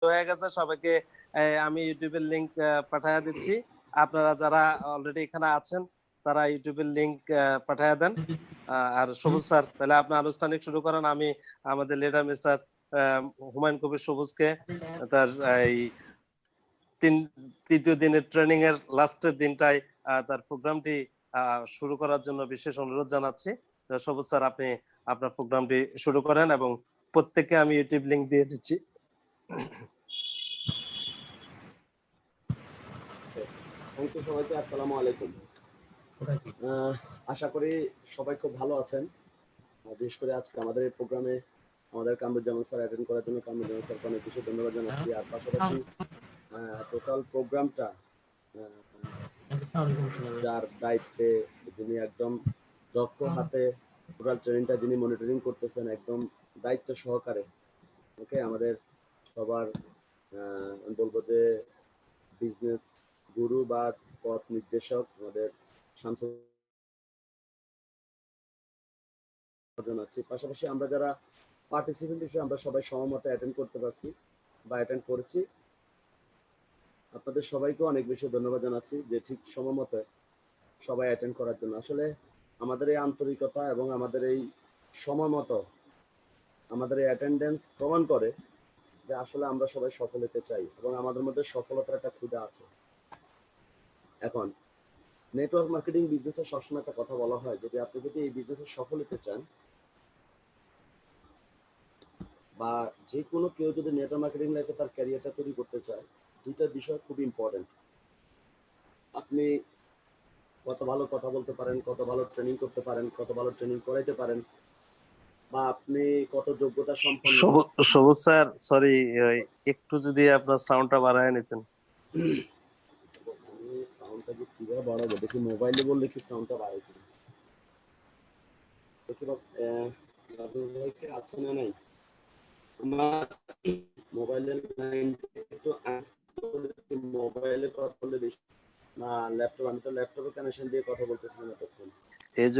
হয়ে গেছে সবাইকে আমি ইউটিউবের লিংক পাঠিয়ে দিচ্ছি। আপনারা যারা অলরেডি এখানে আছেন তারা ইউটিউবের লিংক পাঠিয়ে দেন। আর সবুজ স্যার তাহলে আপনি আনুষ্ঠানিক শুরু করেন। আমি আমাদের লিডার মিস্টার হুমায়ুন কবির সবুজকে তার এই তৃতীয় দিনের ট্রেনিং এর লাস্টের দিনটায় তার প্রোগ্রামটি শুরু করার জন্য বিশেষ অনুরোধ জানাচ্ছি। সবুজ স্যার আপনি আপনার প্রোগ্রামটি শুরু করেন এবং প্রত্যেককে আমি ইউটিউব লিংক দিয়ে দিচ্ছি। থ্যাংক ইউ সবাইকে। আসসালামু আলাইকুম। আশা করি সবাই খুব ভালো আছেন। বিশেষ করে আজকে আমাদের এই প্রোগ্রামে আমাদের কামরুজ্জামান স্যার অ্যাটেন্ড করার জন্য কামরুজ্জামান স্যারকে অনেক বেশি ধন্যবাদ জানাচ্ছি। আর পাশাপাশি টোটাল প্রোগ্রামটা যার দায়িত্বে, যিনি একদম দক্ষ হাতে টোটাল ট্রেনিংটা যিনি মনিটরিং করতেছেন একদম দায়িত্ব সহকারে, ওকে আমাদের সবার বলবো যে বিজনেস গুরু বা পথ নির্দেশক আমাদের শামসুল জানাচ্ছি। পাশাপাশি আমরা যারা পার্টিসিপেন্ট হিসেবে আমরা সবাই সময়মতো অ্যাটেন্ড করতে পারছি বা অ্যাটেন্ড করেছি, আপনাদের সবাইকে অনেক বেশি ধন্যবাদ জানাচ্ছি যে ঠিক সময় মতো সবাই অ্যাটেন্ড করার জন্য। আসলে আমাদের এই আন্তরিকতা এবং আমাদের এই সময় মতো আমাদের এই অ্যাটেন্ডেন্স প্রমাণ করে যে আসলে আমরা সবাই সফল হতে চাই এবং আমাদের মধ্যে সফলতার একটা ক্ষুধা আছে। এখন নেটওয়ার্ক মার্কেটিং বিজনেসে সবসময় একটা কথা বলা হয়, যদি আপনি যদি এই বিজনেসে সফল হতে চান বা যে কোনো কেউ যদি নেটওয়ার্ক মার্কেটিং লাইফে তার ক্যারিয়ারটা তৈরি করতে চায়, দুইটা বিষয় খুব ইম্পর্টেন্ট। আপনি কত ভালো কথা বলতে পারেন, কত ভালো ট্রেনিং করতে পারেন, কত ভালো ট্রেনিং করাইতে পারেন, বা আপনি কত যোগ্যতা সম্পন্ন। সবুজ স্যার সরি, একটু যদি আপনার সাউন্ডটা বাড়ায় নিতেন। আমি সাউন্ডটা যে কিভাবে বাড়াবো দেখি, মোবাইলে বললে কি সাউন্ডটা বাড়াই কিনা দেখি। বাস ভাইকে আছে না নাই আমার মোবাইলের লাইন একটু মোবাইলে কথা বললে বেশি না ল্যাপটপ, আমি তো ল্যাপটপে কানেকশন দিয়ে কথা বলতেছিলাম এতক্ষণ। এই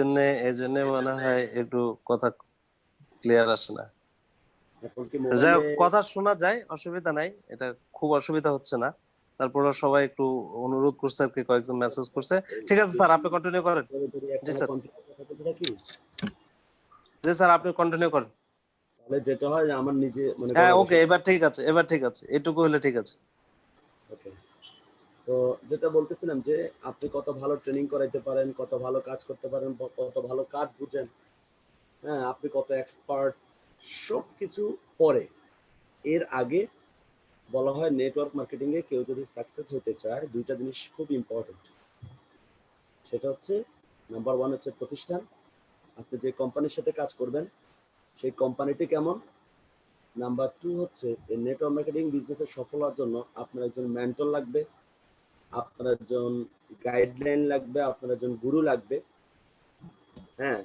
জন্য মনে হয় একটু কথা ক্লিয়ার আসে না। এখন কি যাই মোবাইলে হোক, কথা শোনা যায়, অসুবিধা নাই, এটা খুব অসুবিধা হচ্ছে না। তারপরে সবাই একটু অনুরোধ করছে আর কি, কয়েকজন মেসেজ করছে। ঠিক আছে স্যার, আপনি কন্টিনিউ করেন। জি স্যার, জি স্যার, আপনি কন্টিনিউ করেন। তাহলে যেটা হয় আমার নিজে মনে হ্যাঁ করেন। ওকে, এবার ঠিক আছে, এবার ঠিক আছে, এটুকু হলে ঠিক আছে। ওকে, তো যেটা বলতেছিলাম যে আপনি কত ভালো ট্রেনিং করাইতে পারেন, কত ভালো কাজ করতে পারেন, কত ভালো কাজ বুঝেন, হ্যাঁ আপনি কত এক্সপার্ট, সবকিছু পরে এর আগে বলা হয় নেটওয়ার্ক মার্কেটিং এ কেউ যদি সাকসেস হতে চায় দুইটা জিনিস খুব ইম্পর্টেন্ট। সেটা হচ্ছে নাম্বার ওয়ান হচ্ছে প্রতিষ্ঠান, আপনি যে কোম্পানির সাথে কাজ করবেন সেই কোম্পানিটি কেমন। নাম্বার টু হচ্ছে এই নেটওয়ার্ক মার্কেটিং বিজনেসে সফল হওয়ার জন্য আপনার একজন মেন্টর লাগবে, আপনার একজন গাইডলাইন লাগবে, আপনার একজন গুরু লাগবে। হ্যাঁ,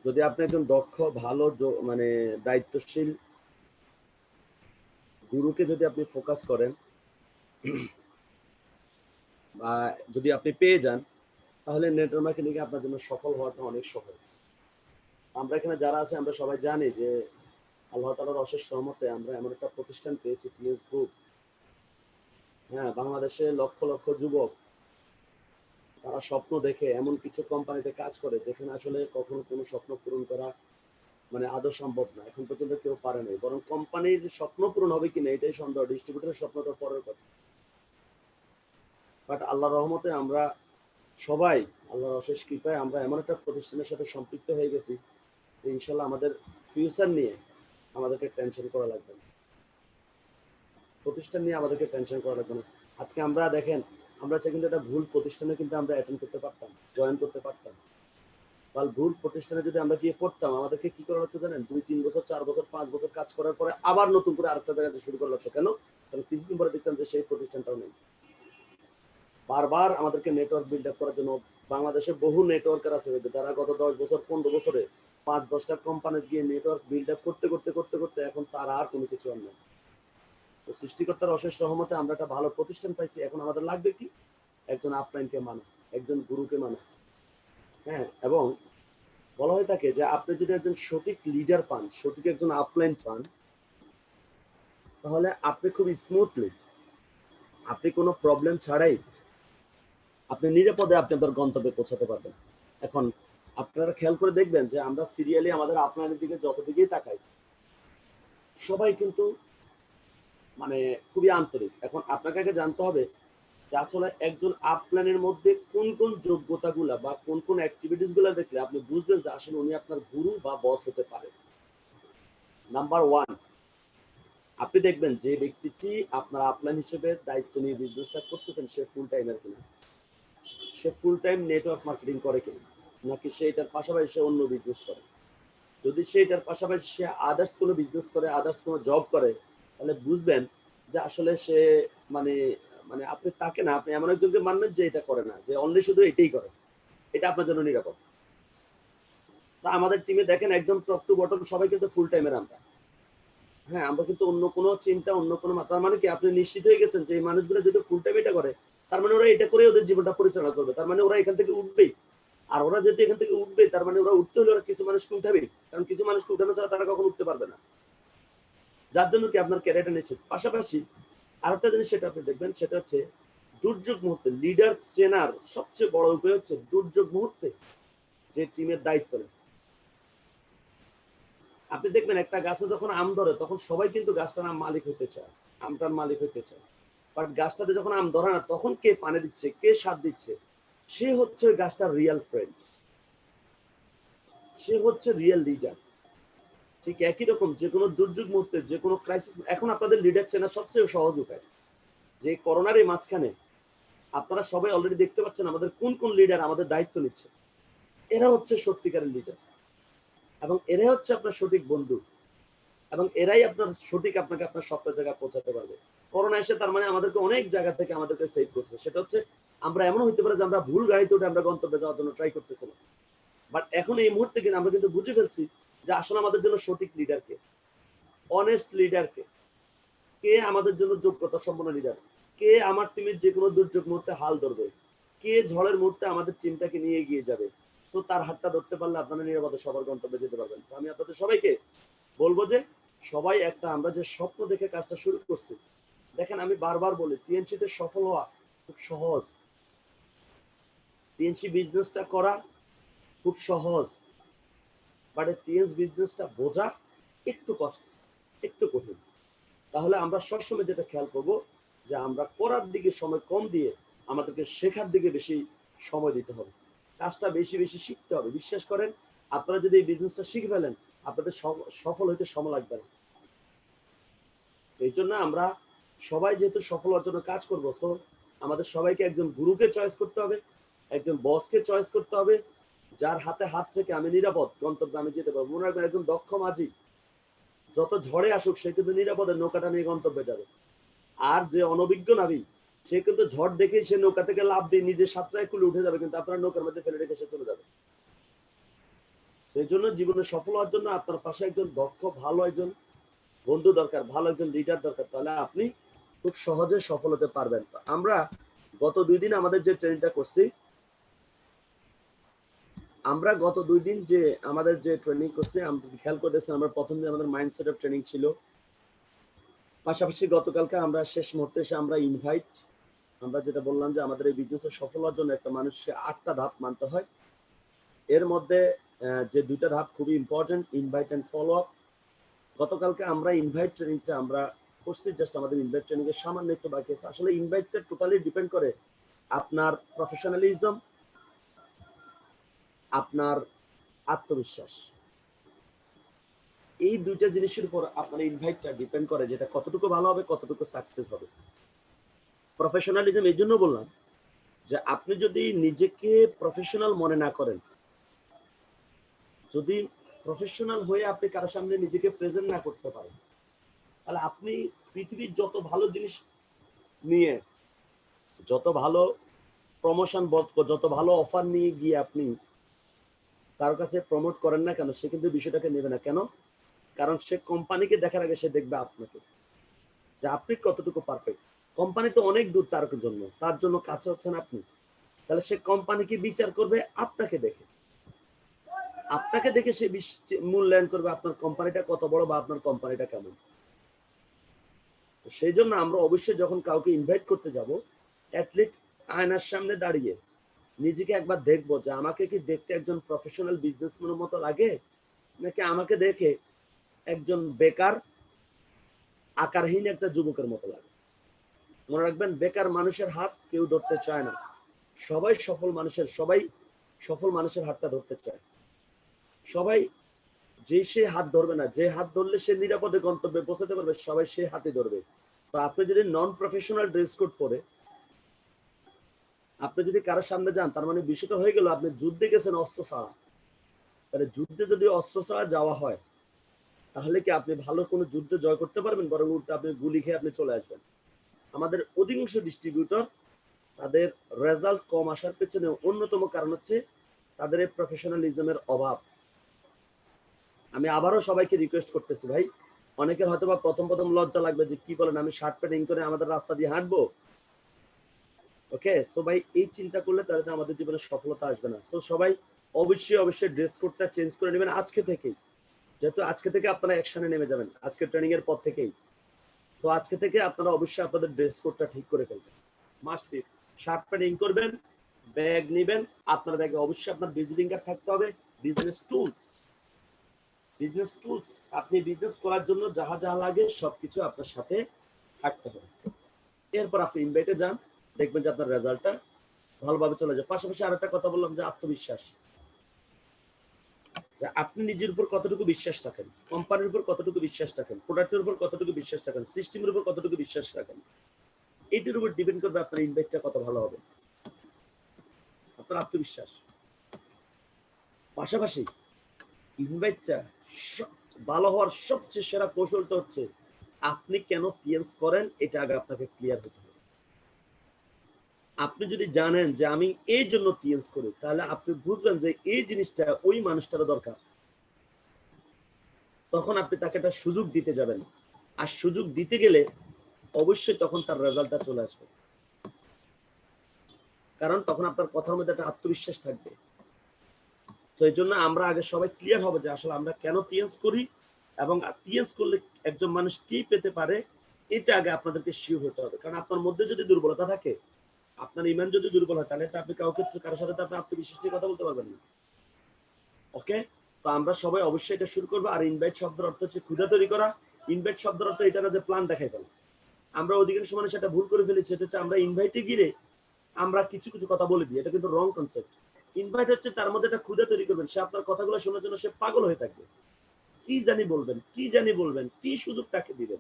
যদি আপনি একজন দক্ষ ভালো মানে দায়িত্বশীল গুরুকে যদি আপনি ফোকাস করেন বা যদি আপনি পেয়ে যান, তাহলে নেটওয়ার্ক মার্কেটিং এ আপনার জন্য সফল হওয়াটা অনেক সহজ। আমরা এখানে যারা আছে আমরা সবাই জানি যে আল্লাহ তাআলার অশেষ রহমতে আমরা এমন একটা প্রতিষ্ঠান পেয়েছি, টিএস গ্রুপ। হ্যাঁ, বাংলাদেশে লক্ষ লক্ষ যুবক তারা স্বপ্ন দেখে এমন কিছু কোম্পানিতে কাজ করে যেখানে আসলে কখনো কোনো স্বপ্ন পূরণ করা মানে আদৌ সম্ভব না, এখন পর্যন্ত কেউ পারে নাই। বরং কোম্পানির স্বপ্ন পূরণ হবে কিনা এটাই সন্দেহ, ডিস্ট্রিবিউটরের স্বপ্নটা পরের কথা। বাট আল্লাহর রহমতে আমরা সবাই, আল্লাহর অশেষ কৃপায় আমরা এমন একটা প্রতিষ্ঠানের সাথে সম্পৃক্ত হয়ে গেছি যে ইনশাল্লাহ আমাদের ফিউচার নিয়ে আমাদেরকে টেনশন করা লাগবে না, প্রতিষ্ঠান নিয়ে আমাদেরকে টেনশন করা লাগবে না। আজকে আমরা দেখেন, আমরা চাই কিন্তু একটা ভুল প্রতিষ্ঠানে কিন্তু আমরা অ্যাটেন্ড করতে পারতাম, জয়েন করতে পারতাম। বা ভুল প্রতিষ্ঠানে যদি আমরা গিয়ে পড়তাম, আমাদেরকে কি করা লাগতো জানেন? 2-3 বছর 4 বছর 5 বছর কাজ করার পরে আবার নতুন করে আরেকটা জায়গাতে শুরু করা লাগতো। কেন? কারণ কিছুদিন পরে দেখতাম যে সেই প্রতিষ্ঠানটাও নেই। বারবার আমাদেরকে নেটওয়ার্ক বিল্ড আপ করার জন্য বাংলাদেশে বহু নেটওয়ার্কার আছে যারা গত 10 বছর 15 বছরে 5-10টা কোম্পানি গিয়ে নেটওয়ার্ক বিল্ড আপ করতে করতে করতে করতে এখন তার আর কোনো কিছু আর নেই। তো সৃষ্টিকর্তার অশেষ রহমতে আমরা একটা ভালো প্রতিষ্ঠান পাইছি। এখন আমাদের লাগবে কি? একজন আপলাইনকে মানা, একজন গুরুকে মানা। হ্যাঁ, এবং বলা হয়ে থাকে যে আপনি যদি একজন সঠিক লিডার পান, সঠিক একজন আপলাইন পান, তাহলে আপনি খুব স্মুথলি, আপনি কোনো প্রবলেম ছাড়াই আপনি নিরাপদে আপনাদের গন্তব্যে পৌঁছাতে পারবেন। এখন আপনারা খেয়াল করে দেখবেন যে আমরা সিরিয়ালি আমাদের আপনাদের দিকে যত দিকেই তাকাই, সবাই কিন্তু মানে খুবই আন্তরিক। এখন আপনাকে আগে জানতে হবে যে আসলে একজন আপলাইনের মধ্যে কোন কোন যোগ্যতাগুলা বা কোন কোন অ্যাক্টিভিটিস গুলা দেখলে আপনি বুঝবেন যে আসলে উনি আপনার গুরু বা বস হতে পারে। নাম্বার 1, আপনি দেখবেন যে ব্যক্তিটি আপনার আপলাইন হিসেবে দায়িত্ব নিয়ে বিজনেসটা করতেছেন সে ফুল টাইমের কিনা, সে ফুল টাইম নেটওয়ার্ক মার্কেটিং করে কিনা, নাকি সে এটার পাশাপাশি সে অন্য বিজনেস করে। যদি সে এটার পাশাপাশি সে আদার্স কোনো বিজনেস করে, আদার্স কোনো জব করে, তাহলে বুঝবেন যে আসলে সে মানে মানে আপনি তাকে না, আপনি এমন একজনকে মানবেন যে এটা করে না, যে অনলি শুধু এটাই করে, এটা আপনার জন্য নিরাপদ। তা আমাদের টিমে দেখেন একদম টপ টু বটম সবাই কিন্তু ফুল টাইমের আমরা। হ্যাঁ, আমরা কিন্তু অন্য কোনো চিন্তা, অন্য কোনো তার মানে কি আপনি নিশ্চিত হয়ে গেছেন যে এই মানুষগুলো যদি ফুল টাইম এটা করে, তার মানে ওরা এটা করে ওদের জীবনটা পরিচালনা করবে, তার মানে ওরা এখান থেকে উঠবেই। আর ওরা যদি এখান থেকে উঠবে, তার মানে ওরা উঠতে হলে ওরা কিছু মানুষকে উঠাবে, কারণ কিছু মানুষকে উঠানো ছাড়া তারা কখন উঠতে পারবে না। যার জন্য কি আপনার ক্যারিয়ারটা নিশ্চিত। পাশাপাশি আরেকটা জিনিস সেটা আপনি দেখবেন, সেটা হচ্ছে দুর্যোগ মুহূর্তে লিডার চেনার সবচেয়ে বড় উপায় হচ্ছে দুর্যোগ মুহূর্তে যে টিমের দায়িত্ব নেয়। আপনি দেখবেন একটা গাছে যখন আম ধরে তখন সবাই কিন্তু গাছটার মালিক হতে চায়, আমটার মালিক হতে চায়। বাট গাছটাতে যখন আম ধরে না, তখন কে পানি দিচ্ছে, কে সার দিচ্ছে, সে হচ্ছে গাছটার রিয়েল ফ্রেন্ড, সে হচ্ছে রিয়েল লিডার। ঠিক একই রকম যে কোনো দুর্যোগ মুহূর্তে, যে কোনো ক্রাইসিস, এখন আপনাদের লিডার চেনার সবচেয়ে সহজ উপায় যে করোনার এই মাঝখানে আপনারা সবাই অলরেডি দেখতে পাচ্ছেন আমাদের কোন কোন লিডার আমাদের দায়িত্ব নিচ্ছে। এরা হচ্ছে সত্যিকারের লিডার, এবং এরাই হচ্ছে আপনার সঠিক বন্ধু, এবং এরাই আপনার সঠিক আপনাকে আপনার স্বপ্নের জায়গায় পৌঁছাতে পারবে। করোনা এসে তার মানে আমাদেরকে অনেক জায়গা থেকে আমাদেরকে সেভ করছে। সেটা হচ্ছে আমরা এমন হইতে পারে যে আমরা ভুল গাড়িতে উঠে আমরা গন্তব্যে যাওয়ার জন্য ট্রাই করতেছিলাম, বাট এখন এই মুহূর্তে কিন্তু আমরা কিন্তু বুঝে ফেলছি যে আসলে আমাদের জন্য সঠিক লিডারকে, অনেস্ট লিডারকে, কে আমাদের জন্য যোগ্যতা সম্পন্ন লিডার, কে আমার টিমের যে কোনো দুর্যোগ মুহূর্তে হাল ধরবে, কে ঝড়ের মুহূর্তে আমাদের টিমটাকে নিয়ে এগিয়ে যাবে। তো তার হাতটা ধরতে পারলে আপনারা নিরাপদে সবার গন্তব্যে যেতে পারবেন। তো আমি আপনাদের সবাইকে বলবো যে সবাই একটা, আমরা যে স্বপ্ন দেখে কাজটা শুরু করছি, দেখেন আমি বারবার বলি টিএনসিতে সফল হওয়া খুব সহজ, টিএনসি বিজনেসটা করা খুব সহজ, বাট টিএনসি বিজনেসটা বোঝা একটু কষ্ট, একটু কঠিন। তাহলে আমরা সবসময় যেটা খেয়াল করবো যে আমরা করার দিকে সময় কম দিয়ে আমাদেরকে শেখার দিকে বেশি সময় দিতে হবে, কাজটা বেশি বেশি শিখতে হবে। বিশ্বাস করেন, আপনারা যদি এই বিজনেসটা শিখে ফেলেন, আপনাদের সফল হইতে সময় লাগবে না। এই জন্য আমরা সবাই যেহেতু সফল হওয়ার জন্য কাজ করবো, তো আমাদের সবাইকে একজন গুরুকে চয়েস করতে হবে, একজন বসকে চয়েস করতে হবে, যার হাতে হাত থেকে আমি নিরাপদ গন্তব্যে আমি যেতে পারবো। মনে রাখবেন একজন দক্ষ মাঝি যত ঝড়ে আসুক সে কিন্তু নিরাপদে নৌকাটা নিয়ে গন্তব্যে যাবে। আর যে অনভিজ্ঞ নাবিক সে কিন্তু ঝড় দেখেই সে নৌকা থেকে লাফ দিয়ে নিজে সাঁতরায় খুলে উঠে যাবে, কিন্তু আপনার নৌকার মধ্যে ফেলে রেখে সে চলে যাবে। সেই জন্য জীবনে সফল হওয়ার জন্য আপনার পাশে একজন দক্ষ ভালো একজন বন্ধু দরকার, ভালো একজন লিডার দরকার, তাহলে আপনি খুব সহজে সফল হতে পারবেন। আমরা গত 2 দিন আমাদের যে ট্রেনিংটা করছি, আমরা গত 2 দিন যে আমাদের যে ট্রেনিং করছি, আমরা খেয়াল করতেছি আমরা প্রথম দিন আমাদের মাইন্ডসেট অফ ট্রেনিং ছিল, পাশাপাশি গতকালকে আমরা শেষ মুহূর্তে এসে আমরা ইনভাইট, আমরা যেটা বললাম যে আমাদের এই বিজনেসে সফল হওয়ার জন্য একটা মানুষকে 8টা ধাপ মানতে হয়। এর মধ্যে যে 2টা ধাপ খুবই important, invite and follow up. গতকালকে আমরা ইনভাইট ট্রেনিংটা আমরা করছি, জাস্ট আমাদের ইনভাইট ট্রেনিং এর সামান্য একটু বাকি আছে। আসলে ইনভাইটটা টোটালি ডিপেন্ড করে আপনার প্রফেশনালিজম, আপনার আত্মবিশ্বাস, এই 2টা জিনিসের উপর আপনার ইনভাইটটা ডিপেন্ড করে, যেটা কতটুকু ভালো হবে, কতটুকু সাকসেস হবে। প্রফেশনালিজম এই জন্য বললাম যে আপনি যদি নিজেকে প্রফেশনাল মনে না করেন, যদি প্রফেশনাল হয়ে আপনি কারোর সামনে নিজেকে প্রেজেন্ট না করতে পারেন, তাহলে আপনি পৃথিবীর যত ভালো জিনিস নিয়ে, যত ভালো প্রমোশন, যত ভালো অফার নিয়ে গিয়ে আপনি তার কাছে প্রমোট করেন না কেন, সে কিন্তু বিষয়টাকে নেবে না। কেন? কারণ সে কোম্পানিকে দেখার আগে সে দেখবে আপনাকে, যে আপনি কতটুকু পারফেক্ট। কোম্পানি তো অনেক দূর তার জন্য, তার জন্য কাছে হচ্ছেন আপনি। তাহলে সে কোম্পানিকে বিচার করবে আপনাকে দেখে, আপনাকে দেখে সে মূল্যায়ন করবে আপনার কোম্পানিটা কত বড় বা আপনার কোম্পানিটা কেমন। সেই জন্য আমরা অবশ্যই যখন কাউকে ইনভাইট করতে যাব, অ্যাটলিস্ট আয়নার সামনে দাঁড়িয়ে নিজেকে একবার দেখবো যে আমাকে কি দেখতে একজন প্রফেশনাল বিজনেসম্যানের মতো লাগে, নাকি আমাকে দেখে একজন বেকার আকারহীন একটা যুবকের মতো লাগে। মনে রাখবেন, বেকার মানুষের হাত কেউ ধরতে চায় না, সবাই সফল মানুষের হাতটা ধরতে চায়। সবাই সে হাত ধরবে না, যে হাত ধরলে সে নিরাপদে গন্তব্যে পৌঁছাতে পারবে, সবাই সে হাতে ধরবে। তো আপনি যদি নন প্রফেশনাল ড্রেস কোড পরে আপনি যদি কারোর সামনে যান, তার মানে বিষয়টা হয়ে গেল আপনি যুদ্ধে গেছেন অস্ত্র ছাড়া। তাহলে যুদ্ধে যদি অস্ত্র ছাড়া যাওয়া হয়, তাহলে কি আপনি ভালো কোনো যুদ্ধে জয় করতে পারবেন? বরং উল্টো আপনি গুলি খেয়ে আপনি চলে আসবেন। আমাদের অধিকাংশ ডিস্ট্রিবিউটর তাদের রেজাল্ট কম আসার পেছনে অন্যতম কারণ হচ্ছে তাদের এই প্রফেশনালিজমের অভাব। আমি আবারও সবাইকে রিকোয়েস্ট করতেছি, ভাই, অনেকের হয়তো বা প্রথম লজ্জা লাগবে যে কি বলেন, আমি শার্ট প্যান্ট করে আমাদের রাস্তা দিয়ে হাঁটবো। ওকে, সো ভাই এই চিন্তা করলে তাহলে আমাদের জীবনে সফলতা আসবে না। সো সবাই অবশ্যই ড্রেস কোডটা চেঞ্জ করে নেবেন আজকে থেকেই, যেহেতু আজকে থেকে আপনারা অ্যাকশনে নেমে যাবেন, আজকে ট্রেনিং এর পর থেকেই। তো আজকে থেকে আপনারা অবশ্যই আপনাদের ড্রেস কোডটা ঠিক করে ফেলবেন। মাস্ট বি শার্ট প্যান্ট করবেন, ব্যাগ নেবেন, আপনার ব্যাগে অবশ্যই আপনার ভিজিটিং কার্ড থাকতে হবে, বিজনেস টুলস আপনি বিজনেস করার জন্য যাহা যাহা লাগে সবকিছু আপনার সাথে থাকতে হবে। এরপর আপনি ইনভাইটে যান, দেখবেন যে আপনার রেজাল্টটা ভালোভাবে চলে যায়। পাশাপাশি আরেকটা কথা বললাম যে আত্মবিশ্বাস, যে আপনি নিজের উপর কতটুকু বিশ্বাস রাখেন, কোম্পানির উপর কতটুকু বিশ্বাস রাখেন, প্রোডাক্টের উপর কতটুকু বিশ্বাস রাখেন, সিস্টেমের উপর কতটুকু বিশ্বাস রাখেন, এটির উপর ডিপেন্ড করবে আপনার ইনভাইটটা কত ভালো হবে, আপনার আত্মবিশ্বাস। পাশাপাশি ইনভাইটটা ভালো হওয়ার সবচেয়ে সেরা কৌশলটা হচ্ছে আপনি কেন টিএনস করেন, এটা আগে আপনাকে ক্লিয়ার হতে হবে। আপনি যদি জানেন যে আমি এই জন্য টিএনস করি, তাহলে আপনি বুঝবেন যে এই জিনিসটা ওই মানুষটার দরকার, তখন আপনি তাকে একটা সুযোগ দিতে যাবেন। আর সুযোগ দিতে গেলে অবশ্যই তখন তার রেজাল্টটা চলে আসবে, কারণ তখন আপনার কথার মধ্যে একটা আত্মবিশ্বাস থাকবে। তো এই জন্য আমরা আগে সবাই ক্লিয়ার হবে যে আসলে আমরা কেন টিএনস করি এবং টিএনস করলে একজন মানুষ কি পেতে পারে, এটা আগে আপনাদেরকে শিওর হতে হবে। কারণ আপনার মধ্যে যদি দুর্বলতা থাকে, আপনার ইমান যদি দুর্বল হয়, তাহলে আপনি কারোর সাথে আপনার আত্মবিশ্বাস নিয়ে কথা বলতে পারবেন না। ওকে, তো আমরা সবাই অবশ্যই এটা শুরু করবো। আর ইনভাইট শব্দের অর্থ হচ্ছে ক্ষুধা তৈরি করা। ইনভাইট শব্দের অর্থ এটা না যে প্ল্যান দেখাই ফেলা। আমরা অধিকাংশ মানুষ সেটা ভুল করে ফেলেছি, এটা হচ্ছে আমরা ইনভাইটে গিয়ে আমরা কিছু কথা বলে দিই, এটা কিন্তু রং কনসেপ্ট। ইনভাইট হচ্ছে তার মধ্যে একটা ক্ষুধা তৈরি করবেন, সে আপনার কথাগুলো শোনার জন্য সে পাগল হয়ে থাকবে, কি জানি বলবেন, কি সুযোগ তাকে দিবেন,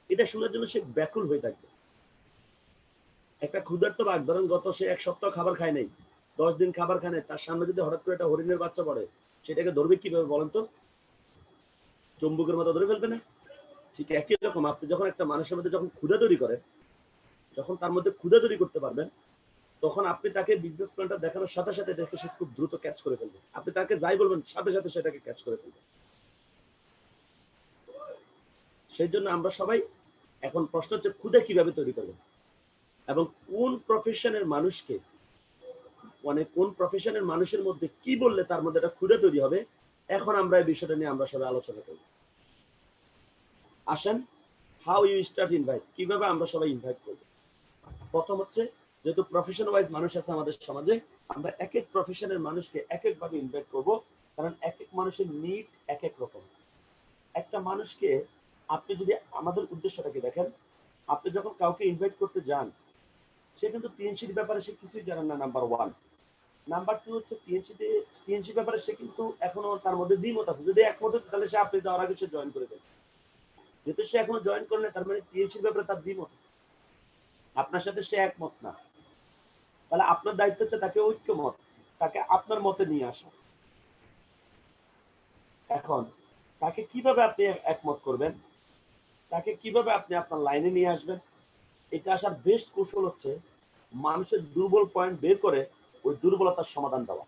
এটা শোনার জন্য সে ব্যাকুল হয়ে থাকবে। একটা ক্ষুধার্ত বাঘ, ধরেন গত সে 1 সপ্তাহ খাবার খায় নাই, 10 দিন খাবার খায় নাই, তার সামনে যদি হঠাৎ করে একটা হরিণের বাচ্চা পড়ে, সেটাকে ধরবে কিভাবে বলেন তো? চুম্বকের মতো ধরে ফেলবে না? ঠিক একই রকম আপনি যখন একটা মানুষের মধ্যে যখন ক্ষুধা তৈরি করেন, যখন তার মধ্যে ক্ষুধা তৈরি করতে পারবেন, তখন আপনি তাকে বিজনেস প্ল্যানটা দেখানোর সাথে সাথে দেখে সে খুব দ্রুত ক্যাচ করে ফেলবে। আপনি তাকে যাই বলবেন সাথে সাথে সেটাকে ক্যাচ করে ফেলবে। সেই জন্য আমরা সবাই এখন প্রশ্ন হচ্ছে ক্ষুধা কিভাবে তৈরি করবেন এবং কোন প্রফেশনের মানুষকে, মানে কোন প্রফেশনের মানুষের মধ্যে কি বললে তার মধ্যে একটা ক্ষুধা তৈরি হবে। এখন আমরা এই বিষয়টা নিয়ে আমরা সবাই আলোচনা করব। আসেন, হাউ ইউ স্টার্ট ইনভাইট, কিভাবে আমরা সবাই ইনভাইট করব। প্রথম হচ্ছে, যেহেতু প্রফেশন ওয়াইজ মানুষ আছে আমাদের সমাজে, আমরা এক এক প্রফেশনের মানুষকে এক এক ভাবে ইনভাইট করব, কারণ এক এক মানুষের নিড এক এক রকম। একটা মানুষকে আপনি যদি আমাদের উদ্দেশ্যটাকে দেখেন, আপনি যখন কাউকে ইনভাইট করতে যান, সে কিন্তু টিএনসির ব্যাপারে সে কিছুই জানেন না, নাম্বার 1। নাম্বার 2 হচ্ছে টিএনসি ব্যাপারে সে কিন্তু এখনো তার মধ্যে দ্বিমত আছে। যদি একমত হতো তাহলে সে আপনি যাওয়ার আগে সে জয়েন করে দেবে। যেহেতু সে এখনো জয়েন করে না, তার মানে টিএনসির ব্যাপারে তার দ্বিমত, আপনার সাথে সে একমত না। তাহলে আপনার দায়িত্ব হচ্ছে তাকে ঐক্যমত, তাকে আপনার মতে নিয়ে আসা। এখন তাকে কিভাবে আপনি একমত করবেন, তাকে কিভাবে আপনি আপনার লাইনে নিয়ে আসবেন, এটা আসার বেস্ট কৌশল হচ্ছে মানুষের দুর্বল পয়েন্ট বের করে ওই দুর্বলতার সমাধান দেওয়া।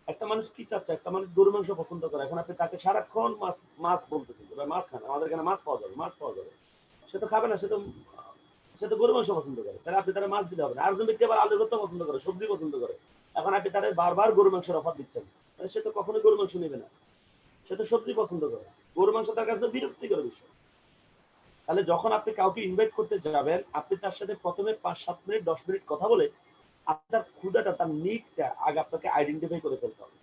একটা মানুষ কি চাচ্ছে, একটা মানুষ গরু মাংস পছন্দ করে, এখন আপনি তাকে সারাক্ষণ মাছ বলতেছেন, মাছ খান, আমাদের এখানে মাছ পাওয়া যাবে, সে তো খাবে না, সে তো গরু মাংস পছন্দ করে, তাহলে আপনি তারা মাছ দিতে হবে না। আরেকজন ব্যক্তি আবার আলু ভর্তা পছন্দ করে, সবজি পছন্দ করে, এখন আপনি তারা বারবার গরু মাংসের অফার দিচ্ছেন, সে তো কখনোই গরু মাংস নেবে না, সে তো সবজি পছন্দ করে, গরু মাংস তার কাছে বিরক্তিকর বিষয়। তাহলে যখন আপনি কাউকে ইনভাইট করতে যাবেন, আপনি তার সাথে প্রথমে 5-7 মিনিট 10 মিনিট কথা বলে আপনার ক্ষুধাটা, তার নিডটা আগে আপনাকে আইডেন্টিফাই করে ফেলতে হবে।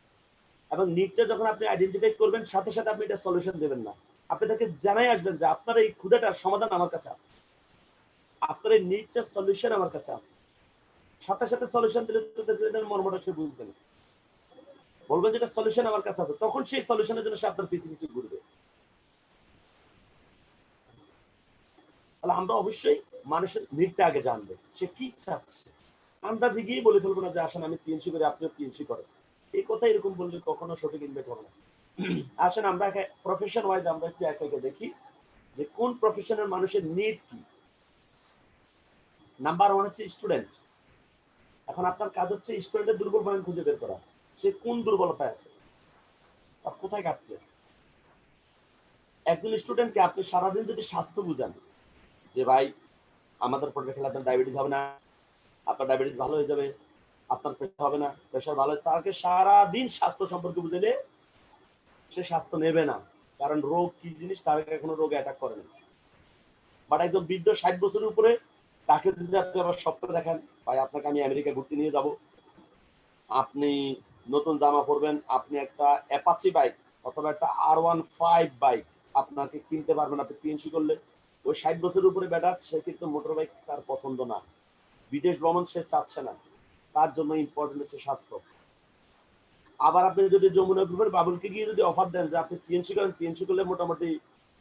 এবং নিডটা যখন আপনি আইডেন্টিফাই করবেন, সাথে সাথে আপনি এটা সলিউশন দেবেন না। আপনি তাকে জানাই আসবেন যে আপনার এই ক্ষুধাটার সমাধান আমার কাছে আছে, আপনার এই নিডটার সলিউশন আমার কাছে আছে। সাথে সাথে সলিউশন দিলে এটার মর্মটা সে বুঝবে না। বলবেন যেটা সলিউশন আমার কাছে আছে, তখন সেই সলিউশনের জন্য সে আপনার পিছু পিছু ঘুরবে। তাহলে আমরা অবশ্যই মানুষের নিডটা আগে জানবো, সে কি চাচ্ছে। আন্দাজে গিয়ে বলে ফেলবো না যে আসেন আমি টিএনসি করি, আপনিও টিএনসি করেন। এই কথা এরকম বললে কখনো সঠিক ইনভাইট হবে না। আসেন আমরা প্রফেশন ওয়াইজ আমরা একটু একে একে দেখি যে কোন প্রফেশনের মানুষের নিড কি। নাম্বার 1 হচ্ছে স্টুডেন্ট। এখন আপনার কাজ হচ্ছে স্টুডেন্টের দুর্বল পয়েন্ট খুঁজে বের করা, সে কোন দুর্বলতায় আছে, আর কোথায় ঘাটতি আছে। একজন স্টুডেন্টকে আপনি সারাদিন যদি স্বাস্থ্য বুঝান যে ভাই আমাদের পড়ে খেলে আপনার ডায়াবেটিস হবে না, আপনার ডায়াবেটিস ভালো হয়ে যাবে, আপনার প্রেশার হবে না, প্রেশার ভালো, তাকে সারাদিন স্বাস্থ্য সম্পর্কে বুঝাইলে সে স্বাস্থ্য নেবে না। কারণ রোগ কি জিনিস তার এখনো রোগ অ্যাটাক করে না। বাট একজন বৃদ্ধ 60 বছরের উপরে, তাকে যদি আপনি আবার স্বপ্ন দেখেন ভাই আপনাকে আমি আমেরিকা ঘুরতে নিয়ে যাব, আপনি নতুন জামা পরবেন, আপনি একটা অ্যাপাচি বাইক অথবা একটা R15 বাইক আপনাকে কিনতে পারবেন আপনি টিএনসি করলে, ওই 60 বছরের উপরে বেটা সে কিন্তু মোটর বাইক তার পছন্দ না, বিদেশ ভ্রমণ সে চাচ্ছে না, তার জন্য ইম্পর্টেন্ট হচ্ছে স্বাস্থ্য। আবার আপনি যদি যমুনা গ্রুপের বাবুলকে গিয়ে যদি অফার দেন যে আপনি টিএনসি করেন, টিএনসি করলে মোটামুটি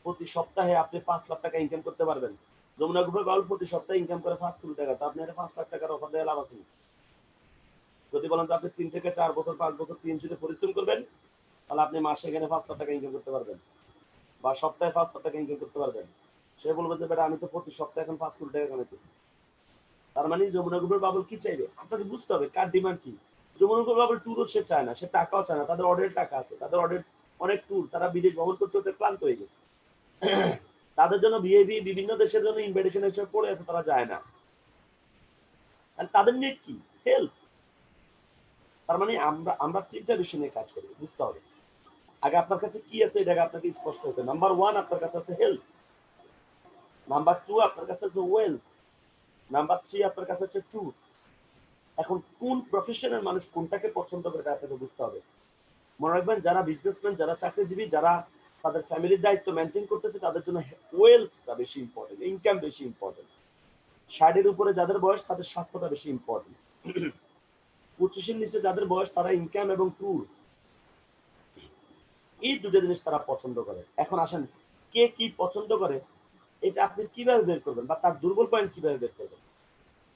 প্রতি সপ্তাহে আপনি 5 লাখ টাকা ইনকাম করতে পারবেন। যমুনা গ্রুপের বাবুল প্রতি সপ্তাহে ইনকাম করে 5 কোটি টাকা, তো আপনি 5 লাখ টাকার অফার দেওয়া লাভ আছে। যদি বলেন যে আপনি 3 থেকে 4 বছর 5 বছর টিএনসিতে পরিশ্রম করবেন, তাহলে আপনি মাসে এখানে 5 লাখ টাকা ইনকাম করতে পারবেন, বা সপ্তাহে 5 লাখ টাকা ইনকাম করতে পারবেন। সে বলবে যে বেটা আমি তো প্রতি সপ্তাহে এখন 5 কোটি টাকা কামাইতেছি। তার মানে যমুনা গ্রুপের বাবুল কি চাইবে, আপনাকে বুঝতে হবে কার ডিমান্ড কি। যমুনা গ্রুপের বাবুল ট্যুরও সে চায় না, সে টাকাও চায় না, তাদের অর্ডারের টাকা আছে, তাদের অর্ডার অনেক ট্যুর, তারা বিদেশ ভ্রমণ করতে করতে ক্লান্ত হয়ে গেছে। তাদের জন্য ভিআইপি বিভিন্ন দেশের জন্য ইনভাইটেশন হিসেবে পড়ে আছে, তারা যায় না। আর তাদের নিড কি, হেল্প। তার মানে আমরা আমরা তিনটা বিষয় নিয়ে কাজ করি, বুঝতে হবে। আগে আপনার কাছে কি আছে এটাকে আপনাকে স্পষ্ট হতে। নাম্বার 1 আপনার কাছে আছে হেল্প, নাম্বার 2 আপনার কাছে আছে ওয়েলথ, নাম্বার 3 আপনার কাছে হচ্ছে ট্যুর। এখন কোন প্রফেশনের মানুষ কোনটাকে পছন্দ করে এটা আপনাকে বুঝতে হবে। মনে রাখবেন যারা বিজনেসম্যান, যারা চাকরিজীবী, যারা তাদের ফ্যামিলির দায়িত্ব মেনটেন করতেছে, তাদের জন্য ওয়েলথটা বেশি ইম্পর্টেন্ট, ইনকাম বেশি ইম্পর্টেন্ট। 60-এর উপরে যাদের বয়স তাদের স্বাস্থ্যটা বেশি ইম্পর্টেন্ট। 25-এর নিচে যাদের বয়স তারা ইনকাম এবং ট্যুর, এই দুটো জিনিস তারা পছন্দ করে। এখন আসেন কে কি পছন্দ করে এটা আপনি কিভাবে বের করবেন, বা তার দুর্বল পয়েন্ট কিভাবে বের করবেন।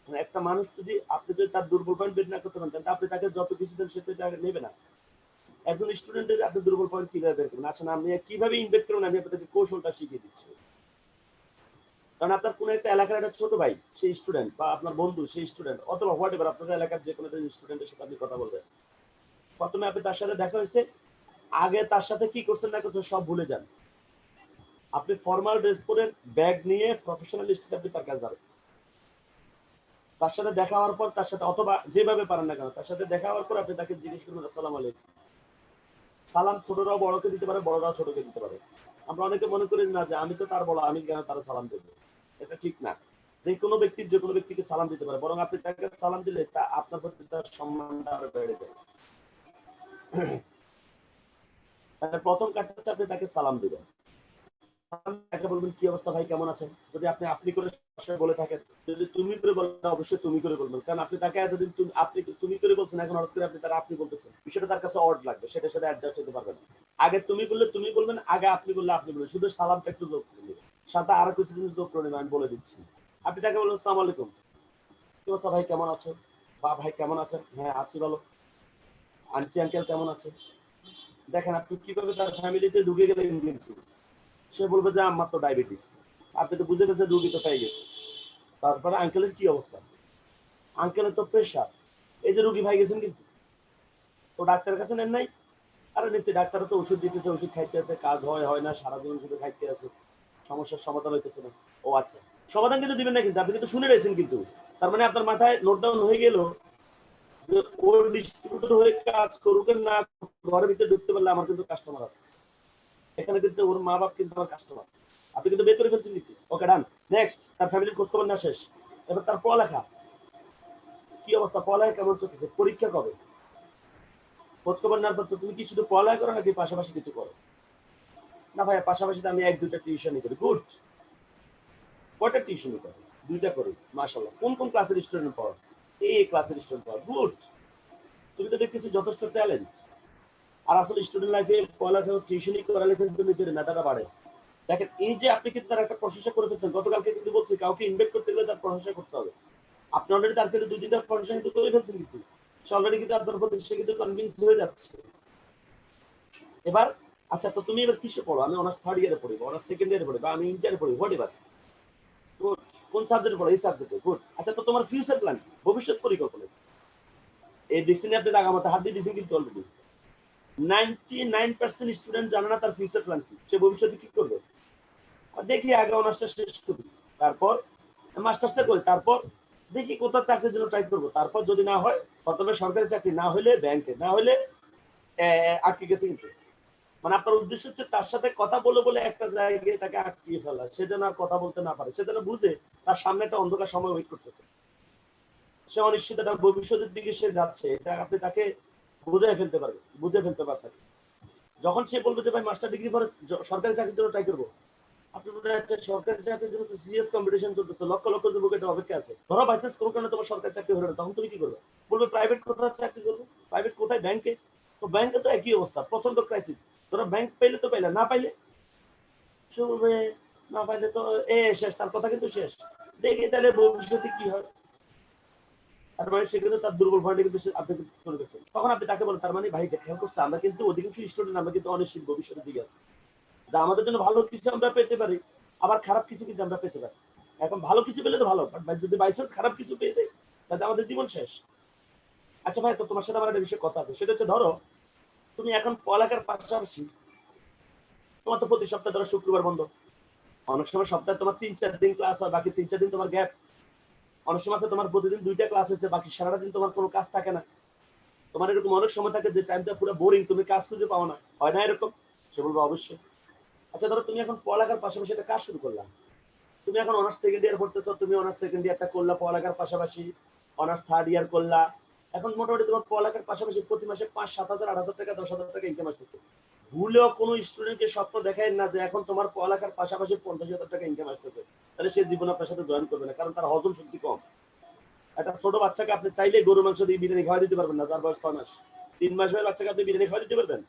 একটা মানুষ যদি আপনি যদি তার দুর্বল পয়েন্ট বের না করতে পারেন, তাহলে আপনি তাকে যত কিছু দেন সে তো এটা নেবে না। একজন স্টুডেন্টের আপনি দুর্বল পয়েন্ট কিভাবে বের করবেন, আসেন আমি কিভাবে ইনভেস্ট করবেন আমি আপনাদেরকে কৌশলটা শিখিয়ে দিচ্ছি। কারণ আপনার কোনো একটা এলাকার একটা ছোট ভাই সেই স্টুডেন্ট, বা আপনার বন্ধু সেই স্টুডেন্ট, অথবা হোয়াট এভার আপনাদের এলাকার যে কোনো স্টুডেন্টের সাথে আপনি কথা বলবেন। প্রথমে আপনি তার সাথে দেখা হয়েছে, আগে তার সাথে কি করছেন না করছেন সব ভুলে যান। আপনি ফর্মাল ড্রেস পরে ব্যাগ নিয়ে প্রফেশনাল স্টাইলে আপনি তার কাছে যাবেন। তার সাথে দেখা হওয়ার পর তার সাথে, অথবা যেভাবে পারেন না কেন, তার সাথে দেখা হওয়ার পর আপনি তাকে জিজ্ঞেস করবেন আসসালামু আলাইকুম। সালাম ছোটরাও বড়কে দিতে পারে, বড়রাও ছোটকে দিতে পারে। আমরা অনেকে মনে করি না যে আমি তো তার বড়, আমি কেন তারা সালাম দেবো, এটা ঠিক না। যে কোনো ব্যক্তি যে কোনো ব্যক্তিকে সালাম দিতে পারে, বরং আপনি তাকে সালাম দিলে তা আপনার প্রতি তার সম্মানটা আরো বেড়ে যায়। প্রথম কাজটা হচ্ছে আপনি তাকে সালাম দিবেন, তাকে বলবেন কি অবস্থা ভাই, কেমন আছেন। যদি আপনি আপনি করে বলে থাকেন, যদি তুমি করে বলেন অবশ্যই তুমি করে বলবেন, কারণ আপনি তাকে এতদিন আপনি তুমি করে বলছেন, এখন হঠাৎ করে আপনি তার আপনি বলতেছেন, বিষয়টা তার কাছে অড লাগবে, সেটার সাথে অ্যাডজাস্ট হতে পারবেন। আগে তুমি বললে তুমি বলবেন, আগে আপনি বললে আপনি বলবেন, শুধু সালামটা একটু যোগ করে নেবেন, সাথে আরো কিছু জিনিস যোগ করে নেবেন, আমি বলে দিচ্ছি। আপনি তাকে বলবেন আসসালামু আলাইকুম, কি অবস্থা ভাই, কেমন আছো, বা ভাই কেমন আছেন, হ্যাঁ আছি ভালো, আন্টি আঙ্কেল কেমন আছে। দেখেন আপনি কিভাবে তার ফ্যামিলিতে ঢুকে গেলেন, কিন্তু সে বলবে যে আমার তো ডায়াবেটিস, আপনি তো বুঝে গেছেন রুগী তো পেয়ে গেছে। তারপরে আঙ্কেলের কি অবস্থা, আঙ্কেলের তো প্রেশার, এই যে রুগী ভাই গেছেন, কিন্তু তো ডাক্তারের কাছে নেন নাই, আরে নিশ্চয়ই ডাক্তার তো ওষুধ দিতেছে, ওষুধ খাইতে আছে, কাজ হয় হয় না, সারাদিন শুধু খাইতে আছে, সমস্যার সমাধান হইতেছে না। ও আচ্ছা, সমাধান কিন্তু দিবেন না, কিন্তু আপনি কিন্তু শুনে রয়েছেন, কিন্তু তার মানে আপনার মাথায় নোট ডাউন হয়ে গেল যে ওর ডিস্ট্রিবিউটর হয়ে কাজ করুক না, ঘরের ভিতরে ঢুকতে পারলে আমার কিন্তু কাস্টমার আছে, এখানে কিন্তু ওর মা বাপ কিন্তু আমার কাস্টমার। আপনি কিন্তু বের করে ফেলছেন কিন্তু। ওকে ডান। নেক্সট, তার ফ্যামিলির খোঁজ খবর না শেষ। এবার তার পড়ালেখা কি অবস্থা, পড়ালেখা কেমন চলতেছে, পরীক্ষা কবে, খোঁজ খবর নেওয়ার পর তুমি কি শুধু পড়ালেখা করো নাকি পাশাপাশি কিছু করো? না ভাইয়া পাশাপাশি আমি 1-2টা টিউশনই করি। গুড। কয়টা টিউশনই করি? 2টা করি। মাশাআল্লাহ। কোন কোন ক্লাসের স্টুডেন্ট পড়ো? এই ক্লাসের স্টুডেন্ট পড়ো। গুড। তুমি তো দেখতেছি যথেষ্ট ট্যালেন্ট। আর আসলে স্টুডেন্ট লাইফে পড়ালেখা টিউশনই করালে কিন্তু নিজের মেধাটা বাড়ে। দেখেন এই যে আপনি কিন্তু তার একটা প্রশংসা করে ফেলছেন, গতকালকে কিন্তু বলছি কাউকে ইনভাইট করতে গেলে তার প্রশংসা করতে হবে। আপনি অলরেডি তার ক্ষেত্রে 2-3টা প্রশংসা কিন্তু করে ফেলছেন কিন্তু। সে অলরেডি কিন্তু আপনার প্রতি সে কিন্তু কনভিন্স হয়ে যাচ্ছে। এবার আচ্ছা তো তুমি এবার কিসে পড়ো? আমি অনার্স 3rd ইয়ারে পড়ি, অনার্স 2nd ইয়ারে পড়ি, বা আমি ইন্টারে পড়ি, হোয়াট এভার। গুড। কোন সাবজেক্টে পড়ো? এই সাবজেক্টে। গুড। আচ্ছা তো তোমার ফিউচার প্ল্যান, ভবিষ্যৎ পরিকল্পনা, এই ডিসিশনে আপনি জায়গা মতো হাত দিয়ে দিয়েছেন কিন্তু অলরেডি। 99% স্টুডেন্ট জানে না তার ফিউচার প্ল্যান কি, সে ভবিষ্যতে কি করবে। আর দেখি আগে অনার্সটা শেষ করি, তারপর মাস্টার্সটা করি, তারপর দেখি কোথাও চাকরির জন্য ট্রাই করবো, তারপর যদি না হয় প্রথমে সরকারি চাকরি, না হলে ব্যাংকে, না হলে আটকে গেছে কিন্তু। মানে আপনার উদ্দেশ্য হচ্ছে তার সাথে কথা বলে বলে একটা জায়গায় তাকে আটকিয়ে ফেলা, সে যেন আর কথা বলতে না পারে, সে যেন বুঝে তার সামনে একটা অন্ধকার সময় ওয়েট করতেছে, সে অনিশ্চিততা ভবিষ্যতের দিকে সে যাচ্ছে, এটা আপনি তাকে বুঝে ফেলতে পারবেন। যখন সে বলবে যে ভাই মাস্টার ডিগ্রি পরে সরকারি চাকরির জন্য ট্রাই করবো, আপনি মনে হচ্ছে সরকারি চাকরির জন্য সিরিয়াস কম্পিটিশন চলতেছে, লক্ষ লক্ষ যুবক এটা অপেক্ষা আছে, ধরো বাইচান্স কোনো কারণে তোমার সরকারি চাকরি হলো না, তখন তুমি কি করবে? বলবে প্রাইভেট কোথায় চাকরি করবো, প্রাইভেট কোথায়, ব্যাংকে। তো ব্যাংকে তো একই অবস্থা, প্রচন্ড ক্রাইসিস। ধরো ব্যাংক পাইলে তো পাইলে, না পাইলে সে বলবে না পাইলে তো শেষ, তার কথা কিন্তু শেষ। দেখি তাহলে ভবিষ্যতে কি হয়। তার মানে সে কিন্তু তার দুর্বল পয়েন্টে কিন্তু আপনি কিন্তু চলে গেছেন, তখন আপনি তাকে বলেন তার মানে ভাই খেয়াল করছে আমরা কিন্তু অধিকাংশ স্টুডেন্ট আমরা কিন্তু অনিশ্চিত ভবিষ্যতের দিকে আছি, যা আমাদের জন্য ভালো কিছু আমরা পেতে পারি, আবার খারাপ কিছু কিন্তু আমরা পেতে পারি। এখন ভালো কিছু পেলে তো ভালো, বাট যদি বাইচান্স খারাপ কিছু পেয়ে যাই তাহলে আমাদের জীবন শেষ। আচ্ছা ভাই, তো তোমার সাথে আমার একটা বিষয়ে কথা আছে, সেটা হচ্ছে ধরো তুমি এখন পড়ালেখার পাশাপাশি তোমার তো প্রতি সপ্তাহে ধরো শুক্রবার বন্ধ, অনেক সময় সপ্তাহে তোমার 3-4 দিন ক্লাস হয়, বাকি 3-4 দিন তোমার গ্যাপ, অনেক সময় আছে তোমার প্রতিদিন 2টা ক্লাস হয়েছে, বাকি সারাটা দিন তোমার কোনো কাজ থাকে না, তোমার এরকম অনেক সময় থাকে যে টাইমটা পুরো বোরিং, তুমি কাজ খুঁজে পাও না, হয় না এরকম? সে বলবো অবশ্যই। আচ্ছা ধরো তুমি এখন পড়ালেখার পাশাপাশি একটা কাজ শুরু করলাম, তুমি এখন অনার্স 2nd ইয়ার পড়তেছো, তুমি অনার্স 2nd ইয়ারটা করলা পড়ালেখার পাশাপাশি, অনার্স 3rd ইয়ার করলা, এখন মোটামুটি তোমার পড়ালেখার পাশাপাশি প্রতি মাসে 5-7 হাজার 8 হাজার টাকা 10 হাজার টাকা ইনকাম আসতেছে। ভুলেও কোনো স্টুডেন্টকে স্বপ্ন দেখায় না যে এখন তোমার পড়ালেখার পাশাপাশি 50,000 টাকা ইনকাম আসতেছে, তাহলে সে জীবন আপনার সাথে জয়েন করবে না, কারণ তার হজম শক্তি কম। একটা ছোট বাচ্চাকে আপনি চাইলে গরু মাংস দিয়ে বিরিয়ানি খাওয়া দিতে পারবেন না, যার বয়স 6 মাস। 3 মাস হয়ে বাচ্চাকে আপনি বিরিয়ানি খাওয়া দিতে পারবেন?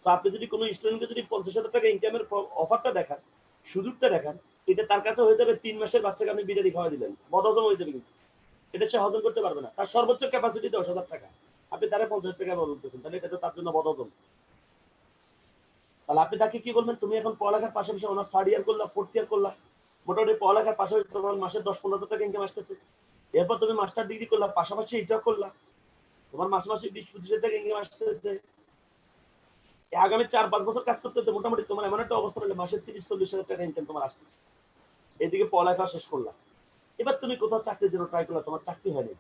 তো আপনি যদি কোনো স্টুডেন্টকে যদি 50,000 টাকা ইনকামের অফারটা দেখান, সুযোগটা দেখান, এটা তার কাছে হয়ে যাবে 3 মাসের বাচ্চাকে আপনি বিরিয়ানি খাওয়া দিলেন, বদহজম হয়ে যাবে কিন্তু, এটা সে হজম করতে পারবে না। তার সর্বোচ্চ ক্যাপাসিটি 10,000 টাকা, আপনি তারা 50,000 টাকা বলতেছেন, তাহলে এটা তো তার জন্য বদহজম। তাহলে আপনি তাকে কি বলবেন, তুমি এখন পড়ালেখার পাশাপাশি অনার্স 3rd ইয়ার করলা, 4th ইয়ার করলা, মোটামুটি পড়ালেখার পাশাপাশি তোমার মাসে 10-15,000 টাকা ইনকাম আসতেছে, এরপর তুমি মাস্টার ডিগ্রি করলা, পাশাপাশি এটা করলা, তোমার মাসে মাসে 20-25,000 টাকা ইনকাম আসতেছে। আগামী 4-5 বছর কাজ করতে করতে মোটামুটি তোমার এমন একটা অবস্থা হলে মাসে 30-40 হাজার টাকা ইনকাম তোমার আসতেছে, এদিকে পড়ালেখা শেষ করলা। এবার তুমি কোথাও চাকরির জন্য ট্রাই করলা, তোমার চাকরি হয়নি,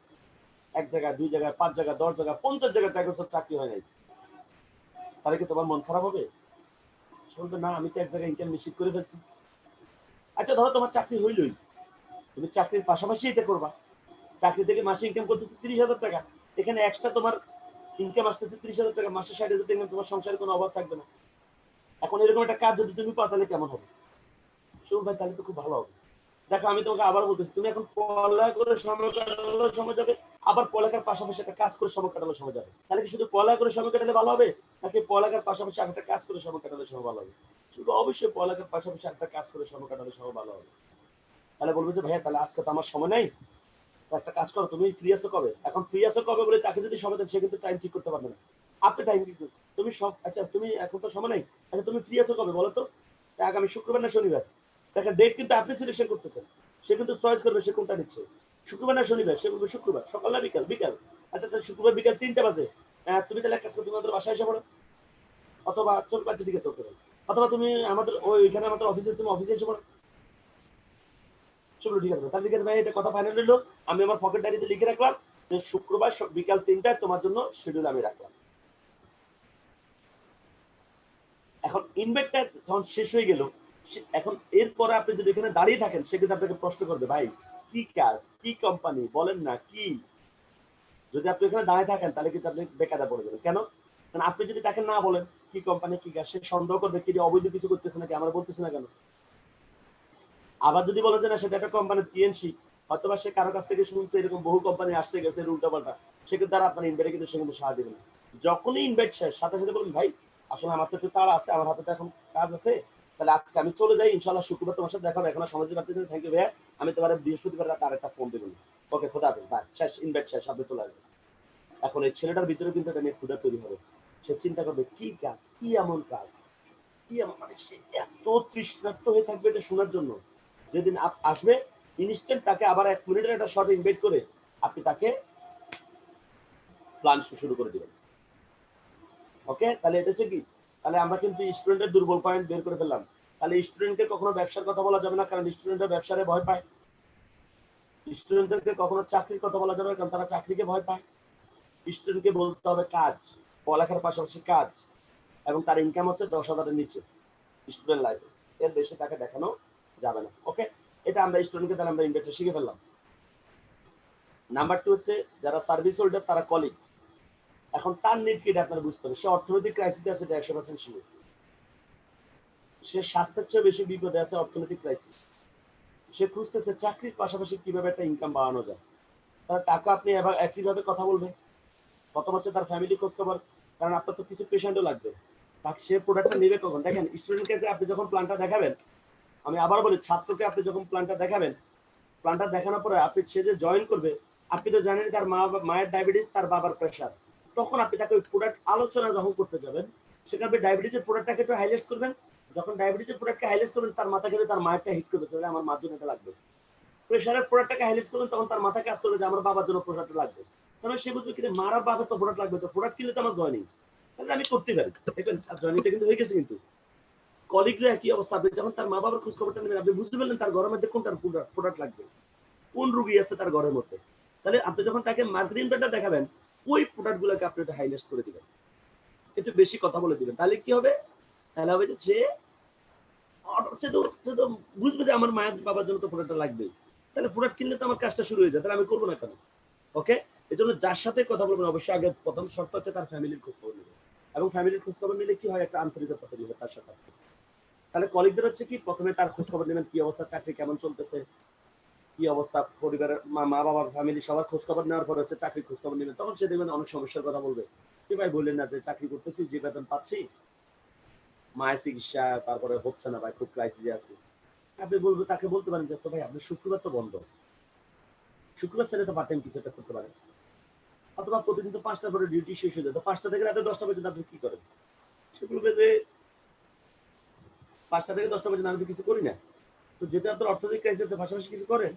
1 জায়গায় 2 জায়গায় 5 জায়গায় 10 জায়গায় 50 জায়গায় ট্রাই করছো, চাকরি হয় নাই, তাহলে কি তোমার মন খারাপ হবে? বলবে না আমি তো এক জায়গায় ইনকাম নিশ্চিত করে ফেলছি। আচ্ছা ধরো তোমার চাকরি হইলই, তুমি চাকরির পাশাপাশি এটা করবা, চাকরি থেকে মাসে ইনকাম করতেছে 30,000 টাকা, এখানে এক্সট্রা তোমার ইনকাম আসতেছে 30,000 টাকা, মাসে 60,000 টাকা, তোমার সংসারে কোনো অভাব থাকবে না। এখন এরকম একটা কাজ যদি তুমি পাও তাহলে কেমন হবে? শুভ ভাই তাহলে তো খুব ভালো হবে। দেখো আমি তোমাকে আবার বলতেছি, তুমি এখন পড়ালেখা করে সময় কাটালে সময় যাবে, আবার পড়ালেখার পাশাপাশি একটা কাজ করে সময় কাটালে সময় যাবে, তাহলে কি শুধু পড়ালেখা করে সময় কাটালে ভালো হবে, নাকি পড়ালেখার পাশাপাশি একটা কাজ করে সময় কাটালে সময় ভালো হবে? শুধু অবশ্যই পড়ালেখার পাশাপাশি একটা কাজ করে সময় কাটালে সময় ভালো হবে। তাহলে বলবে যে ভাইয়া তাহলে আজকে তো আমার সময় নাই, তো একটা কাজ করো, তুমি ফ্রি আছো কবে, এখন ফ্রি আছো কবে বলে তাকে যদি সময় দেন সে কিন্তু টাইম ঠিক করতে পারবে না, আপনি টাইম ঠিক তুমি সব, আচ্ছা তুমি এখন তো সময় নাই, আচ্ছা তুমি ফ্রি আছো কবে বলো তো, আগামী শুক্রবার না শনিবার, দেখেন ডেট কিন্তু আপনি সিলেকশন করতেছেন, সে কিন্তু চয়েস করবে সে কোনটা নিচ্ছে, শুক্রবার না শনিবার, সে বলবে শুক্রবার, সকাল না বিকাল, বিকাল, আচ্ছা তাহলে শুক্রবার বিকাল 3টা বাজে, তুমি তাহলে একটা তুমি আমাদের বাসায় এসে পড়ো, অথবা চল পাচ্ছি ঠিক আছে ওকে, অথবা তুমি আমাদের ওইখানে আমাদের অফিসে, তুমি অফিসে এসে পড়ো, চলো ঠিক আছে, তাহলে ঠিক আছে ভাই, এটা কথা ফাইনাল হলো, আমি আমার পকেট ডায়েরিতে লিখে রাখলাম যে শুক্রবার বিকাল 3টায় তোমার জন্য শিডিউল আমি রাখলাম। এখন ইনভাইটটা যখন শেষ হয়ে গেল, এখন এরপরে আপনি যদি এখানে দাঁড়িয়ে থাকেন, সে কিন্তু আপনাকে প্রশ্ন করবে, ভাই কি কাজ, কি কোম্পানি, বলেন না কি। যদি আপনি এখানে দাঁড়িয়ে থাকেন তাহলে কিন্তু আপনি বেকায়দা পড়ে যাবেন। কেন? কারণ আপনি যদি তাকে না বলেন কি কোম্পানি কি কাজ, সে সন্দেহ করবে কি অবৈধ কিছু করতেছে নাকি, আমরা বলতেছি না কেন। আবার যদি বলেন যে না সেটা একটা কোম্পানির টিএনসি, হয়তোবা সে কারো কাছ থেকে শুনছে এরকম বহু কোম্পানি আসছে গেছে উল্টাপাল্টা, সে কিন্তু তারা আপনার ইনভাইটে কিন্তু সে কিন্তু সাড়া দিবে না। যখনই ইনভাইট শেষ সাথে সাথে বলুন, ভাই আসলে আমার তো একটু তাড়া আছে, আমার হাতে তো এখন কাজ আছে, তাহলে আজকে আমি চলে যাই, ইনশাল্লাহ শুক্রবার তোমার সাথে দেখা হবে, এখন সময় দিতে পারতেছি, থ্যাংক ইউ ভাইয়া, আমি তোমার বৃহস্পতিবার রাতে আরেকটা ফোন দেবেন। ওকে, খোদা হাফেজ, বাই, শেষ, ইনভাইট শেষ, আপনি চলে আসবেন। এখন এই ছেলেটার ভিতরে কিন্তু একটা নিয়ে ক্ষুধা তৈরি হবে। সে চিন্তা করবে কি কাজ, কি এমন কাজ, কি এমন, মানে সে এত তৃষ্ণার্ত হয়ে থাকবে এটা শোনার জন্য। যেদিন আসবে ইনস্ট্যান্ট তাকে আবার 1 মিনিটের একটা শর্ট ইনভাইট করে আপনি তাকে প্ল্যান শুরু করে দিবেন। ওকে, তাহলে এটা হচ্ছে কি, তাহলে আমরা কিন্তু স্টুডেন্টের দুর্বল পয়েন্ট বের করে ফেললাম। তাহলে স্টুডেন্টকে কখনো ব্যবসার কথা বলা যাবে না, কারণ স্টুডেন্টরা ব্যবসারে ভয় পায়। স্টুডেন্টদেরকে কখনো চাকরির কথা বলা যাবে না, কারণ তারা চাকরিকে ভয় পায়। স্টুডেন্টকে বলতে হবে কাজ, পড়ালেখার পাশাপাশি কাজ, এবং তার ইনকাম হচ্ছে 10,000-এর নিচে স্টুডেন্ট লাইফে, এর বেশি তাকে দেখানো যাবে না। ওকে, এটা আমরা স্টুডেন্টকে তাহলে আমরা ইনভাইটে শিখে ফেললাম। নাম্বার 2 হচ্ছে যারা সার্ভিস হোল্ডার তারা কলিগ। এখন তার নিড কি এটা আপনারা বুঝতে হবে। সে অর্থনৈতিক ক্রাইসিসে আছে, এটা 100% শিওর। সে স্বাস্থ্যের চেয়ে বেশি বিপদে আছে, অর্থনৈতিক ক্রাইসিস। সে খুঁজতেছে চাকরির পাশাপাশি কিভাবে একটা ইনকাম বাড়ানো যায়। তার টাকা আপনি এবার একইভাবে কথা বলবে, প্রথম হচ্ছে তার ফ্যামিলি খোঁজ খবর, কারণ আপনার তো কিছু পেশেন্টও লাগবে। তাকে সে প্রোডাক্টটা নেবে কখন, দেখেন স্টুডেন্টকে আপনি যখন প্ল্যানটা দেখাবেন, আমি আবার বলি ছাত্রকে আপনি যখন প্ল্যানটা দেখাবেন, প্ল্যানটা দেখানোর পরে আপনি সে যে জয়েন করবে, আপনি তো জানেন তার মায়ের ডায়াবেটিস, তার বাবার প্রেশার, তখন আপনি তাকে ওই প্রোডাক্ট আলোচনা যখন করতে যাবেন, সেখানে আপনি ডায়াবেটিসের প্রোডাক্টটাকে একটু হাইলাইট করবেন। যখন ডায়াবেটিসের প্রোডাক্টকে হাইলাইট করবেন, তার মাথা কিন্তু তার মায়েরটা হিট করবে, তাহলে আমার মার জন্য এটা লাগবে। প্রেশারের প্রোডাক্টটাকে হাইলাইট করবেন, তখন তার মাথা কাজ করবে যে আমার বাবার জন্য প্রোডাক্ট লাগবে। তাহলে সে বুঝবে কিন্তু মার আর বাবার তো প্রোডাক্ট লাগবে, তো প্রোডাক্ট কিনলে তো আমার জয়নিং, তাহলে আমি করতে পারি। দেখবেন তার জয়নিংটা কিন্তু হয়ে গেছে। কিন্তু কলিগরা একই অবস্থা, আপনি যখন তার মা বাবার খোঁজ খবরটা নেবেন, আপনি বুঝতে পারলেন তার ঘরের মধ্যে কোনটার প্রোডাক্ট লাগবে, কোন রোগী আছে তার ঘরের মধ্যে। তাহলে আপনি যখন তাকে মার্কেটিং প্ল্যানটা দেখাবেন, ওই প্রোডাক্ট গুলোকে আপনি একটু হাইলাইট করে দিবেন, একটু বেশি কথা বলে দিবেন। তাহলে কি হবে, তাহলে হবে যে সে তো বুঝবে যে আমার মায়ের বাবার জন্য তো প্রোডাক্টটা লাগবে, তাহলে প্রোডাক্ট কিনলে তো আমার কাজটা শুরু হয়ে যায়, তাহলে আমি করবো না কেন। ওকে, এই জন্য যার সাথে কথা বলবেন অবশ্যই আগে প্রথম শর্ত হচ্ছে তার ফ্যামিলির খোঁজ খবর নেবেন, এবং ফ্যামিলির খোঁজ খবর নিলে কি হয়, একটা আন্তরিকতা তৈরি হয় তার সাথে। তাহলে কলিগদের হচ্ছে কি, প্রথমে তার খোঁজ খবর নেবেন, কি অবস্থা, চাকরি কেমন চলতেছে, কি অবস্থা পরিবারের, মা বাবার ফ্যামিলি সবার খোঁজ খবর নেওয়ার পর হচ্ছে চাকরির খোঁজ খবর নেবেন। তখন সে দেখবেন অনেক সমস্যার কথা বলবে, কি ভাই বললেন না যে চাকরি করতেছি, যে বেতন পাচ্ছি, মায়ের চিকিৎসা তারপরে হচ্ছে না ভাই, খুব ক্রাইসিসে আছি। আপনি বলবেন, তাকে বলতে পারেন যে তো ভাই আপনি শুক্রবার তো বন্ধ, শুক্রবার ছেড়ে তো পার্ট টাইম কিছু একটা করতে পারেন, অথবা প্রতিদিন তো 5টার পরে ডিউটি শেষ হয়ে যায়, তো 5টা থেকে রাতে 10টা পর্যন্ত আপনি কি করেন। সে বলবে যে 5টা থেকে 10টা পর্যন্ত আমি তো কিছু করি না। তো যেটা আপনার অর্থনৈতিক ক্রাইসিসের পাশাপাশি কিছু করেন।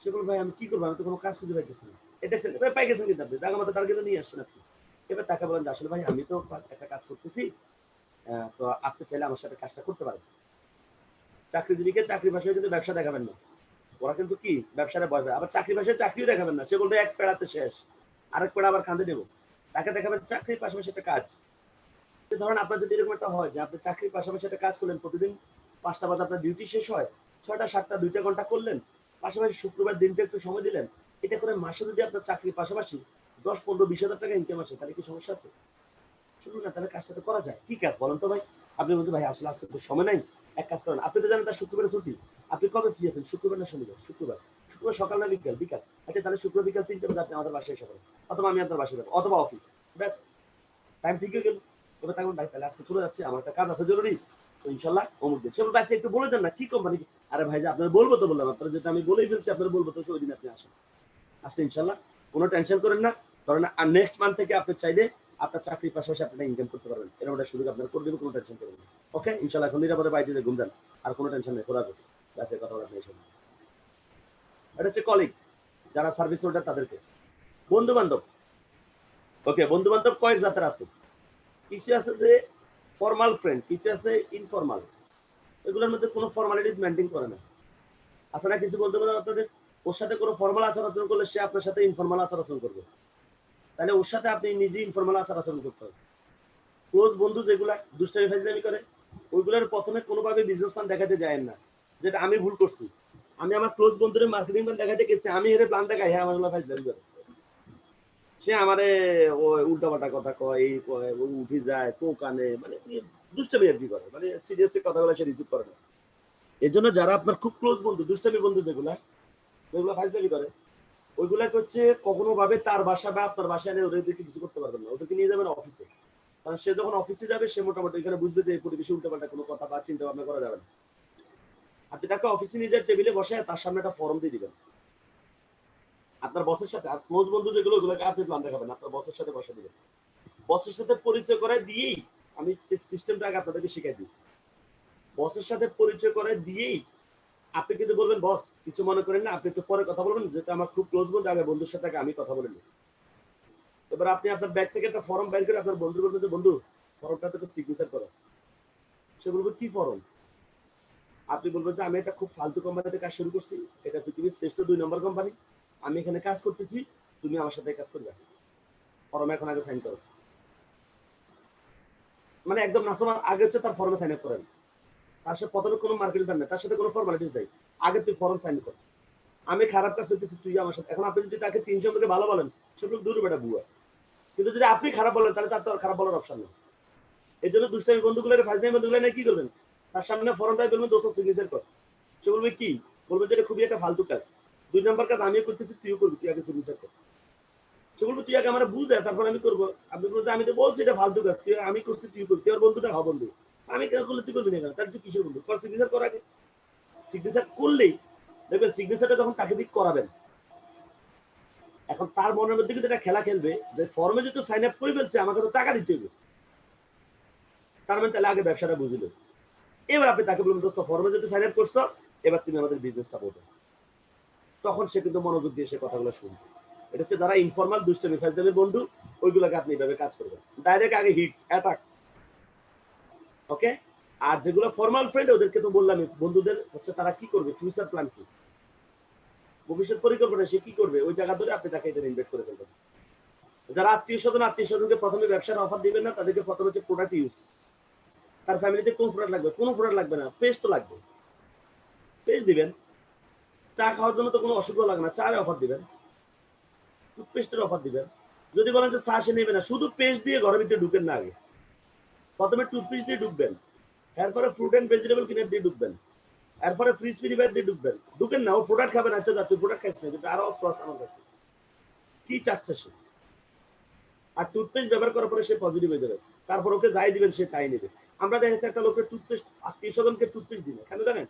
সে বলবে ভাই আমি কি করবো, আমি তো কোনো কাজ খুঁজে পাইতেছি না। এটা এবার পাই গেছেন কিন্তু আপনি জায়গা মতো টার্গেটে নিয়ে আসছেন আপনি। এবার তাকে বলেন যে আসলে ভাই আমি তো একটা কাজ করতেছি, তো আপনি চাইলে আমার সাথে কাজটা করতে পারেন। চাকরিজীবীকে চাকরি ভাষায় কিন্তু ব্যবসা দেখাবেন না, ওরা কিন্তু কি ব্যবসাটা ভয় পায়। আবার চাকরি ভাষায় চাকরিও দেখাবেন না, সে বলবে এক পেড়াতে শেষ, আরেক পেড়া আবার কাঁদে নেবো। তাকে দেখাবেন চাকরির পাশাপাশি একটা কাজ। ধরেন আপনার যদি এরকম একটা হয় যে আপনি চাকরির পাশাপাশি একটা কাজ করলেন, প্রতিদিন 5টা বাজে আপনার ডিউটি শেষ হয়, 6টা 7টা 2টা ঘন্টা করলেন, পাশাপাশি শুক্রবার দিনটা একটু সময় দিলেন, এটা করে মাসে যদি আপনার চাকরির পাশাপাশি 10, 15, 20 হাজার টাকা ইনকাম আসে, তাহলে কি সমস্যা আছে? শুনুন না, তাহলে কাজটা তো করা যায়। কি কাজ বলেন তো ভাই? আপনি বলছেন ভাই আসলে আজকে তো সময় নাই, এক কাজ করেন, আপনি তো জানেন তার শুক্রবারে ছুটি, আপনি কবে ফ্রি আছেন, শুক্রবার না শনিবার? শুক্রবার। শুক্রবার সকাল না বিকাল? বিকাল। আচ্ছা তাহলে শুক্রবার বিকাল 3টা বাজে আপনি আমাদের বাসায় এসে পড়েন, অথবা আমি আপনার বাসায় যাবো, অথবা অফিস, ব্যাস টাইম ঠিক হয়ে গেল। এবার তখন ভাই তাহলে আজকে চলে যাচ্ছে, আমার একটা কাজ আছে জরুরি, তো ইনশাল্লাহ অমুক দিন। সে বলবে আচ্ছা একটু বলে দেন না কি কোম্পানি। আরে ভাই যে আপনার বলবো তো, বললাম আপনার যেটা আমি বলেই ফেলছি, আপনার বলবো তো, ওই দিন আপনি আসেন, আসলে ইনশাল্লাহ কোনো টেনশন করেন না। ধরেন আর নেক্সট মান্থ থেকে আপনি চাইলে আপনার চাকরির পাশাপাশি আপনারা ইনকাম করতে পারবেন, এরকম একটা সুযোগ আপনার করে দেবে, কোনো টেনশন করবেন না। ওকে, ইনশাল্লাহ এখন নিরাপদে বাড়িতে ঘুম দেন, আর কোনো টেনশন নেই, খোলা গেছে, ব্যাস এই কথা বলা নেই। এটা হচ্ছে কলিগ, যারা সার্ভিস হোল্ডার তাদেরকে। বন্ধু বান্ধব, ওকে, বন্ধু বান্ধব কয়েক জাতের আছে। কিছু আছে যে ফর্মাল ফ্রেন্ড, কিছু আছে ইনফর্মাল, এগুলোর মধ্যে কোনো ফর্মালিটিস মেনটেন করে না। আসলে কিছু বলতে পারেন আপনাদের, ওর সাথে কোনো ফর্মাল আচার আচরণ করলে সে আপনার সাথে ইনফর্মাল আচার আচরণ করবে, তাহলে ওর সাথে আপনি নিজে ইনফর্মাল আচার আচরণ করতে হবে। ক্লোজ বন্ধু যেগুলা দুষ্টামি ফাজলামি করে, ওইগুলোর প্রথমে কোনোভাবে বিজনেস প্ল্যান দেখাতে যায় না, যেটা আমি ভুল করছি। আমি আমার ক্লোজ বন্ধুদের মার্কেটিং প্ল্যান দেখাতে গেছি, আমি এর প্ল্যান দেখাই, হ্যাঁ আমার ভাই করে সে আমারে উল্টাপাল্টা কথা কয়, এই কয়, ও উঠে যায়, তো কানে, মানে দুষ্টামি আর কি করে, মানে সিরিয়াসলি কথাগুলো সে রিসিভ করে না। এর জন্য যারা আপনার খুব ক্লোজ বন্ধু, দুষ্টামি বন্ধু যেগুলা যেগুলো ফাইজলামি করে, ওইগুলাকে হচ্ছে কখনো ভাবে তার বাসা বা আপনার বাসায় এনে ওদেরকে কিছু করতে পারবেন না, ওদেরকে নিয়ে যাবেন অফিসে। কারণ সে যখন অফিসে যাবে সে মোটামুটি এখানে বুঝবে যে এই পরিবেশে উল্টাপাল্টা কোনো কথা বা চিন্তা ভাবনা করা যাবে না। আপনি তাকে অফিসে নিজের টেবিলে বসায় তার সামনে একটা ফর্ম দিয়ে দিবেন আপনার বসের সাথে। আর ক্লোজ বন্ধু যেগুলো, ওগুলোকে আপনি প্ল্যান দেখাবেন, আপনার বসের সাথে বসা দিবেন। বসের সাথে পরিচয় করে দিয়েই আমি সিস্টেমটা আগে আপনাদেরকে শিখাই দিই। বসের সাথে পরিচয় করে দিয়েই আপনি কিন্তু বলবেন, বস কিছু মনে করেন না, আপনি একটু পরে কথা বলবেন, যেটা আমার খুব ক্লোজ বন্ধু, আগে বন্ধুর সাথে আমি কথা বলে নিই। এবার আপনি আপনার ব্যাগ থেকে একটা ফর্ম বের করে আপনার বন্ধু বলবেন যে, বন্ধু ফর্মটাতে একটু সিগনেচার করো। সে বলবে কি ফর্ম? আপনি বলবেন যে, আমি একটা খুব ফালতু কোম্পানিতে কাজ শুরু করছি, এটা পৃথিবীর শ্রেষ্ঠ 2 নম্বর কোম্পানি, আমি এখানে কাজ করতেছি, তুমি আমার সাথে কাজ করবে, ফর্মে এখন আগে সাইন করো। মানে একদম নাসমার আগে হচ্ছে তার ফর্মে সাইন আপ করেন। তার সাথে প্রথমে কোনো মার্কেটিং প্ল্যান নেই, তার সাথে কোনো ফর্মালিটিস নেই, আগে তুই ফর্ম সাইন কর। আমি খারাপ কাজ করতেছি, তুই আমার সাথে। এখন আপনি যদি তাকে 3 জনকে ভালো বলেন, সেগুলো দূর বেটা বুয়া। কিন্তু যদি আপনি খারাপ বলেন, তাহলে তার তো আর খারাপ বলার অপশন নেই। এই জন্য দুষ্টামি বন্ধুগুলো, ফাজলামি বন্ধুগুলো কি করবেন, তার সামনে ফর্মটাই বলবেন দোস্ত সিগনেচার কর। সে বলবে কি, বলবে যে এটা খুবই একটা ফালতু কাজ, 2 নম্বর কাজ আমিও করতেছি, তুইও করবি, তুই আগে সিগনেচার কর। সে বলবে তুই আগে আমার বুঝে তারপর আমি করবো। আপনি বলবেন আমি তো বলছি এটা ফালতু কাজ, তুই আমি করছি তুই করবি, তুই আর বন্ধুটা হওয়া বন্ধু, আমি কেন করলে তুই করবি না কেন, তাহলে তুই কিসের বন্ধু, কর সিগনেচার কর আগে। সিগনেচার করলেই দেখবেন সিগনেচারটা যখন তাকে দিক করাবেন, এখন তার মনের মধ্যে কিন্তু একটা খেলা খেলবে যে ফর্মে যেহেতু সাইন আপ করে ফেলছে, আমাকে তো টাকা দিতে হবে। তার মানে তাহলে আগে ব্যবসাটা বুঝিল। এবার আপনি তাকে বলুন, দোস্ত ফর্মে যেহেতু সাইন আপ করছো, এবার তুমি আমাদের বিজনেসটা বলবে। তখন সে কিন্তু মনোযোগ দিয়ে সে কথাগুলো শুনবে। এটা হচ্ছে যারা ইনফর্মাল দুষ্টামি ফাজলামি বন্ধু, ওইগুলোকে আপনি এইভাবে কাজ করবেন, ডাইরেক্ট আগে হিট অ্যাটাক। ওকে। আর যেগুলো ফর্মাল ফ্রেন্ড, ওদেরকে তো বললাম, বন্ধুদের হচ্ছে তারা কি করবে, ফিউচার প্ল্যান কি, ভবিষ্যৎ পরিকল্পনা সে কি করবে, ওই জায়গা ধরে আপনি তাকে এটা ইনভেস্ট করে ফেলবেন। যারা আত্মীয় স্বজনকে প্রথমে ব্যবসার অফার দিবেন না, তাদেরকে প্রথমে হচ্ছে প্রোডাক্ট ইউজ। তার ফ্যামিলিতে কোন প্রোডাক্ট লাগবে, কোনো প্রোডাক্ট লাগবে না, পেস্ট তো লাগবে, পেস্ট দিবেন। চা খাওয়ার জন্য তো কোনো অসুবিধা লাগে না, চায়ের অফার দিবেন, টুথপেস্টের অফার দিবেন। যদি বলেন যে চা সে নেবে না, শুধু পেস্ট দিয়ে ঘরের ভিতরে ঢুকেন না, আগে প্রথমে টুথপেস্ট দিয়ে ঢুকবেন, এরপরে ফ্রুট এন্ড ভেজিটেবল কিনে দিয়ে ঢুকবেন, এরপরে ফ্রিজ ফ্রিবার দিয়ে ঢুকবেন। ঢুকেন না, ও প্রোডাক্ট খাবেন, আচ্ছা যা তুই প্রোডাক্ট খাইছ না, কিন্তু আরো অফার আমার কাছে, কি চাচ্ছে সে। আর টুথপেস্ট ব্যবহার করার পরে সে পজিটিভ হয়ে যাবে, তারপর ওকে যাই দিবেন সে তাই নেবে। আমরা দেখেছি একটা লোকের টুথপেস্ট, আত্মীয় স্বজনকে টুথপেস্ট দিবে, কেন জানেন?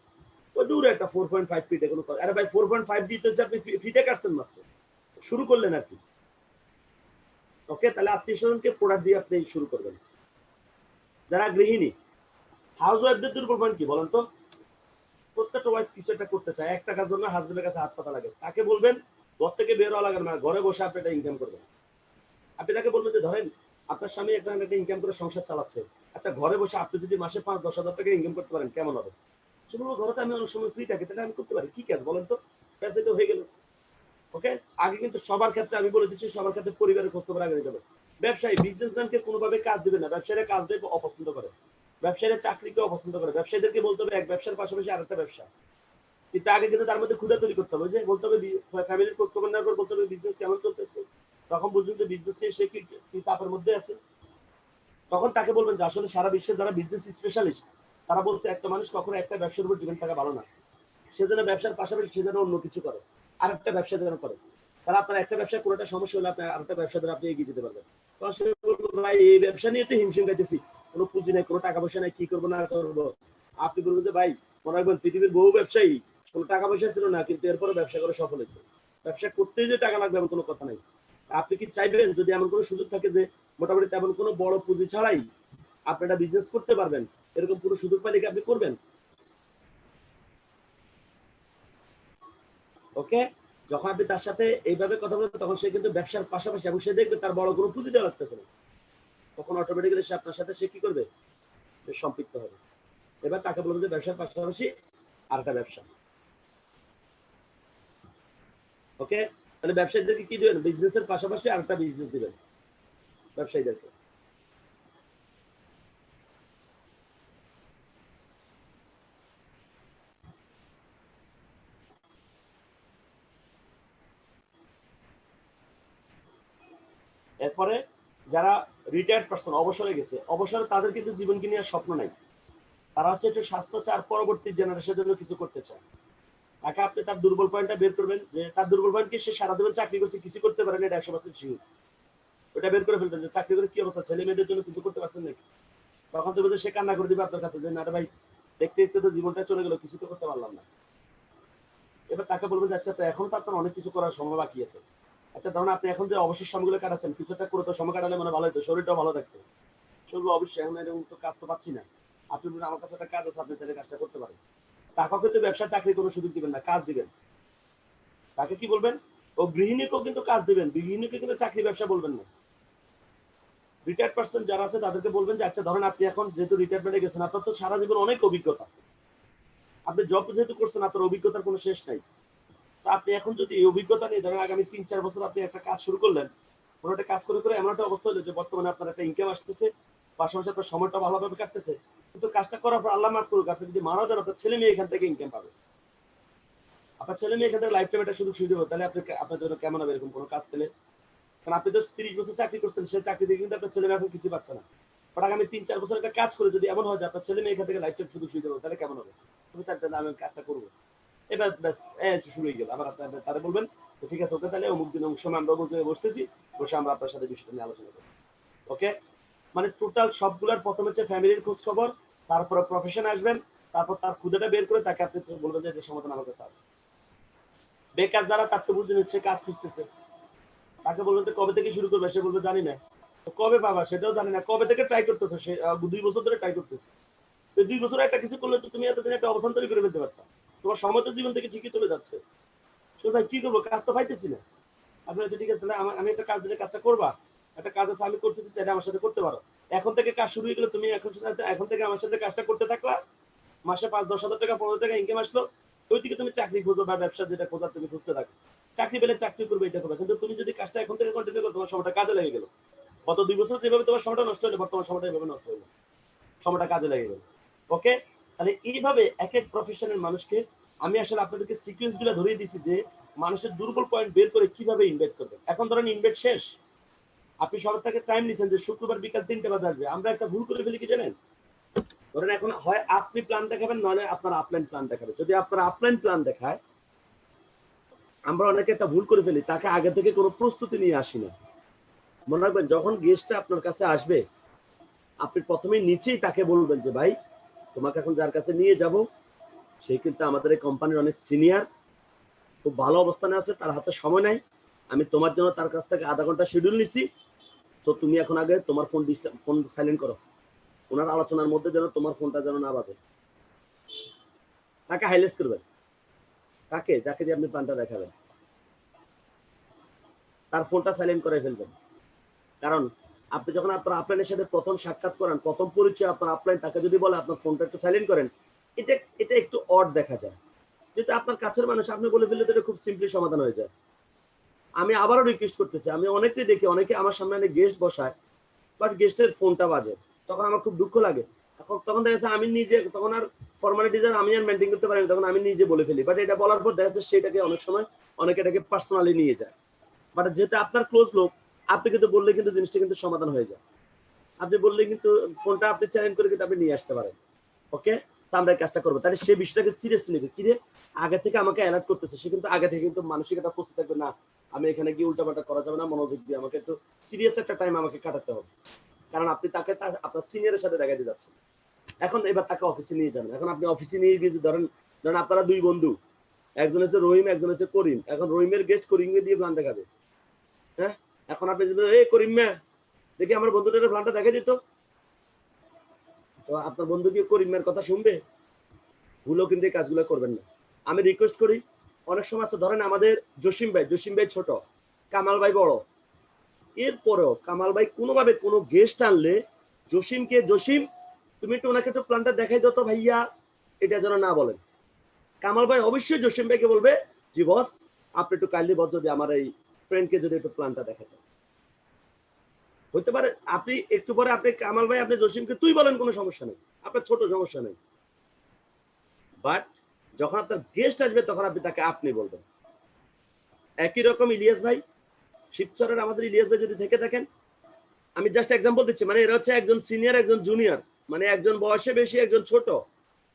ওই দূরে একটা 4.5 ফিট কোনো, আরে ভাই 4.5 দিতে হচ্ছে, আপনি ফিটে কাটছেন মাত্র, শুরু করলেন আর কি। ওকে, তাহলে আত্মীয় স্বজনকে প্রোডাক্ট দিয়ে আপনি শুরু করবেন। যারা গৃহিণী, হাউস ওয়াইফদের দুর্বল পয়েন্ট কি বলেন তো? প্রত্যেকটা ওয়াইফ কিছু একটা করতে চায়, এক টাকার জন্য হাজবেন্ডের কাছে হাত পাতা লাগে। তাকে বলবেন ঘর থেকে বের হওয়া লাগে না, ঘরে বসে আপনি এটা ইনকাম করবেন। আপনি তাকে বলবেন যে ধরেন আপনার স্বামী একটা ইনকাম করে সংসার চালাচ্ছে, আচ্ছা ঘরে বসে আপনি যদি মাসে 5-10 হাজার টাকা ইনকাম করতে পারেন কেমন হবে? সে বলবো ঘরে তো আমি অনেক সময় ফ্রি থাকি, তাহলে আমি করতে পারি, কি কাজ বলেন তো, ব্যাস তো হয়ে গেল। ওকে। আগে কিন্তু সবার ক্ষেত্রে আমি বলে দিচ্ছি, সবার ক্ষেত্রে পরিবারের খোঁজ খবর আগে নিতে হবে। ব্যবসায়ী বিজনেসম্যানকে কোনোভাবে কাজ দিবে না, ব্যবসায়ীরা কাজ দেবে অপছন্দ করে, ব্যবসায়ীরা চাকরিকে অপছন্দ করে। ব্যবসায়ীদেরকে বলতে হবে এক ব্যবসার পাশাপাশি আরেকটা ব্যবসা, কিন্তু আগে কিন্তু তার মধ্যে ক্ষুধা তৈরি করতে হবে, যে বলতে হবে ফ্যামিলির খোঁজ খবর নেওয়ার পর বলতে হবে বিজনেস কেমন চলতেছে, তখন বুঝবেন যে বিজনেস সে কি চাপের মধ্যে আছে। তখন তাকে বলবেন যে আসলে সারা বিশ্বে যারা বিজনেস স্পেশালিস্ট, তারা বলছে একটা মানুষ কখনো একটা ব্যবসার উপর ডিপেন্ড থাকা ভালো না, সে যেন ব্যবসার পাশাপাশি সে যেন অন্য কিছু করে, আর একটা ব্যবসা যেন করে। তাহলে আপনার একটা ব্যবসায় কোনো একটা সমস্যা হলে আপনার আরেকটা ব্যবসা দ্বারা আপনি এগিয়ে যেতে পারবেন। তখন সে বলবো ভাই এই ব্যবসা নিয়ে তো হিমশিম খাইতেছি, কোনো পুঁজি নাই, কোনো টাকা পয়সা নাই, কি করবো না করবো। আপনি বলবেন যে ভাই মনে রাখবেন পৃথিবীর বহু ব্যবসায়ী কোনো টাকা পয়সা ছিল না, কিন্তু এরপরে ব্যবসা করে সফল হয়েছে। ব্যবসা করতেই যে টাকা লাগবে এমন কোনো কথা নাই। আপনি কি চাইবেন যদি এমন কোনো সুযোগ থাকে যে মোটামুটি তেমন কোনো বড় পুঁজি ছাড়াই আপনি একটা বিজনেস করতে পারবেন, এরকম পুরো সুযোগ পাইলে কি আপনি করবেন? ওকে। যখন আপনি তার সাথে এইভাবে কথা বলবেন, তখন সে কিন্তু ব্যবসার পাশাপাশি, এবং সে দেখবে তার বড় কোনো পুঁজি দেওয়া লাগতেছে না, তখন অটোমেটিক্যালি সে আপনার সাথে সে কি করবে, সম্পৃক্ত হবে। এবার তাকে বলবে যে ব্যবসার পাশাপাশি আরেকটা ব্যবসা। ওকে। তাহলে ব্যবসায়ীদেরকে কি দিবেন, বিজনেসের পাশাপাশি আরেকটা বিজনেস দিবেন ব্যবসায়ীদেরকে। এরপরে যারা রিটায়ার্ড পার্সন, অবসরে গেছে, অবসরে তাদের কিন্তু জীবনকে নিয়ে আর স্বপ্ন নাই। তারা হচ্ছে একটু স্বাস্থ্য চার পরবর্তী জেনারেশনের জন্য কিছু করতে চায়। তাকে আপনি তার দুর্বল পয়েন্টটা বের করবেন, যে তার দুর্বল পয়েন্ট কি, সে সারা জীবন চাকরি করছে কিছু করতে পারেন, এটা 100% শিওর। ওটা বের করে ফেলবেন যে চাকরি করে কি অবস্থা, ছেলে মেয়েদের জন্য কিছু করতে পারছেন নাকি। তখন তো সে কান্না করে দিবে আপনার কাছে যে না রে ভাই, দেখতে দেখতে তো জীবনটা চলে গেল, কিছু তো করতে পারলাম না। এবার তাকে বলবেন যে আচ্ছা, তো এখন তো আপনার অনেক কিছু করার সময় বাকি আছে। আচ্ছা ধরুন আপনি এখন যে অবসর সময়গুলো কাটাচ্ছেন, কিছু একটা করে তো সময় কাটালে মানে ভালো হতো, শরীরটাও ভালো থাকতো। সেগুলো অবশ্যই এখন এরকম তো কাজ তো পাচ্ছি না, আপনি বলবেন আমার কাছে একটা কাজ আছে, আপনি চাইলে কাজটা করতে পারেন। তাকে কিন্তু ব্যবসা চাকরি কোনো সুযোগ দিবেন না, কাজ দিবেন। তাকে কি বলবেন, ও গৃহিণীকেও কিন্তু কাজ দিবেন, গৃহিণীকে কিন্তু চাকরি ব্যবসা বলবেন না। রিটায়ার্ড পার্সন যারা আছে তাদেরকে বলবেন যে আচ্ছা ধরেন আপনি এখন যেহেতু রিটায়ারমেন্টে গেছেন, আপনার তো সারা জীবন অনেক অভিজ্ঞতা, আপনি জব যেহেতু করছেন, আপনার অভিজ্ঞতার কোনো শেষ নাই। তো আপনি এখন যদি এই অভিজ্ঞতা নিয়ে ধরেন আগামী 3-4 বছর আপনি একটা কাজ শুরু করলেন, কোনো একটা কাজ করে করে এমন একটা অবস্থা হলো যে বর্তমানে আপনার একটা ইনকাম আসতেছে, পাশাপাশি আপনার সময়টা ভালোভাবে কাটতেছে, কিন্তু কাজটা করার পর আল্লাহ মাফ করুক, আপনি যদি মারা যান, আপনার ছেলে মেয়ে এখান থেকে ইনকাম পাবে, আপনার ছেলে মেয়ে এখান থেকে লাইফ টাইম একটা সুযোগ সুবিধা হবে, তাহলে আপনি আপনার জন্য কেমন হবে এরকম কোনো কাজ পেলে। কারণ আপনি তো 30 বছর চাকরি করছেন, সেই চাকরি থেকে কিন্তু আপনার ছেলে মেয়ে এখন কিছু পাচ্ছে না। বাট আগামী 3-4 বছর একটা কাজ করে যদি এমন হয় যে আপনার ছেলে মেয়ে এখান থেকে লাইফ টাইম সুযোগ সুবিধা হবে, তাহলে কেমন হবে। তুমি তাহলে আমি কাজটা করবো, এবার ব্যাস শুরু হয়ে গেল। আবার আপনার তারা বলবেন ঠিক আছে, ওকে তাহলে অমুক দিন অমুক সময় আমরা বসতেছি, বসে আমরা আপনার সাথে বিষয়টা নিয়ে আলোচনা করবো। ওকে, মানে টোটাল সবগুলোর প্রথমে হচ্ছে ফ্যামিলির খোঁজ খবর, তারপরে প্রফেশন আসবেন, তারপর তার খুদেটা বের করে তাকে আপনি বলবেন যে সমাধান আমার কাছে আছে। বেকার যারা, তার তো বুঝতে নিচ্ছে কাজ খুঁজতেছে, তাকে বলবেন যে কবে থেকে শুরু করবে, সে বলবে জানি না। তো কবে পাবা সেটাও জানি না, কবে থেকে ট্রাই করতেছে, সে 2 বছর ধরে ট্রাই করতেছে। তো 2 বছর একটা কিছু করলে তো তুমি এতদিন একটা অবস্থান তৈরি করে ফেলতে পারতা, তোমার সময় তো জীবন থেকে ঠিকই চলে যাচ্ছে। সে ভাই কি করবো, কাজ তো পাইতেছি না। আপনি হচ্ছে ঠিক আছে, তাহলে আমি একটা কাজ দিলে কাজটা করবা, একটা কাজ আছে আমি করতেছি, চাইলে আমার সাথে করতে পারো। এখন থেকে কাজ শুরু হয়ে গেলে, তুমি এখন থেকে আমার সাথে কাজটা করতে থাকলা, মাসে 5-10 হাজার টাকা 15 টাকা ইনকাম আসলো, ওই দিকে তুমি চাকরি খুঁজো বা ব্যবসা যেটা খোঁজার তুমি খুঁজতে থাকো। চাকরি পেলে চাকরি করবে, এটা করবে, কিন্তু তুমি যদি কাজটা এখন থেকে কন্টিনিউ করো, তোমার সময়টা কাজে লেগে গেল। গত 2 বছর যেভাবে তোমার সময়টা নষ্ট হলো, বর্তমান সময়টা এভাবে নষ্ট হলো, সময়টা কাজে লেগে গেল। ওকে, তাহলে এইভাবে এক এক প্রফেশনের মানুষকে আমি আসলে আপনাদেরকে সিকোয়েন্স গুলো ধরিয়ে দিছি যে মানুষের দুর্বল পয়েন্ট বের করে কিভাবে ইনভেস্ট করবে। এখন ধরেন ইনভেস্ট শেষ, আপনি সবার থেকে টাইম নিছেন যে শুক্রবার বিকাল 3টে বাজে আসবে, আমরা একটা ভুল করে ফেলি কি জানেন, ধরেন এখন হয় আপনি প্ল্যান দেখাবেন, নয় আপনার আপলাইন প্ল্যান দেখাবে। যদি আপনার আপলাইন প্ল্যান দেখায়, আমরা অনেকে একটা ভুল করে ফেলি, তাকে আগে থেকে কোনো প্রস্তুতি নিয়ে আসি না। মনে রাখবেন, যখন গেস্টটা আপনার কাছে আসবে, আপনি প্রথমে নিচেই তাকে বলবেন যে ভাই, তোমাকে এখন যার কাছে নিয়ে যাব, সে কিন্তু আমাদের এই কোম্পানির অনেক সিনিয়র, খুব ভালো অবস্থানে আছে, তার হাতে সময় নাই, আমি তোমার জন্য তার কাছ থেকে আধা ঘন্টা শিডিউল নিছি, তো তুমি এখন আগে তোমার ফোন সাইলেন্ট করো, ওনার আলোচনার মধ্যে যেন তোমার ফোনটা যেন না বাজে। তাকে হাইলাইট করবেন, তাকে যাকে দিয়ে আপনি প্ল্যানটা দেখাবেন, তার ফোনটা সাইলেন্ট করে ফেলবেন। কারণ আপনি যখন আপনার আপলাইনের সাথে প্রথম সাক্ষাৎ করেন, প্রথম পরিচয় আপনার আপলাইন, তাকে যদি বলে আপনার ফোনটা একটু সাইলেন্ট করেন, এটা এটা একটু অড দেখা যায়। যেটা আপনার কাছের মানুষ, আপনি বলে ফেললে তো এটা খুব সিম্পলি সমাধান হয়ে যায়। আমি আবারও রিকোয়েস্ট করতেছি, আমি অনেকটাই দেখি, অনেকে আমার সামনে গেস্ট বসায়, বাট গেস্টের ফোনটা বাজে, তখন আমার খুব দুঃখ লাগে। এখন তখন দেখা যাচ্ছে আমি নিজে, তখন আর ফর্মালিটিজ আমি আর মেনটেন করতে পারি, তখন আমি নিজে বলে ফেলি। বাট এটা বলার পর দেখা যাচ্ছে সেটাকে অনেক সময় অনেকে এটাকে পার্সোনালি নিয়ে যায়। বাট যেটা আপনার ক্লোজ লোক, আপনি কিন্তু বললে কিন্তু জিনিসটা কিন্তু সমাধান হয়ে যায়। আপনি বললে কিন্তু ফোনটা আপনি চ্যালেঞ্জ করে কিন্তু আপনি নিয়ে আসতে পারেন। ওকে, তো আমরা এই কাজটা করবো, তাহলে সে বিষয়টাকে সিরিয়াসলি নেবে, কি রে আগে থেকে আমাকে অ্যালার্ট করতেছে, সে কিন্তু আগে থেকে কিন্তু মানসিকতা প্রস্তুত থাকবে, না আমি এখানে গিয়ে উল্টাপাল্টা করা যাবে না, মনোযোগ দিয়ে আমাকে একটু সিরিয়াস একটা টাইম আমাকে কাটাতে হবে। কারণ আপনি তাকে আপনার সিনিয়রের সাথে দেখাতে যাচ্ছেন। এখন এবার তাকে অফিসে নিয়ে যাবেন। এখন আপনি অফিসে নিয়ে গিয়ে ধরেন ধরেন আপনারা 2 বন্ধু, একজন হচ্ছে রহিম, একজন হচ্ছে করিম। এখন রহিমের গেস্ট করিমকে দিয়ে প্ল্যান দেখাবে। হ্যাঁ, এখন আপনি যদি এই করিম মে দেখি আমার বন্ধুটার প্ল্যানটা দেখে দিত, তো আপনার বন্ধু কি করিমের কথা শুনবে? ভুলও কিন্তু এই কাজগুলো করবেন না। আমি রিকোয়েস্ট করি, অনেক সময় আছে ধরেন আমাদের জসিম ভাই ছোট, কামাল ভাই বড়, এরপরেও কামাল ভাই কোনোভাবে কোনো গেস্ট আনলে জসিম তুমি একটু ওনাকে একটু প্ল্যানটা দেখাই দাও তো ভাইয়া, এটা যেন না বলেন। কামাল ভাই অবশ্যই জসিম ভাইকে বলবে, জি বস, আপনি একটু কাইন্ডলি বস যদি আমার এই ফ্রেন্ডকে যদি একটু প্ল্যানটা দেখাতে। হইতে পারে আপনি একটু পরে আপনি কামাল ভাই আপনি জসিমকে তুই বলেন, কোনো সমস্যা নেই, আপনার ছোট সমস্যা নেই। বাট যখন আপনার গেস্ট আসবে, তখন আপনি তাকে আপনি বলবেন। একই রকম ইলিয়াস ভাই, শিবচরের আমাদের ইলিয়াস ভাই যদি থেকে থাকেন, আমি জাস্ট এক্সাম্পল দিচ্ছি, মানে এরা হচ্ছে একজন সিনিয়র একজন জুনিয়র, মানে একজন বয়সে বেশি একজন ছোট,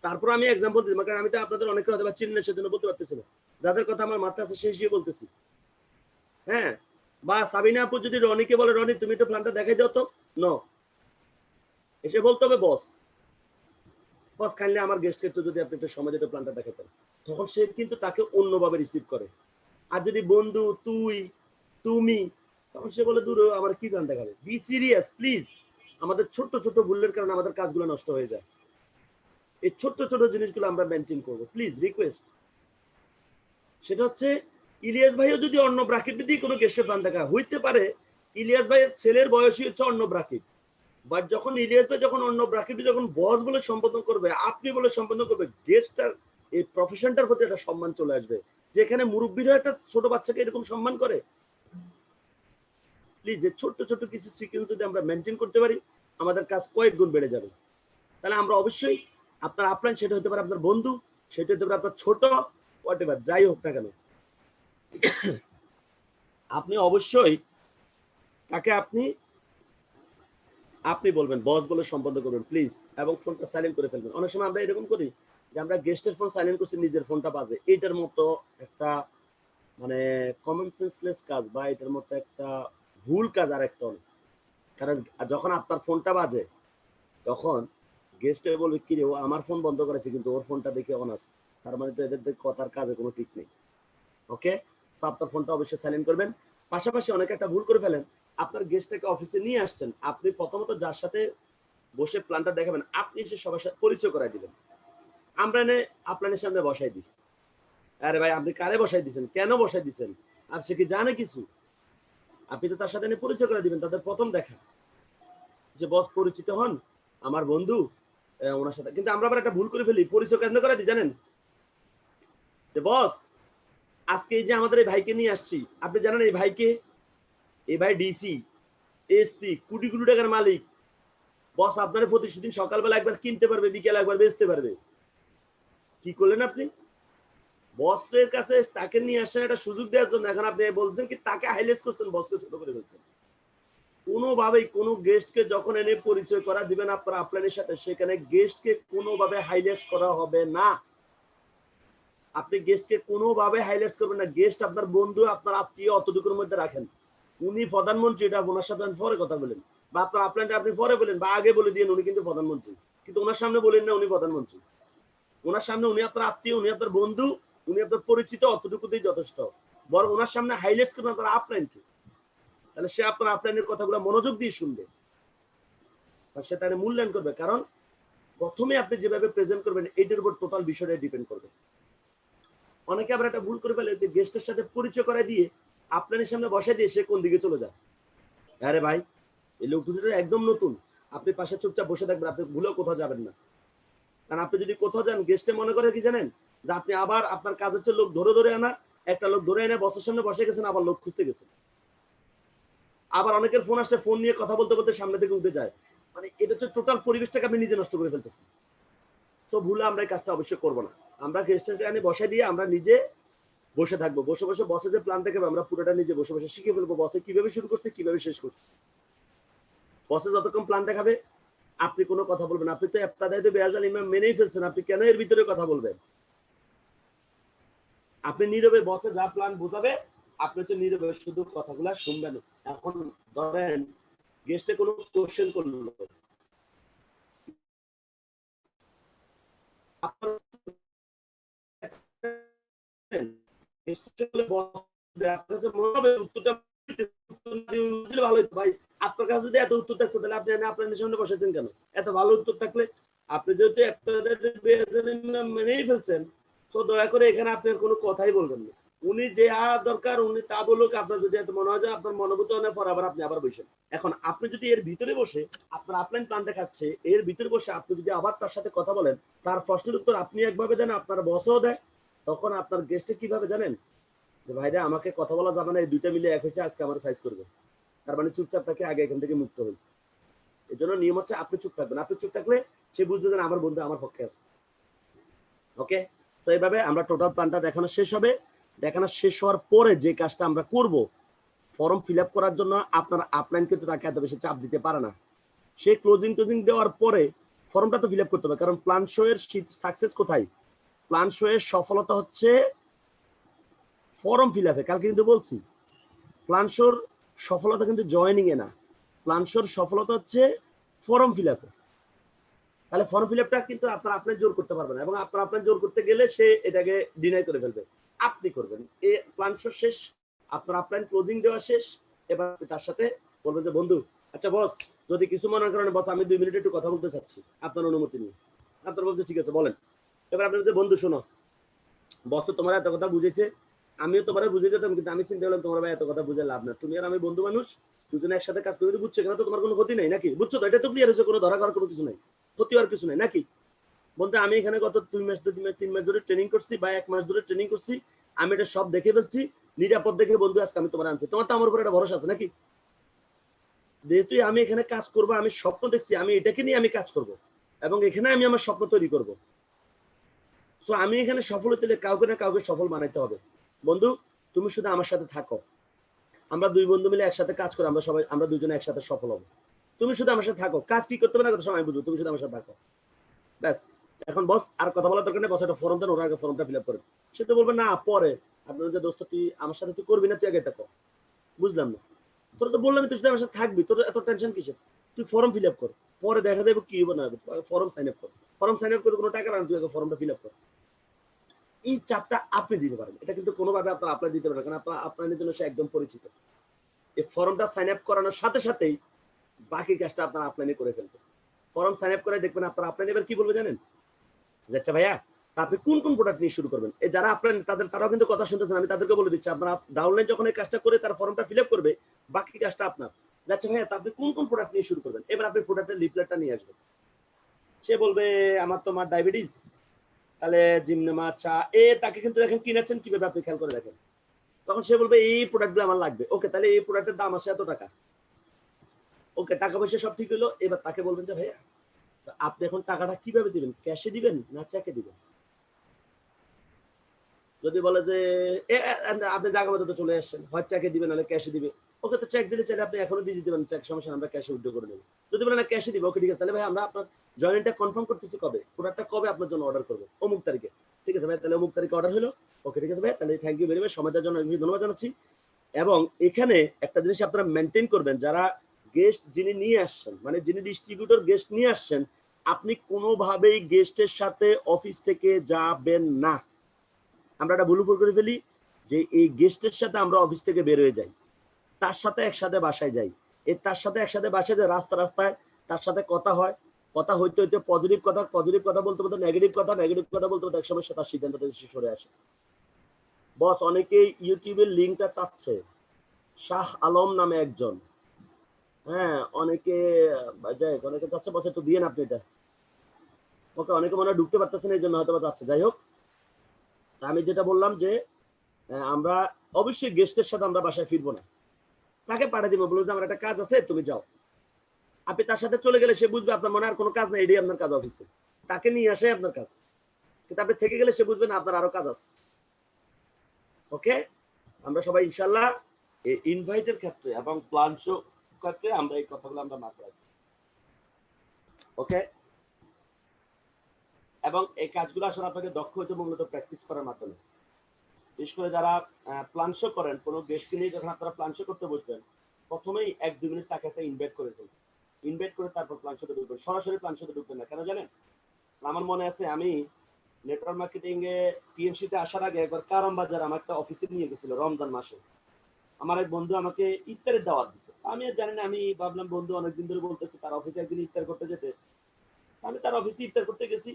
তারপর আমি এক্সাম্পল দিচ্ছি, কারণ আমি তো আপনাদের অনেকে হয়তো বা চিনেন সেজন্য বলতে পারতেছি না, যাদের কথা আমার মাথায় আছে সেই হিসেবে বলতেছি। হ্যাঁ, বা সাবিনা আপু যদি রনিকে বলে রনি তুমি একটু প্ল্যানটা দেখাই দাও তো, নো, এসে বলতে হবে বস বস কাইন্ডলি আমার গেস্টকে একটু যদি আপনি একটু সময় দিতে প্ল্যানটা দেখাতেন, তখন সে কিন্তু তাকে অন্যভাবে রিসিভ করে। আর যদি বন্ধু তুই তুমি, তখন সে বলে দূর আমার কি প্ল্যান দেখাবে। Be serious please. আমাদের ছোট্ট ছোট্ট ভুলের কারণে আমাদের কাজগুলো নষ্ট হয়ে যায়। এই ছোট্ট ছোট জিনিসগুলো আমরা মেনটেন করবো, প্লিজ রিকোয়েস্ট। সেটা হচ্ছে ইলিয়াস ভাইও যদি অন্য ব্রাকেট দিয়ে কোনো গেস্টের প্ল্যান দেখা হইতে পারে, ইলিয়াস ভাইয়ের ছেলের বয়সই হচ্ছে অন্য ব্রাকেট, বাট যখন ইলিয়াস ভাই যখন অন্য ব্রাকেট যখন বস বলে সম্বোধন করবে, আপনি বলে সম্বোধন করবে, গেস্টটার এই প্রফেশনটার প্রতি একটা সম্মান চলে আসবে, যেখানে মুরব্বীরা একটা ছোট বাচ্চাকে এরকম সম্মান করে। প্লিজ এই ছোট্ট ছোট্ট কিছু সিকোয়েন্স যদি আমরা মেনটেন করতে পারি, আমাদের কাজ কয়েক গুণ বেড়ে যাবে। তাহলে আমরা অবশ্যই আপনার আপলাইন সেটা হতে পারে আপনার বন্ধু, সেটা হতে পারে আপনার ছোট, হোয়াট এভার যাই হোক না কেন, আপনি অবশ্যই তাকে আপনি আপনি বলবেন, বস বলে সম্বোধন করবেন প্লিজ, এবং ফোনটা সাইলেন্ট করে ফেলবেন। অনেক সময় আমরা এরকম করি যে আমরা গেস্টের ফোন সাইলেন্ট করছি, নিজের ফোনটা বাজে। এইটার মতো একটা মানে কমন সেন্সলেস কাজ বা এটার মতো একটা ভুল কাজ আর একটা অনেক। কারণ যখন আপনার ফোনটা বাজে তখন গেস্টে বলবে কি রে ও আমার ফোন বন্ধ করেছে কিন্তু ওর ফোনটা দেখে অন আছে, তার মানে তো এদের কথার কাজে কোনো ঠিক নেই। ওকে, তো আপনার ফোনটা অবশ্যই সাইলেন্ট করবেন। পাশাপাশি অনেকে একটা ভুল করে ফেলেন, আপনার গেস্টটাকে অফিসে নিয়ে আসছেন, আপনি প্রথমত যার সাথে বসে প্ল্যানটা দেখাবেন আপনি এসে সবার সাথে পরিচয় করাই দিবেন। আমরা এনে আপনাদের সামনে বসাই দিই, আরে ভাই আপনি কারে বসাই দিচ্ছেন, কেন বসাই দিচ্ছেন, আর সে কি জানে কিছু, আপনি তো তার সাথে এনে পরিচয় করে দিবেন। তাদের প্রথম দেখা যে বস পরিচিত হন আমার বন্ধু ওনার সাথে। কিন্তু আমরা আবার একটা ভুল করে ফেলি, পরিচয় কেন করে দিই জানেন, যে বস আজকে এই যে আমাদের এই ভাইকে নিয়ে আসছি, আপনি জানেন এই ভাইকে, এই ভাই ডিসি এসপি কোটি কোটি টাকার মালিক। বস আপনার প্রতিদিন সকালবেলা একবার কিনতে পারবে, বিকেলে একবার বেচতে পারবে। কি করলেন আপনি, বসের কাছে তাকে নিয়ে আসছেন একটা সুযোগ দেওয়ার জন্য, এখন আপনি বলছেন কি তাকে হাইলাইট করছেন, বসকে ছোট করে ফেলছেন। কোনোভাবেই কোনো গেস্টকে যখন এনে পরিচয় করা দিবেন আপনার আপলাইনের সাথে, সেখানে গেস্টকে কোনোভাবে হাইলাইট করা হবে না। আপনি গেস্টকে কোনোভাবে হাইলাইট করবেন না। গেস্ট আপনার বন্ধু, আপনার আত্মীয়, অতটুকুর মধ্যে রাখেন। উনি প্রধানমন্ত্রী, এটা ওনার সাথে পরে কথা বলেন, বা আপনার আপলাইনটা আপনি পরে বলেন, বা আগে বলে দিন উনি কিন্তু প্রধানমন্ত্রী, কিন্তু ওনার সামনে বলেন না উনি প্রধানমন্ত্রী। ওনার সামনে উনি আপনার আত্মীয়, উনি আপনার বন্ধু, উনি আপনার পরিচিত, অতটুকুতেই যথেষ্ট। বরং ওনার সামনে হাইলাইট করবেন আপনার আপলাইনকে, তাহলে সে আপনার আপলাইনের কথাগুলো মনোযোগ দিয়ে শুনবে, সে তাহলে মূল্যায়ন করবে। কারণ প্রথমে আপনি যেভাবে প্রেজেন্ট করবেন এটার উপর টোটাল বিষয়টা ডিপেন্ড করবে। অনেকে আবার একটা ভুল করে ফেলে যে গেস্টের সাথে পরিচয় করায় দিয়ে আপনার সামনে বসাই দিয়ে সে কোন দিকে চলে যায়। আরে ভাই এই লোক দুটো একদম নতুন, আপনি পাশে চুপচাপ বসে থাকবেন, আপনি ভুলেও কোথাও যাবেন না। কারণ আপনি যদি কোথাও যান, গেস্টে মনে করে কি জানেন, যে আপনি আবার আপনার কাজ হচ্ছে লোক ধরে ধরে আনা, একটা লোক ধরে এনে বসের সামনে বসে গেছেন, আবার লোক খুঁজতে গেছেন। আবার অনেকের ফোন আসছে, ফোন নিয়ে কথা বলতে বলতে সামনে থেকে উঠে যায়, মানে এটা হচ্ছে টোটাল পরিবেশটাকে আপনি নিজে নষ্ট করে ফেলতেছেন। তো ভুলে আমরা এই কাজটা অবশ্যই করবো না। আমরা গেস্টকে এনে বসে দিয়ে আমরা নিজে বসে থাকবো, বসে বসে বসে যে প্ল্যান দেখাবে আমরা পুরোটা নিজে বসে বসে শিখে ফেলবো, বসে কিভাবে শুরু করছে কিভাবে শেষ করছে। বসে যতক্ষণ প্ল্যান দেখাবে আপনি কোনো কথা বলবেন, আপনি তো ইবতিদায়ে বেয়াজাল ইমাম মেনেই ফেলছেন, আপনি কেন এর ভিতরে কথা বলবেন। আপনি নীরবে বসে যা প্ল্যান বোঝাবে আপনি হচ্ছে নীরবে শুধু কথাগুলো শুনবেন। এখন ধরেন গেস্টে কোনো কোশ্চেন করলো, আপনার আপনার কাছে যদি এত উত্তর থাকতো তাহলে আপনি আপনার সামনে বসেছেন কেন? এত ভালো উত্তর থাকলে আপনি যেহেতু একটা মেনেই ফেলছেন, তো দয়া করে এখানে আপনার কোনো কথাই বলবেন না। উনি যে দরকার উনি তা বলুক, আপনার যদি এত মনে হয় যে আপনার মনোভূত হওয়ার পর আবার আপনি আবার বসেন। এখন আপনি যদি এর ভিতরে বসে আপনার আপলাইন প্ল্যান দেখাচ্ছে, এর ভিতরে বসে আপনি যদি আবার তার সাথে কথা বলেন, তার প্রশ্নের উত্তর আপনি একভাবে দেন, আপনার বসও দেয়, তখন আপনার গেস্টে কিভাবে জানেন, যে ভাইরা আমাকে কথা বলা যাবে না, এই দুইটা মিলে এক হয়েছে আজকে আমার সাইজ করবে, তার মানে চুপচাপ থাকে আগে এখান থেকে মুক্ত হই। এই জন্য নিয়ম হচ্ছে আপনি চুপ থাকবেন, আপনি চুপ থাকলে সে বুঝবে যে আমার বন্ধু আমার পক্ষে আছে। ওকে, তো এইভাবে আমরা টোটাল প্ল্যানটা দেখানো শেষ হবে। দেখানো শেষ হওয়ার পরে যে কাজটা আমরা করব ফর্ম ফিল আপ করার জন্য আপনার আপলাইন কিন্তু তাকে এত বেশি চাপ দিতে পারে না। সে ক্লোজিং টোজিং দেওয়ার পরে ফর্মটা তো ফিল আপ করতে হবে, কারণ প্ল্যান শো এর সাকসেস কোথায়? প্ল্যান শো এর সফলতা হচ্ছে ফর্ম ফিল আপে। কালকে কিন্তু বলছি প্ল্যান শোর সফলতা কিন্তু জয়েনিং এ না, প্ল্যান শোর সফলতা হচ্ছে ফর্ম ফিল আপে। তাহলে ফর্ম ফিল আপটা কিন্তু আপনার আপনার জোর করতে পারবেন, এবং আপনার আপনার জোর করতে গেলে সে এটাকে ডিনাই করে ফেলবে। আপনি করবেন এই প্ল্যান শো শেষ, আপনার আপলাইন ক্লোজিং দেওয়া শেষ, এবার তার সাথে বলবেন যে বন্ধু আচ্ছা বস, যদি কিছু মনে করেন বস আমি 2 মিনিট একটু কথা বলতে চাচ্ছি আপনার অনুমতি নিয়ে। আপনার বলতে ঠিক আছে বলেন। এবার আপনি বলতে বন্ধু শোনো, বস তোমার এত কথা বুঝেছে, আমিও তোমার বুঝে যেতাম, কিন্তু আমি চিন্তা করলাম তোমার ভাই এত কথা বুঝে লাভ না, তুমি আর আমি বন্ধু মানুষ, দুজনে একসাথে কাজ করি, বুঝছো কেন? তো তোমার কোনো ক্ষতি নাই নাকি? বুঝছো তো? এটা তো ক্লিয়ার হয়েছে, কোনো ধরা করার কোনো কিছু নাই, ক্ষতি হওয়ার কিছু নাই নাকি? বলতে আমি এখানে গত 2 মাস 3 মাস ধরে ট্রেনিং করছি বা 1 মাস ধরে ট্রেনিং করছি, আমি এটা সব দেখে ফেলছি, নিরাপদ দেখে বন্ধু আজকে আমি তোমার আনছি, তোমার তো আমার উপর একটা ভরসা আছে নাকি? যেহেতু আমি এখানে কাজ করব, আমি স্বপ্ন দেখছি, আমি এটাকে নিয়ে আমি কাজ করব, এবং এখানে আমি আমার স্বপ্ন তৈরি করব। সো আমি এখানে সফল হতে হলে কাউকে না কাউকে সফল বানাইতে হবে। বন্ধু তুমি শুধু আমার সাথে থাকো, আমরা 2 বন্ধু মিলে একসাথে কাজ করে আমরা দুজনে একসাথে সফল হব। তুমি শুধু আমার সাথে থাকো, কাজ কি করতে হবে না করতে সময় বুঝো, তুমি শুধু আমার সাথে থাকো ব্যাস। এখন বস আর কথা বলার দরকার নেই, বস একটা ফর্ম দেন, ওরা আগে ফর্মটা ফিল আপ করে। সে তো বলবে না পরে। আপনার যে দোস্ত তুই আমার সাথে তুই করবি না, তুই আগে এটা কর। বুঝলাম না, তোর তো বললাম তুই শুধু আমার সাথে থাকবি, তোর এত টেনশন কিসের? তুই ফর্ম ফিল আপ কর, পরে দেখা যাবে কি হবে না হবে। ফর্ম সাইন আপ কর, ফর্ম সাইন আপ করে কোনো টাকা না, তুই আগে ফর্মটা ফিল আপ কর। এই চাপটা আপনি দিতে পারেন, এটা কিন্তু কোনোভাবে আপনার আপনার দিতে পারেন, কারণ আপনার জন্য সে একদম পরিচিত। এই ফর্মটা সাইন আপ করানোর সাথে সাথেই বাকি কাজটা আপনার আপলাইনে করে ফেলবে। ফর্ম সাইন আপ করে দেখবেন আপনার আপলাইনে এবার কি বলবে জানেন? আচ্ছা ভাইয়া আপনি কোন কোন প্রোডাক্ট নিয়ে শুরু করবেন? এই যারা আপনার তারাও কিন্তু কথা শুনতেছেন, আমি তাদেরকে বলে দিচ্ছি, আপনারা ডাউনলাইন যখন এই কাজটা করে তার ফর্মটা ফিল আপ করবে, বাকি কাজটা আপনার। আচ্ছা ভাইয়া আপনি কোন কোন প্রোডাক্ট নিয়ে শুরু করবেন? এবার আপনি প্রোডাক্টের লিফলেটটা নিয়ে আসবেন। সে বলবে আমার তোমার ডায়াবেটিস, তাহলে জিমনেমা চা, তাকে কিন্তু দেখেন কিনেছেন কিভাবে, আপনি খেয়াল করে দেখেন। তখন সে বলবে এই প্রোডাক্টগুলো আমার লাগবে, ওকে তাহলে এই প্রোডাক্টের দাম আছে এত টাকা, ওকে টাকা পয়সা সব ঠিক হলো। এবার তাকে বলবেন যে ভাইয়া আপনি এখন টাকাটা কিভাবে দিবেন, ক্যাশে দিবেন না চেকে দিবেন? যদি বলে যে আপনি জায়গা মতো চলে আসছেন, হয় চেকে দিবেন নাহলে ক্যাশে দিবে, ওকে তো চেক দিলে চাইলে আপনি এখনো দিয়ে দিতে পারেন, চেক সমস্যা আমরা ক্যাশে উইথড্র করে নেব। যদি বলে না ক্যাশে দিবে, ওকে ঠিক আছে, তাহলে ভাই আমরা আপনার জয়েন্টটা কনফার্ম করতেছি কবে, প্রোডাক্টটা কবে আপনার জন্য অর্ডার করবো, অমুক তারিখে। ঠিক আছে ভাই, তাহলে অমুক তারিখে অর্ডার হলো, ওকে ঠিক আছে ভাই, তাহলে থ্যাংক ইউ ভেরি মাচ, সময় দেওয়ার জন্য ধন্যবাদ জানাচ্ছি। এবং এখানে একটা জিনিস আপনারা মেনটেন করবেন, যারা গেস্ট যিনি নিয়ে আসছেন, মানে যিনি ডিস্ট্রিবিউটর গেস্ট নিয়ে আসছেন, আপনি কোনোভাবেই গেস্টের সাথে অফিস থেকে যাবেন না। আমরা একটা ভুল করে ফেলি যে এই গেস্টের সাথে আমরা অফিস থেকে বের হয়ে যাই, তার সাথে একসাথে বাসায় যাই, তার সাথে একসাথে বাসায় যে রাস্তায় তার সাথে কথা হয়, কথা হইতে হইতে পজিটিভ কথা বলতে বলতে নেগেটিভ কথা বলতে বলতে একসময় তার সিদ্ধান্ত থেকে সরে আসে। বস অনেকেই ইউটিউবের লিঙ্কটা চাচ্ছে, শাহ আলম নামে একজন, হ্যাঁ অনেকে যাই অনেকে চাচ্ছে, বস একটু দিয়ে আপনি এটা, ওকে অনেকে মনে হয় ঢুকতে পারতেছে না, এই জন্য হয়তো চাচ্ছে। যাই হোক, আমি যেটা বললাম যে আমরা অবশ্যই গেস্টের সাথে আমরা বাসায় ফিরবো না, তাকে পাঠিয়ে দিব, বলবো যে আমার একটা কাজ আছে তুমি যাও। আপনি তার সাথে চলে গেলে সে বুঝবে আপনার মনে আর কোনো কাজ নেই, এটাই আপনার কাজ অফিসে, তাকে নিয়ে আসে আপনার কাজ। কিন্তু আপনি থেকে গেলে সে বুঝবে না আপনার আরো কাজ আছে। ওকে, আমরা সবাই ইনশাল্লাহ এই ইনভাইটের ক্ষেত্রে এবং প্ল্যান শো ক্ষেত্রে আমরা এই কথাগুলো আমরা মাথায় রাখবো। ওকে, এবং এই কাজগুলো আসলে আপনাকে দক্ষ হইতে মূলত প্র্যাকটিস করার মাধ্যমে। বিশেষ করে যারা প্ল্যান শো করেন, কোনো গেস্টকে নিয়ে যখন আপনারা প্ল্যান শো করতে বসবেন, প্রথমেই 1-2 মিনিট তাকে একটা ইনভাইট করে ফেলবেন, ইনভাইট করে তারপর প্ল্যান শোতে ঢুকবেন, সরাসরি প্ল্যান শোতে ঢুকবেন না। কেন জানেন? আমার মনে আছে আমি নেটওয়ার্ক মার্কেটিং এ টিএমসি তে আসার আগে একবার কারম বাজার আমার একটা অফিসে নিয়ে গেছিল রমজান মাসে। আমার এক বন্ধু আমাকে ইফতারের দাওয়াত দিচ্ছে, আমি আর জানি না, আমি ভাবলাম বন্ধু অনেকদিন ধরে বলতেছে তার অফিসে একদিন ইফতার করতে যেতে, আমি তার অফিসে ইফতার করতে গেছি।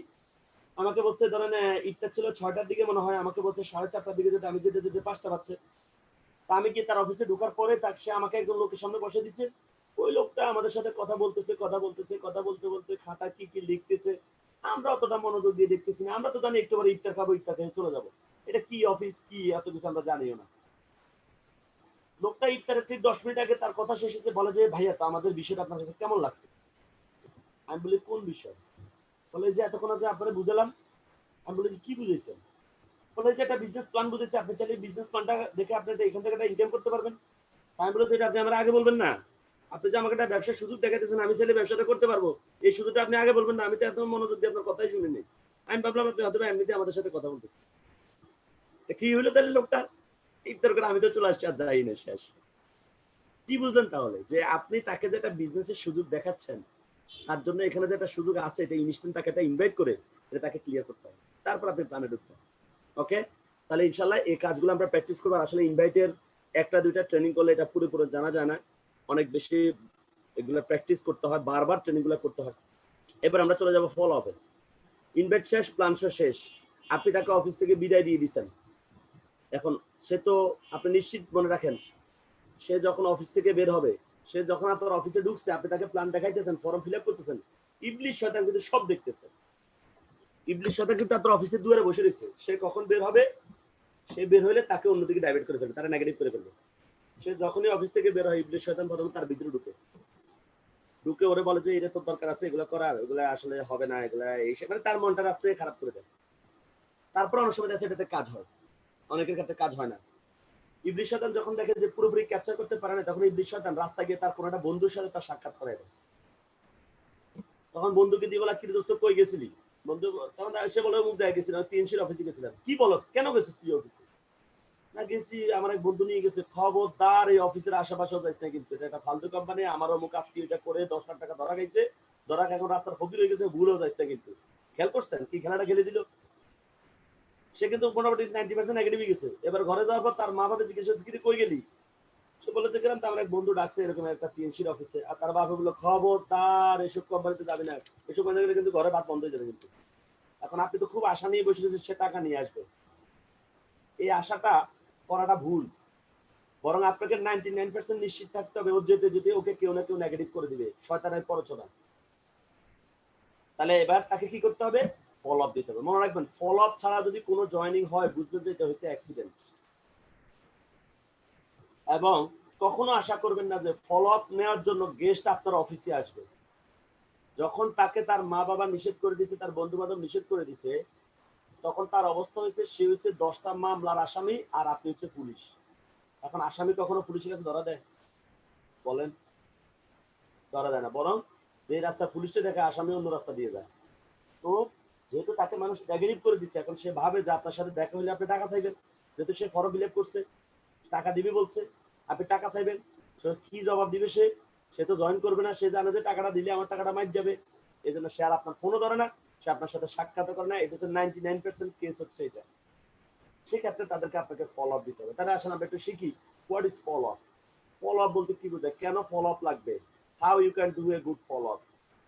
আমাকে বলছে ধরেন ইফতার ছিল 6টার দিকে মনে হয়, আমাকে বলছে 4:30টার দিকে যেতে, আমি যেতে যেতে 5টা বাজছে। তা আমি কি তার অফিসে ঢোকার পরে সে আমাকে একজন লোকের সামনে বসে দিচ্ছে, ওই লোকটা আমাদের সাথে কথা বলতে বলতে খাতা কি কি লিখতেছে, আমরা অতটা মনোযোগ দিয়ে দেখতেছি না, আমরা তো জানি একটু পরে ইফতার খাবো, ইফতার খেয়ে চলে যাবো, এটা কি অফিস কি এত কিছু আমরা জানিও না। লোকটা ইফতারের ঠিক 10 মিনিট আগে তার কথা শেষ হচ্ছে, বলে যে ভাইয়া তো আমাদের বিষয়টা আপনার কাছে কেমন লাগছে? আমি বলি কোন বিষয়? বলে যে এতক্ষণ আগে আপনারা বুঝালাম। আমি বলি কি বুঝেছেন? বলে যে একটা বিজনেস প্ল্যান বুঝেছে, আপনি চাইলে বিজনেস প্ল্যানটা দেখে আপনি এখান থেকে একটা ইনকাম করতে পারবেন। আমি বলতে এটা আপনি আমার আগে বলবেন না। আপনি যে আমাকে একটা ব্যবসার সুযোগ দেখাইতেছেন, আমি চাইলে ব্যবসাটা করতে পারবো, এই সুযোগটা আপনি আগে বলবেন না। আমি তো এত মনোযোগ দিয়ে আপনার কথাই শুনিনি। আমি ভাবলাম আপনি হয়তো এমনিতে আমাদের সাথে কথা বলতেছেন। কি হইলো তাহলে লোকটা? ইফতার করে আমি তো চলে আসছি, আর যাই না, শেষ। কি বুঝলেন তাহলে? যে আপনি তাকে যে একটা বিজনেসের সুযোগ দেখাচ্ছেন, তার জন্য এখানে যে একটা সুযোগ আছে, এটা ইনস্ট্যান্ট তাকে একটা ইনভাইট করে এটা তাকে ক্লিয়ার করতে হবে। তারপর আপনি প্ল্যানে ঢুকতে হবে। ওকে? তাহলে ইনশাআল্লাহ এই কাজগুলো আমরা প্র্যাকটিস করব। আর আসলে ইনভাইটের একটা দুইটা ট্রেনিং করলে এটা পুরোপুরি জানা যায় না। অনেক বেশি এগুলা প্র্যাকটিস করতে হয়, বারবার ট্রেনিং গুলো করতে হয়। এবার আমরা চলে যাব ফলো আপে। ইনভাইট শেষ, প্ল্যান শেষ। আপনি তাকে অফিস থেকে বিদায় দিয়ে দিচ্ছেন। এখন সে তো, আপনি নিশ্চিত মনে রাখেন, সে যখন অফিস থেকে বের হবে, সে যখন আপনার অফিসে ঢুকছে, আপনি তাকে প্ল্যান দেখাইতেছেন, ফর্ম ফিল আপ করতেছেন, ইবলিশ শয়তান কিন্তু সব দেখতেছে। ইবলিশ শয়তান কিন্তু আপনার অফিসের দুয়ারে বসে রয়েছে। সে কখন বের হবে, সে বের হলে তাকে অন্যদিকে ডাইভার্ট করে ফেলবে, তারা নেগেটিভ করে ফেলবে। সে যখনই অফিস থেকে বের হয়, ইবলিশ শয়তান প্রথমে তার ভিতরে ঢুকে ওরে বলে যে এটা তোর দরকার আছে, এগুলো করার, এগুলো আসলে হবে না, এগুলা এই মানে তার মনটা রাস্তায় খারাপ করে দেয়। তারপর অনেক সময় আছে এটাতে কাজ হয়, অনেকের ক্ষেত্রে কাজ হয় না। ইবলিশ শয়তান যখন দেখে যে পুরোপুরি ক্যাপচার করতে পারে না, তখন ইবলিশ শয়তান রাস্তা গিয়ে তার কোনো একটা বন্ধুর সাথে তার সাক্ষাৎ করে দেয়। তখন বন্ধুকে দিয়ে বলা, কি রে দোস্ত কই গেছিলি? বন্ধু তখন সে বলে মুখ যায় গেছিলাম, টিএনসির অফিসে গেছিলাম। কি বলো, কেন গেছিস তুই অফিসে? না গেছি, আমার এক বন্ধু নিয়ে গেছে। খবরদার এই অফিসের আশেপাশেও যাইস না, কিন্তু এটা একটা ফালতু কোম্পানি, আমার অমুক আত্মীয় এটা করে 10 লাখ টাকা ধরা গেছে, ধরা এখন রাস্তার ফকির হয়ে গেছে, ভুলেও যাইস না কিন্তু। খেয়াল করছেন কি খেলাটা খেলে দিল? সে কিন্তু মোটামুটি 90% নেগেটিভ গেছে। এবার ঘরে যাওয়ার পর তার মা বাবা জিজ্ঞেস করছে, কি কই গেলি? সে বলেছে গেলাম তো আমার এক বন্ধু ডাকছে এরকম একটা টিএনসির অফিসে। আর তার বাবা বললো, খবরদার এসব কোম্পানিতে যাবে না, এসব কোম্পানি গেলে কিন্তু ঘরে ভাত বন্ধ হয়ে যাবে কিন্তু। এখন আপনি তো খুব আশা নিয়ে বসে সে টাকা নিয়ে আসবে, এই আশাটা করাটা ভুল। বরং আপনাকে 99% নিশ্চিত থাকতে হবে, ও যেতে যেতে ওকে কেউ না কেউ নেগেটিভ করে দিবে, শয়তানের প্ররোচনা। তাহলে এবার তাকে কি করতে হবে? ফলো আপ দিতে হবে। মনে রাখবেন, ফলো আপ ছাড়া যদি কোনো জয়েনিং হয়, বুঝবেন যে এটা হচ্ছে অ্যাক্সিডেন্ট। এবং কখনো আশা করবেন না যে ফলো আপ নেওয়ার জন্য গেস্ট আপনার অফিসে আসবে। যখন তাকে তার মা বাবা নিষেধ করে দিয়েছে, তার বন্ধু বান্ধব নিষেধ করে দিয়েছে, তখন তার অবস্থা হয়েছে সে হচ্ছে 10টা মামলার আসামি, আর আপনি হচ্ছে পুলিশ। এখন আসামি কখনো পুলিশের কাছে ধরা দেয়? বলেন, ধরা দেয় না। বরং যে রাস্তা পুলিশে দেখে, আসামি অন্য রাস্তা দিয়ে যায়। তো যেহেতু তাকে মানুষ নেগেটিভ করে দিচ্ছে, এখন সে ভাবে যে আপনার সাথে দেখা হলে আপনি টাকা চাইবেন। যেহেতু সে ফর্ম ফিল আপ করছে, টাকা দিবে বলছে, আপনি টাকা চাইবেন, কি জবাব দিবে সে? সে তো জয়েন করবে না, সে জানে যে টাকাটা দিলে আমার টাকাটা মাইর যাবে। এই জন্য সে আর আপনার ফোনও ধরে না, সে আপনার সাথে সাক্ষাৎ করে না। এটা হচ্ছে 99% কেস হচ্ছে এটা। সেক্ষেত্রে তাদেরকে আপনাকে ফলো আপ দিতে হবে। তাহলে আসেন আমরা একটু শিখি, what is follow up. Follow up বলতে কি বোঝায়, কেন ফলো আপ লাগবে, how you can do a good follow up,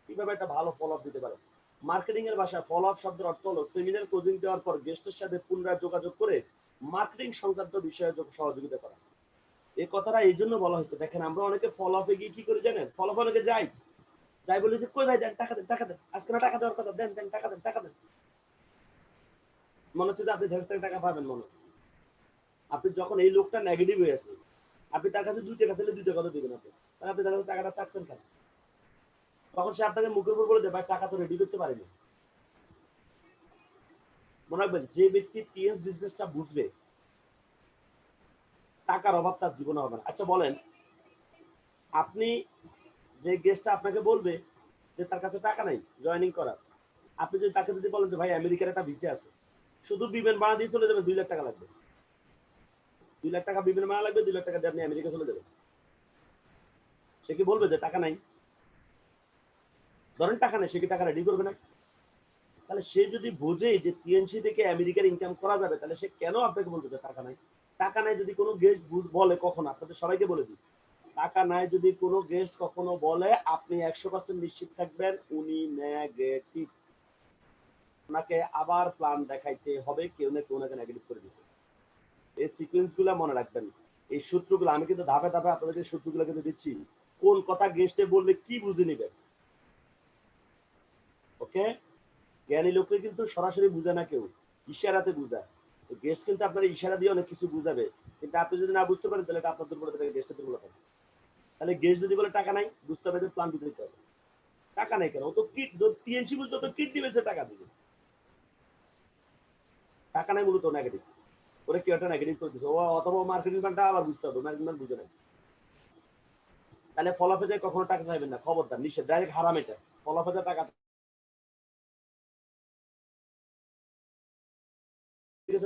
কিভাবে একটা ভালো ফলো আপ দিতে পারে। মার্কেটিং এর ভাষায় ফলো আপ শব্দের অর্থ হলো সেমিনার কোচিং দেওয়ার পর গেস্টের সাথে পুনরায় যোগাযোগ করে মার্কেটিং সংক্রান্ত বিষয়ে সহযোগিতা করা। এই কথাটা এই জন্য বলা হয়েছে, দেখেন আমরা অনেকে ফলো আপে গিয়ে কি করে জানেন, ফলো আপ অনেকে যাই যাই বলে যে, কই ভাই দেন টাকা দেন, টাকা দেন, আজকে না টাকা দেওয়ার কথা, দেন দেন টাকা দেন, টাকা দেন। মনে হচ্ছে যে আপনি ঢের টাকা পাবেন মনে। আপনি যখন এই লোকটা নেগেটিভ হয়ে আছে, আপনি তার কাছে 2 টাকা চাইলে 2 টাকা দিবেন আপনি, তাহলে আপনি তার কাছে টাকাটা চাচ্ছেন কেন? তখন সে আপনাকে মুখের উপর বলে দেয়, ভাই টাকা তো রেডি করতে পারিনি। মনে রাখবেন, যে ব্যক্তি টিএনস বিজনেসটা বুঝবে, টাকার অভাব তার জীবনে হবে না। আচ্ছা বলেন, আপনি যে গেস্টটা আপনাকে বলবে যে তার কাছে টাকা নাই জয়েনিং করার, আপনি যদি তাকে যদি বলেন যে ভাই আমেরিকার একটা ভিসা আছে, শুধু বিমান ভাড়া দিয়ে চলে যাবে 2 লাখ টাকা লাগবে, 2 লাখ টাকা বিমান ভাড়া লাগবে, 2 লাখ টাকা দিয়ে আপনি আমেরিকা চলে যাবেন, সে কি বলবে যে টাকা নাই? ধরেন টাকা নেই, সে কি টাকা রেডি করবে না? তাহলে সে যদি বোঝে যে টিএনসি থেকে আমেরিকার ইনকাম করা যাবে, তাহলে সে কেন আপনাকে বলবে যে টাকা নাই? টাকা নাই যদি কোনো গেস্ট বলে, কখন আপনাদের সবাইকে বলে দিই, টাকা নাই যদি কোনো গেস্ট কখনো বলে, আপনি 100% নিশ্চিত থাকবেন উনি নেগেটিভ। ওনাকে আবার প্ল্যান দেখাইতে হবে, কেউ না কেউ ওনাকে নেগেটিভ করে দিচ্ছে। এই সিকোয়েন্স গুলা মনে রাখবেন, এই সূত্রগুলো আমি কিন্তু ধাপে ধাপে আপনাদের সূত্রগুলো কিন্তু দিচ্ছি, কোন কথা গেস্টে বললে কি বুঝে নেবেন। ওকে? জ্ঞানী লোককে কিন্তু সরাসরি বুঝে না কেউ, ইশারাতে বুঝায়। তো গেস্ট কিন্তু আপনার ইশারা দিয়ে অনেক কিছু বুঝাবে, কিন্তু আপনি যদি না বুঝতে পারেন, তাহলে এটা আপনার দুর্বলতা থেকে গেস্টের দুর্বলতা। তাহলে গেস্ট যদি বলে টাকা নাই, বুঝতে হবে যে প্ল্যান বুঝতে হবে। টাকা নাই কেন, ও তো কিট, টিএনসি বুঝতো তো কিট দিবে, সে টাকা দিবে। টাকা নাই মূলত নেগেটিভ, ওরা কেউ একটা নেগেটিভ করে দিচ্ছে, ও অথবা মার্কেটিং প্ল্যানটা আবার বুঝতে হবে, মার্কেটিং প্ল্যান বুঝে নাই। তাহলে ফলো আপে যায় কখনো টাকা চাইবেন না, খবরদার, নিষেধ, ডাইরেক্ট হারাম এটা। ফলো আপে যায় টাকা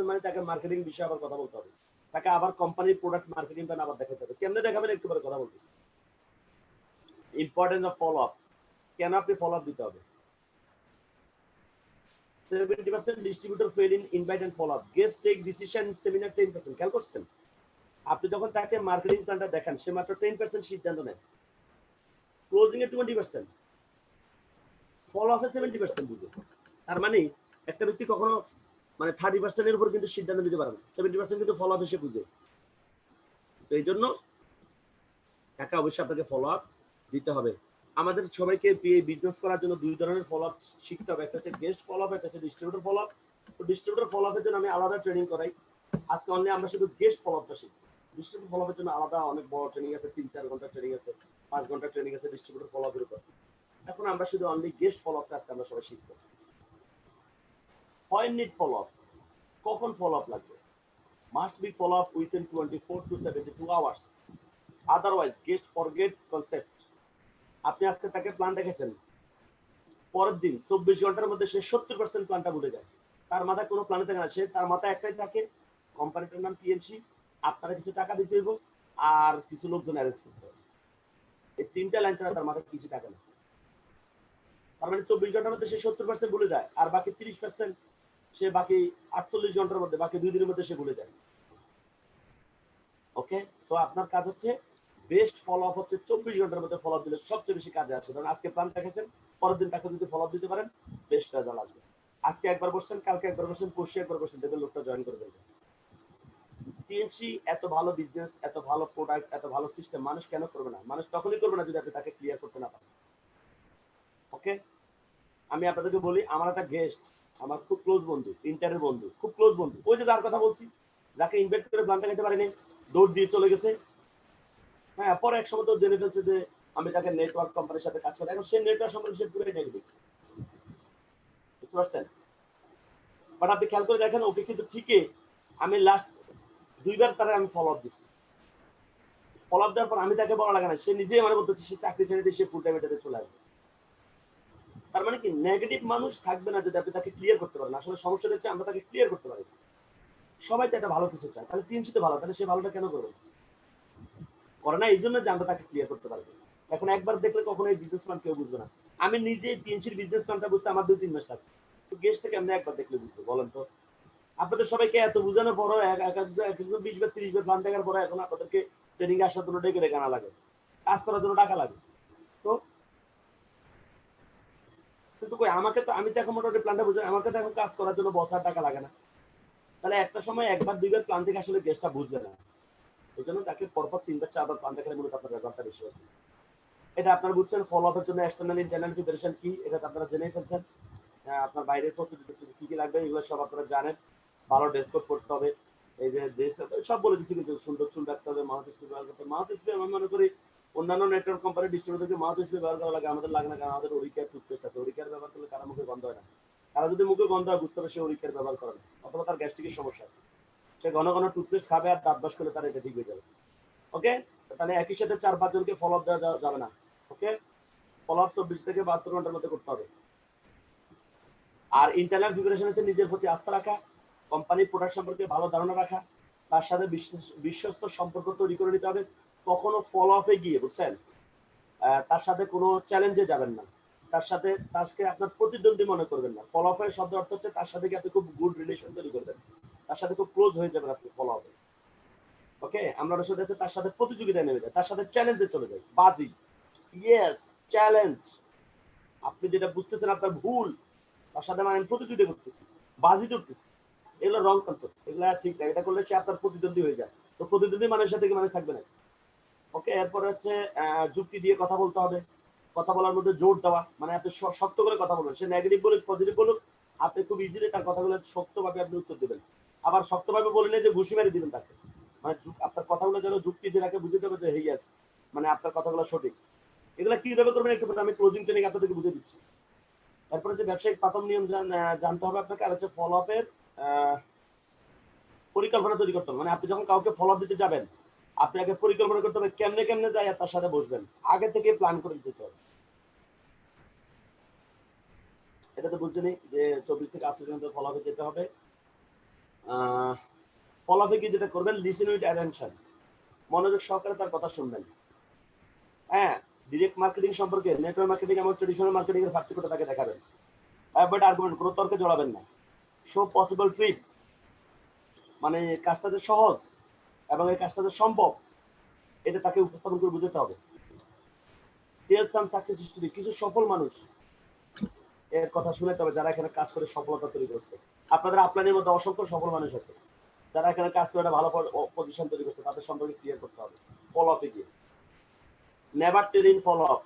মানে তাকে মার্কেটিং বিষয়ে আবার কথা বলতে হবে, তাকে আবার কোম্পানির প্রোডাক্ট মার্কেটিং প্ল্যান আবার দেখাতে হবে। কেমনে দেখাবেন একটু পরে কথা বলতেছি। ইম্পর্টেন্স অফ ফলো আপ, কেন আপনি ফলো আপ দিতে হবে। 70% distributor fail in invite and follow up, guest take decision seminar 10%। খেয়াল করছেন, আপনি যখন তাকে মার্কেটিং প্ল্যানটা দেখান সে মাত্র 10% সিদ্ধান্ত নেয়, ক্লোজিং এ 20%, ফলো আপে 70% বুঝে। তার মানে একটা ব্যক্তি কখনো মানে 30% এর উপর কিন্তু সিদ্ধান্ত নিতে পারে না, 70% কিন্তু ফলো আপ এসে বুঝে। তো এই জন্য তাকে অবশ্যই আপনাকে ফলো আপ দিতে হবে। আমাদের সবাইকে বিজনেস করার জন্য দুই ধরনের ফলো আপ শিখতে হবে, একটা হচ্ছে গেস্ট ফলো আপ, একটা হচ্ছে ডিস্ট্রিবিউটর ফলো আপ। তো ডিস্ট্রিবিউটর ফলো আপের জন্য আমি আলাদা ট্রেনিং করাই, আজকে অনলি আমরা শুধু গেস্ট ফলো আপটা শিখি। ডিস্ট্রিবিউটর ফলো আপের জন্য আলাদা অনেক বড় ট্রেনিং আছে, 3-4 ঘন্টা ট্রেনিং আছে, 5 ঘন্টা ট্রেনিং আছে ডিস্ট্রিবিউটর ফলো আপের উপর। এখন আমরা শুধু অনলি গেস্ট ফলো আপটা আজকে আমরা সবাই শিখবো। হোয়েন নিড ফলো আপ, কখন ফলো আপ লাগবে। Must be follow up within 24 to 72 hours, otherwise guest forget concept. আপনি আজকে তাকে প্ল্যান দেখেছেন, পরের দিন 24 ঘন্টার মধ্যে সে 70% প্ল্যানটা ভুলে যায়, তার মাথায় কোনো প্ল্যানে থাকে না, সে তার মাথায় একটাই থাকে, কোম্পানিটার নাম টিএনসি, আপনারা কিছু টাকা দিতে হইব আর কিছু লোকজন অ্যারেঞ্জ করতে হবে, এই তিনটা লাইন ছাড়া তার মাথায় কিছু টাকা নেই। তার মানে 24 ঘন্টার মধ্যে সে 70% ভুলে যায়, আর বাকি 30% সে বাকি 48 ঘন্টার মধ্যে, বাকি 2 দিনের মধ্যে সে ভুলে যায়। ওকে, তো আপনার কাজ হচ্ছে বেস্ট ফলো আপ হচ্ছে 24 ঘন্টার মধ্যে ফলো আপ দিলে সবচেয়ে বেশি কাজে আসে। কারণ আজকে প্ল্যান দেখেছেন, পরের দিন তাকে যদি ফলো আপ দিতে পারেন বেস্ট রেজাল্ট আসবে। আজকে একবার বসছেন, কালকে একবার বসছেন, পরশু একবার বসছেন, দেখবেন লোকটা জয়েন করে দেবে। টিএনসি এত ভালো বিজনেস, এত ভালো প্রোডাক্ট, এত ভালো সিস্টেম মানুষ কেন করবে না? মানুষ তখনই করবে না যদি আপনি তাকে ক্লিয়ার করতে না পারেন। ওকে, আমি আপনাদেরকে বলি, আমার একটা গেস্ট, আমার খুব ক্লোজ বন্ধু, ইন্টারের বন্ধু, খুব ক্লোজ বন্ধু, ওই যে যার কথা বলছি, যাকে ইনভাইট করে প্ল্যানটা খেতে পারিনি, দৌড় দিয়ে চলে গেছে। হ্যাঁ, পরে এক সময় তো জেনে ফেলছে যে আমি তাকে নেটওয়ার্ক কোম্পানির সাথে কাজ করি, এখন সে নেটওয়ার্ক সম্পর্কে সে পুরোই নেগেটিভ, বুঝতে পারছেন। বাট আপনি খেয়াল করে দেখেন, ওকে কিন্তু ঠিকই আমি লাস্ট 2বার তারা আমি ফলো আপ দিচ্ছি। ফলো আপ দেওয়ার পর আমি তাকে বলা লাগে না, সে নিজেই মানে বলতেছে সে চাকরি ছেড়ে দিয়ে সে ফুল টাইম এটাতে চলে আসবে। তার মানে কি, নেগেটিভ মানুষ থাকবে না যদি আপনি তাকে ক্লিয়ার করতে পারেন। আসলে সমস্যা হচ্ছে আমরা তাকে ক্লিয়ার করতে পারি। সবাই তো একটা ভালো কিছু চায়, তাহলে তিনশো তো ভালো, তাহলে সে ভালোটা কেন করবে? করে না এই জন্য যে আমরা তাকে ক্লিয়ার করতে পারবো। এখন একবার দেখলে কখনো এই বিজনেস প্ল্যান কেউ বুঝবে না। আমি নিজে তিনশির বিজনেস প্ল্যানটা বুঝতে আমার 2-3 মাস লাগছে, তো গেস্টটাকে আমরা একবার দেখলে বুঝবো বলেন তো? আপনাদের সবাইকে এত বোঝানোর পরও একজন 20 বার 30 বার প্ল্যান দেখার পরে এখন আপনাদেরকে ট্রেনিং আসার জন্য ডেকে ডেকে আনা লাগে, কাজ করার জন্য টাকা লাগে। তো কিন্তু কই আমাকে তো, আমি তো এখন মোটামুটি প্ল্যানটা বুঝি, আমাকে তো এখন কাজ করার জন্য বসার টাকা লাগে না। তাহলে একটা সময় একবার 2 বার প্ল্যান থেকে আসলে গেস্টটা বুঝবে না, ওই জন্য তাকে পরপর 3 বার 4 বার প্ল্যান দেখালে মূলত আপনার রেজাল্টটা বেশি হবে। এটা আপনারা বুঝছেন। ফলো আপের জন্য এক্সটার্নাল ইন্টারনাল প্রিপারেশন কি, এটা আপনারা জেনেই ফেলছেন। আপনার বাইরের প্রস্তুতি কি কি লাগবে এগুলো সব আপনারা জানেন। ভালো ড্রেস কোড করতে হবে, এই যে ড্রেস সব বলে দিচ্ছি, কিন্তু সুন্দর চুল রাখতে হবে, মাউথ স্প্রে ব্যবহার করতে হবে। মাউথ স্প্রে আমি মনে করি অন্যান্য নেটওয়ার্ক কোম্পানির ডিস্ট্রিবিউটরকে মাউথ স্প্রে ব্যবহার করা লাগে, আমাদের লাগে না, কারণ আমাদের ওরিকেয়ার টুথপেস্ট আছে। ওরিকেয়ার ব্যবহার করলে কারো মুখে গন্ধ হয় না, কারো যদি মুখে গন্ধ হয় বুঝতে হবে সে ওরিকেয়ার ব্যবহার করে না, অথবা তার গ্যাস্ট্রিকের সমস্যা আছে, সে ঘন ঘন টুথপেস্ট খাবে আর দাঁত ব্রাশ করলে তার এটা ঠিক হয়ে যাবে। ওকে, তাহলে একই সাথে 4-5 জনকে ফলো আপ দেওয়া যাবে না। ওকে, ফলো আপ 24 থেকে 72 ঘন্টার মধ্যে করতে হবে। আর ইন্টারনাল প্রিপারেশন হচ্ছে নিজের প্রতি আস্থা রাখা, কোম্পানির প্রোডাক্ট সম্পর্কে ভালো ধারণা রাখা, তার সাথে বিশ্বস্ত সম্পর্ক তৈরি করে নিতে হবে। কখনো ফলো আপে গিয়ে বুঝছেন তার সাথে কোনো চ্যালেঞ্জে যাবেন না, তার সাথে তাকে আপনার প্রতিদ্বন্দ্বী মনে করবেন না। ফলো আপের শব্দ অর্থ হচ্ছে তার সাথে কি আপনি খুব গুড রিলেশন তৈরি করবেন, তার সাথে খুব ক্লোজ হয়ে যাবেন আপনি ফলো আপে। ওকে, আমরা সাথে আছে তার সাথে প্রতিযোগিতায় নেমে যায়, তার সাথে চ্যালেঞ্জে চলে যায়, বাজি, ইয়েস, চ্যালেঞ্জ। আপনি যেটা বুঝতেছেন আপনার ভুল, তার সাথে মানে প্রতিযোগিতা করতেছি, বাজি ধরতেছি, এগুলো রং কনসেপ্ট, এগুলো ঠিক না। এটা করলে সে আপনার প্রতিদ্বন্দ্বী হয়ে যায়, তো প্রতিদ্বন্দ্বী মানুষের সাথে কি মানুষ থাকবে না। ওকে, এরপরে হচ্ছে যুক্তি দিয়ে কথা বলতে হবে, কথা বলার মধ্যে জোর দেওয়া, মানে আপনি শক্ত করে কথা বলবেন, সে নেগেটিভ বলুক পজিটিভ বলুক, আপনি খুব ইজিলি তার কথাগুলো শক্তভাবে আপনি উত্তর দেবেন। আবার শক্তভাবে বললে যে ঘুষি মেরে দিবেন তাকে, মানে আপনার কথাগুলো যেন যুক্তি দিয়ে তাকে বুঝতে হবে যে হেয়াস, মানে আপনার কথাগুলো সঠিক। এগুলো কিভাবে করবেন একটু আমি ক্লোজিং ট্রেনিং আপনাদেরকে বুঝে দিচ্ছি। তারপরে যে ব্যবসায়িক প্রথম নিয়ম জানতে হবে আপনাকে, আর হচ্ছে ফলো আপের পরিকল্পনা তৈরি করতে হবে। মানে আপনি যখন কাউকে ফলো আপ দিতে যাবেন, আপনি আগে পরিকল্পনা করতে হবে কেমনে কেমনে যায় তার সাথে বসবেন, আগে থেকে প্ল্যান করে দিতে হবে। এটা তো বুঝছেনই যে 24 থেকে 80 জনের ফলাফল যেতে হবে। ফলাফল কি যেটা করবেন, লিসেন উইথ অ্যাটেনশন, মনোযোগ সহকারে তার কথা শুনবেন। হ্যাঁ, ডিরেক্ট মার্কেটিং সম্পর্কে নেটওয়ার্ক মার্কেটিং এবং ট্রেডিশনাল মার্কেটিং এর পার্থক্যটা তাকে দেখাবেন। অ্যাভয়েড আর্গুমেন্ট, কোনো তর্কে জড়াবেন না। শো পসিবল ট্রিক, মানে কাজটা যে সহজ এবং এই কাজটা যে সম্ভব এটা তাকে উপস্থাপন করে বুঝতে হবে। টেল সাম সাকসেস স্টোরি, কিছু সফল মানুষ এর কথা শুনতে হবে যারা এখানে কাজ করে সফলতা তৈরি করছে। আপনাদের আপলাইনের মধ্যে অসংখ্য সফল মানুষ আছে যারা এখানে কাজ করে একটা ভালো পজিশন তৈরি করছে, তাদের সম্পর্কে ক্লিয়ার করতে হবে। ফলো আপে গিয়ে never tell in follow up,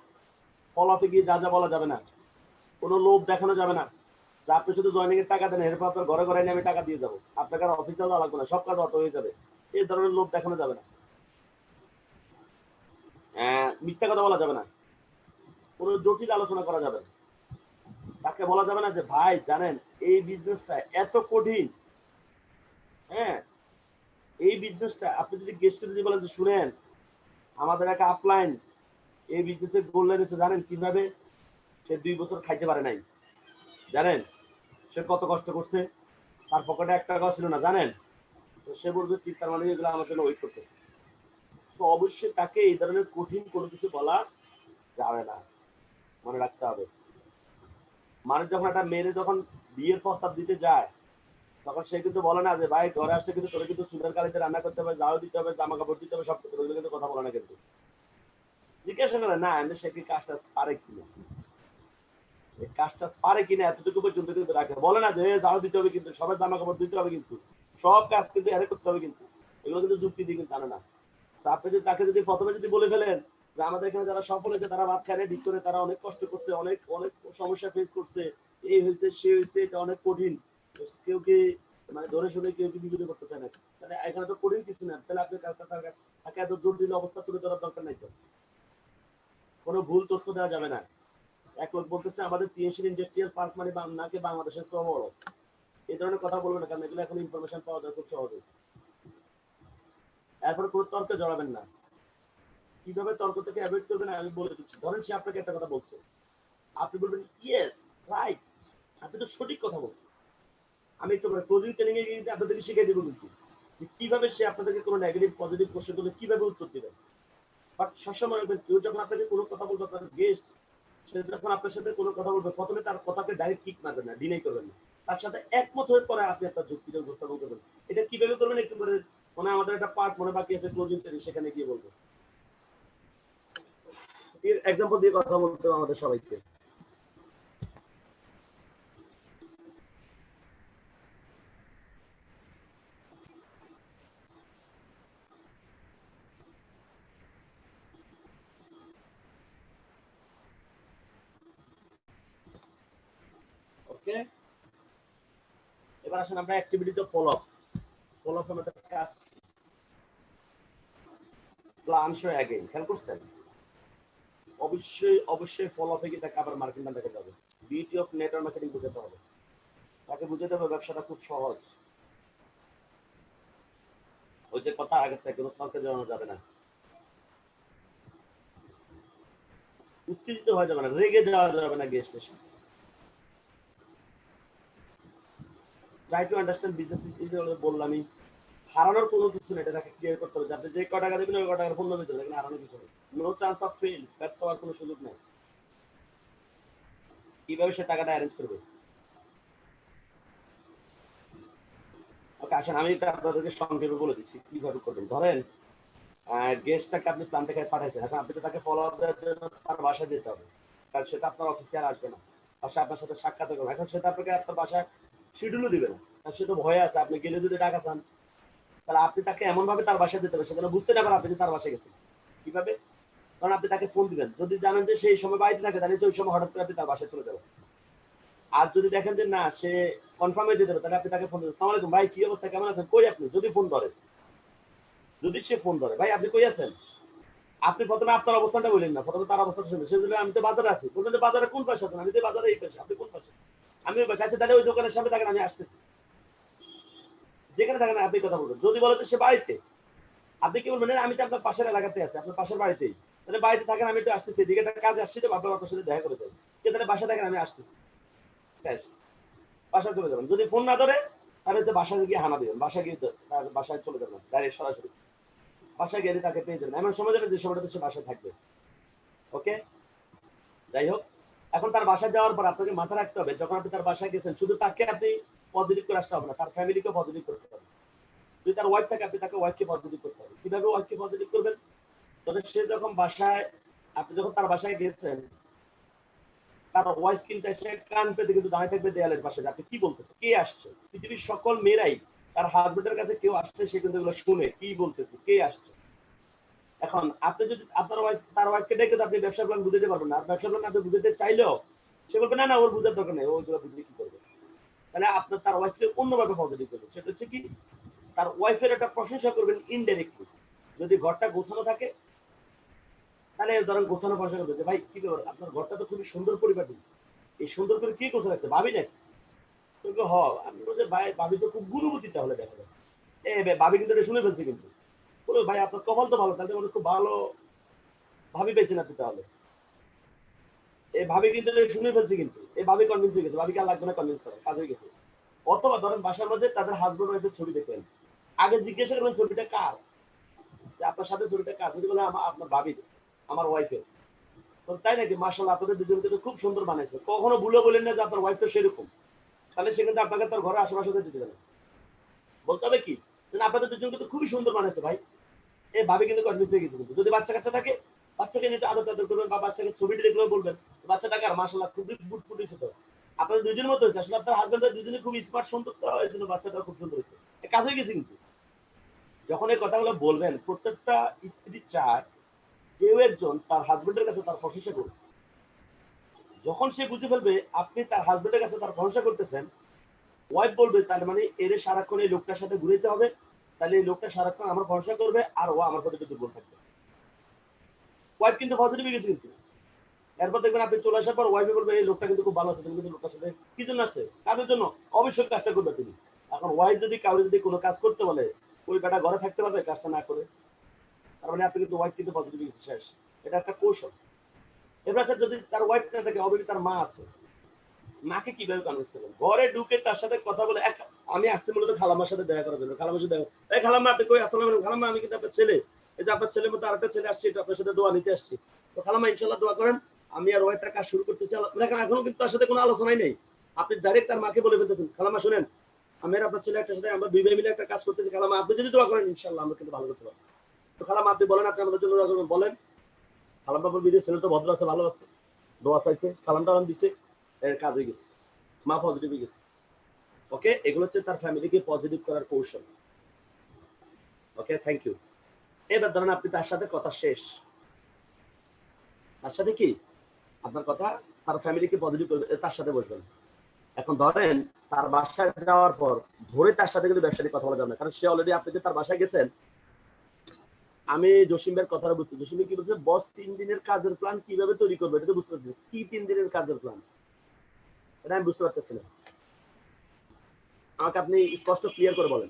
follow আপে গিয়ে যা যা বলা যাবে না, কোনো লোভ দেখানো যাবে না যে আপনি শুধু জয়েনিং এর টাকা দেন এরপর আপনার ঘরে ঘরে নিয়ে আমি টাকা দিয়ে যাবো, আপনাকে আর অফিসে যাওয়া লাগবে না, সব কাজ অটো হয়ে যাবে, এই ধরনের লোভ দেখানো যাবে না। মিথ্যা কথা বলা যাবে না, কোনো জটিল আলোচনা করা যাবে না। তাকে বলা যাবে না যে ভাই জানেন এই বিজনেসটা এত কঠিন, হ্যাঁ এই বিজনেসটা, আপনি যদি গেস্টকে যদি বলেন যে শুনেন আমাদের একটা আপলাইন এই বিজনেসে গোল এনেছে, জানেন কিভাবে সে 2 বছর খাইতে পারে নাই, জানেন সে কত কষ্ট করছে, তার পকেটে 1 টাকাও ছিল না, জানেন, তো সে বলবে ঠিক তার মানে এগুলো আমার জন্য ওয়েট করতেছে। তো অবশ্যই তাকে এই ধরনের কঠিন কোনো কিছু বলা যাবে না, মনে রাখতে হবে। মানুষ যখন একটা মেয়েরে যখন বিয়ের প্রস্তাব দিতে যায় তখন সে কিন্তু বলে না যে ভাই ঘরে আসছে কিন্তু তোর কিন্তু সুন্দর কালিতে রান্না করতে হবে, যাও দিতে হবে, জামা কাপড় দিতে হবে, সব করতে হবে, কিন্তু কথা বলে না। কিন্তু জিজ্ঞাসা করে না আমি সে কি কাজটা পারে কিনা, কাজটা পারে কিনা এতটুকু পর্যন্ত কিন্তু রাখে, বলে না যে যাও দিতে হবে কিন্তু সবাই জামা কাপড় দিতে হবে কিন্তু সব কাজ কিন্তু এর করতে হবে, কিন্তু এগুলো কিন্তু যুক্তি দিয়ে কিন্তু আনে না। আপনি যদি তাকে যদি প্রথমে যদি বলে ফেলেন যে আমাদের এখানে যারা সফল হয়েছে তারা ভাত খায় ঠিক করে, তারা অনেক কষ্ট করছে, অনেক অনেক সমস্যা ফেস করছে, এই হয়েছে সে হয়েছে, এটা অনেক কঠিন, কেউ কি মানে ধরে শুনে কেউ কি বিক্রি করতে চায় না, তাহলে এখানে তো কঠিন কিছু না, তাহলে আপনি তাকে এত জটিল অবস্থা তুলে ধরার দরকার নাই। তো কোনো ভুল তথ্য দেওয়া যাবে না। এক লোক বলতেছে আমাদের টিএসসি ইন্ডাস্ট্রিয়াল পার্ক মানে নাকি বাংলাদেশের সব বড়, এই ধরনের কথা বলবেন না, কারণ এগুলো এখন ইনফরমেশন পাওয়া যায় খুব সহজে। এরপরে কোনো তর্কে জড়াবেন না। কিভাবে তর্ক থেকে অ্যাভয়েড করবেন আমি বলে দিচ্ছি। ধরেন সে আপনাকে একটা কথা বলছে, আপনি বলবেন ইয়েস রাইট, আপনি তো সঠিক কথা বলছেন, আমি একটু ক্লোজিং ট্রেনিং এ গিয়ে আপনাদেরকে শিখিয়ে দেবো কিন্তু যে কিভাবে সে আপনাদেরকে কোনো নেগেটিভ পজিটিভ কোশ্চেন করলে কিভাবে উত্তর দিবেন। বাট সবসময় রাখবেন কেউ যখন আপনাকে কোনো কথা বলবে, আপনার গেস্ট সে যখন আপনার সাথে কোনো কথা বলবে প্রথমে তার কথাকে ডাইরেক্ট কিক মারবেন না, ডিনাই করবেন না, তার সাথে একমত হয়ে পরে আপনি আপনার যুক্তিটা উপস্থাপন করবেন। এটা কিভাবে করবেন একটু পরে, মানে আমাদের একটা পার্ট মনে বাকি আছে ক্লোজিং ট্রেনিং, সেখানে গিয়ে বলবো। এর এক্সাম্পল দিয়ে কথা বলতে হবে আমাদের সবাইকে। ওকে, এবার আসেন আমরা অ্যাক্টিভিটিতে ফলো আপ। ফলো আপ আমাদের কাজ প্ল্যান শো অ্যাগেইন, খেয়াল করছেন? অবশ্যই অবশ্যই ফলো আপে গিয়ে তাকে আবার মার্কেটিং প্ল্যান দেখাতে হবে, বিউটি অফ নেটওয়ার্ক মার্কেটিং বুঝাতে হবে, তাকে বুঝাতে হবে ব্যবসাটা খুব সহজ। ওই যে কথা আগে থেকে কোনো তর্কে জড়ানো যাবে না, উত্তেজিত হয়ে যাবে না, রেগে যাওয়া যাবে না গেস্ট এসে। ট্রাই টু আন্ডারস্ট্যান্ড বিজনেস বললামই, হারানোর কোনো কিছু নেই, এটা তাকে ক্লিয়ার করতে হবে। আপনি যে ক টাকা দেবেন ওই ক টাকার পণ্য বেচবেন, এখানে হারানোর কিছু নেই, নো চান্স অফ ফেল, ব্যর্থ হওয়ার কোনো সুযোগ নেই। কিভাবে সে টাকাটা অ্যারেঞ্জ করবে? ওকে আসেন আমি এটা আপনাদেরকে সংক্ষেপে বলে দিচ্ছি কিভাবে করবেন। ধরেন গেস্টটাকে আপনি প্ল্যান থেকে পাঠাইছেন, এখন আপনি তো তাকে ফলো আপ দেওয়ার জন্য তার বাসায় যেতে হবে, কারণ সেটা আপনার অফিসে আর আসবে না, বাসায় আপনার সাথে সাক্ষাৎ করবে। এখন সেটা আপনাকে আপনার বাসায় শিডিউলও দিবে না, কারণ সে তো ভয়ে আছে আপনি গেলে যদি টাকা চান, তাহলে আপনি তাকে এমন ভাবে তার বাসায় যেতে হবে সেখানে বুঝতে না পারে আপনি তার বাসায় গেছেন। কিভাবে? কারণ আপনি তাকে ফোন দিবেন, যদি জানেন যে সেই সময় বাড়িতে থাকে তাহলে ওই সময় হঠাৎ করে আপনি তার বাসায় চলে যাবেন। আর যদি দেখেন যে না সে কনফার্ম হয়ে যেতে হবে, তাহলে আপনি তাকে ফোন দিবেন, আসসালামু আলাইকুম ভাই কি অবস্থা, কেমন আছেন, কই আপনি, যদি ফোন ধরে, যদি সে ফোন ধরে ভাই আপনি কই আছেন, আপনি প্রথমে আপনার অবস্থানটা বললেন না, প্রথমে তার অবস্থাটা শুনবেন। সে বলবে আমি তো বাজারে আছি, বলবেন যে বাজারে কোন পাশে আছেন, আমি তো বাজারে এই পাশে, আপনি কোন পাশে, আমি ওই পাশে। আচ্ছা তাহলে ওই দোকানের সামনে থাকেন আমি আসতেছি, যেখানে থাকেন আপনি কথা বলবেন। যদি বলে যে সে বাড়িতে, আপনি কি বলবেন আমি তো আপনার পাশের এলাকাতে আছি, আপনার পাশের বাড়িতেই, তাহলে বাড়িতে থাকেন, আমি একটু আসতেছি, এদিকে একটা কাজ আসছি, তো আপনার আপনার সাথে দেখা করে যাই, তাহলে বাসা থাকেন, আমি আসতেছি, বাসায় চলে যাবেন। যদি ফোন না ধরে তাহলে হচ্ছে বাসায় গিয়ে হানা দিবেন, বাসায় গিয়ে তার বাসায় চলে যাবেন ডাইরেক্ট সরাসরি, বাসায় গেলে তাকে পেয়ে যাবেন, এমন সময় যাবে যে সময়টাতে সে বাসায় থাকবে। ওকে, যাই হোক, এখন তার বাসায় যাওয়ার পর আপনাকে মাথা রাখতে হবে, যখন আপনি তার বাসায় গেছেন শুধু তাকে আপনি পজিটিভ করে আসতে হবে না, তার ফ্যামিলিকে পজিটিভ করতে হবে। যদি তার ওয়াইফ থাকে আপনি তাকে ওয়াইফকে পজিটিভ করতে হবে। কিভাবে ওয়াইফকে পজিটিভ করবেন? তবে সে যখন বাসায়, আপনি যখন তার বাসায় গেছেন, তার ওয়াইফ কিন্তু এসে কান পেতে কিন্তু দাঁড়িয়ে থাকবে দেয়ালের পাশে, আপনি কি বলতেছে, কে আসছে। পৃথিবীর সকল মেয়েরাই তার হাজবেন্ডের কাছে কেউ আসছে সে কিন্তু এগুলো শুনে, কি বলতেছে, কে আসছে। এখন আপনি যদি আপনার ওয়াইফ, তার ওয়াইফকে ডেকে তো আপনি ব্যবসা প্ল্যান বুঝাতে পারবেন না, আর ব্যবসা প্ল্যান আপনি বুঝাতে চাইলেও সে বলবে না না ওর বুঝার দরকার নেই, ওইগুলো বুঝলে কি করবে। তাহলে আপনার তার ওয়াইফকে অন্যভাবে পজিটিভ করবেন, সেটা হচ্ছে কি, তার ওয়াইফের একটা প্রশংসা করবেন ইনডাইরেক্টলি। যদি ঘরটা গোছানো থাকে তাহলে ধরেন গোছানো প্রশংসা করবে যে ভাই কি ব্যাপার, আপনার ঘরটা তো খুবই সুন্দর পরিপাটি, এই সুন্দর করে কি গোছা রাখছে, ভাবি নাকি? তুমি হ, আমি বলছি ভাই ভাবি তো খুব গুণবতী, তাহলে দেখা যায় ভাবি কিন্তু এটা শুনে ফেলছে, কিন্তু বলো ভাই আপনার কপাল তো ভালো, তাহলে খুব ভালো ভাবি পেয়েছেন আপনি, তাহলে এই ভাবি কিন্তু এটা শুনে ফেলছে, কিন্তু এই ভাবি কনভিন্স হয়ে গেছে, ভাবিকে আর লাগবে না কনভিন্স করা, কাজ হয়ে গেছে। অথবা ধরেন বাসার মধ্যে তাদের হাজবেন্ড ওয়াইফের ছবি দেখলেন, আগে জিজ্ঞাসা করবেন ছবিটা কার, যে আপনার সাথে ছবিটা কার, যদি বলে আপনার ভাবির, আমার ওয়াইফের, তো তাই নাকি, মাশাআল্লাহ আপনাদের দুজনকে তো খুব সুন্দর বানাইছে, কখনো ভুলে বলেন না যে আপনার ওয়াইফ তো সেরকম, তাহলে সে কিন্তু আপনাকে তার ঘরে আশেপাশে দিতে দেবে না। বলতে হবে কি, আপনাদের দুজনকে তো খুবই সুন্দর বানাইছে ভাই, এই ভাবি কিন্তু কনভিন্স হয়ে গেছে। কিন্তু যদি বাচ্চা কাচ্চা থাকে, বাচ্চাকে নিয়ে আদর টাদর করবেন, বা বাচ্চাকে ছবিটি দেখলে বলবেন বাচ্চাটাকে আর মাশাআল্লাহ খুবই ফুট হয়েছে, তো আপনাদের দুজনের মতো হয়েছে, আসলে আপনার হাজবেন্ডের দুজনে খুব স্মার্ট সুন্দর, তো এই জন্য বাচ্চাটা খুব সুন্দর হয়েছে, কাজ হয়ে গেছে। কিন্তু যখন এই কথাগুলো বলবেন, প্রত্যেকটা স্ত্রী চায় কেউ একজন তার হাজবেন্ডের কাছে তার প্রশংসা করবে। যখন সে বুঝে ফেলবে আপনি তার হাজবেন্ডের কাছে তার প্রশংসা করতেছেন, ওয়াইফ বলবে তার মানে এর সারাক্ষণ এই লোকটার সাথে ঘুরাইতে হবে, তাহলে এই লোকটা সারাক্ষণ আমার ভরসা করবে আর ও আমার প্রতি দুর্বল থাকবে। ওয়াইফ কিন্তু পজিটিভ গেছে। কিন্তু এরপর দেখবেন আপনি চলে আসার পর ওয়াইফে বলবে এই লোকটা কিন্তু খুব ভালো আছে, তুমি কিন্তু লোকটার সাথে কি জন্য আসছে, কাজের জন্য, অবশ্যই কাজটা করবে তিনি। এখন ওয়াইফ যদি কাউকে যদি কোনো কাজ করতে বলে, ওই বেটা ঘরে থাকতে পারবে কাজটা না করে, তার মানে আপনি কিন্তু ওয়াইফ কিন্তু পজিটিভ গেছে, শেষ। এটা একটা কৌশল। এবার যদি তার ওয়াইফ না থাকে, অলরেডি তার মা আছে, মাকে কিভাবে কনভিন্স করবেন, ঘরে ঢুকে তার সাথে কথা বলে, আমি আসছি মূলত খালাম্মার সাথে দেখা করার জন্য, খালাম্মার সাথে দেখা, এই খালাম্মা আপনি কই, আসসালামু আলাইকুম খালাম্মা, আমি কিন্তু আপনার ছেলে, এই যে আপনার ছেলের মতো আরেকটা ছেলে আসছে, এটা আপনার সাথে দোয়া নিতে আসছি, তো খালাম্মা ইনশাআল্লাহ দোয়া করেন, আমি আর ওয়াইফটা কাজ শুরু করতেছি। দেখেন এখনো কিন্তু তার সাথে কোনো আলোচনাই নেই, আপনি ডাইরেক্ট তার মাকে বলে ফেলতেছেন, খালাম্মা শুনেন, আমি আর আপনার ছেলে একটা সাথে আমরা দুই ভাই মিলে একটা কাজ করতেছি, খালাম্মা আপনি যদি দোয়া করেন ইনশাআল্লাহ আমরা কিন্তু ভালো করতে পারবো। তো খালাম্মা আপনি বলেন, আপনি আমাদের জন্য দোয়া করবেন, বলেন। খালাম্মা বলবে যে ছেলে তো ভদ্র আছে, ভালো আছে, দোয়া চাইছে, সালাম টালাম দিছে, এর কাজ হয়ে গেছে, মা পজিটিভ হয়ে গেছে। ওকে, এগুলো হচ্ছে তার ফ্যামিলিকে পজিটিভ করার কৌশল। ওকে, থ্যাংক ইউ। এবার ধরেন আপনি তার সাথে কথা শেষ, তার সাথে কি আপনার কথা, তার ফ্যামিলিকে পজিটিভ করবে, তার সাথে বসবেন। এখন ধরেন তার বাসায় যাওয়ার পর ধরে তার সাথে কিন্তু ব্যবসা নিয়ে কথা বলা যাবে না, কারণ সে অলরেডি, আপনি যে তার বাসায় গেছেন, আমি জসিম ভাইয়ের কথা বুঝতে, জসিম কি বলছে, বস 3 দিনের কাজের প্ল্যান কিভাবে তৈরি করবে, এটা তো বুঝতে পারছি, কি 3 দিনের কাজের প্ল্যান, এটা আমি বুঝতে পারতেছি না, আমাকে আপনি স্পষ্ট ক্লিয়ার করে বলেন।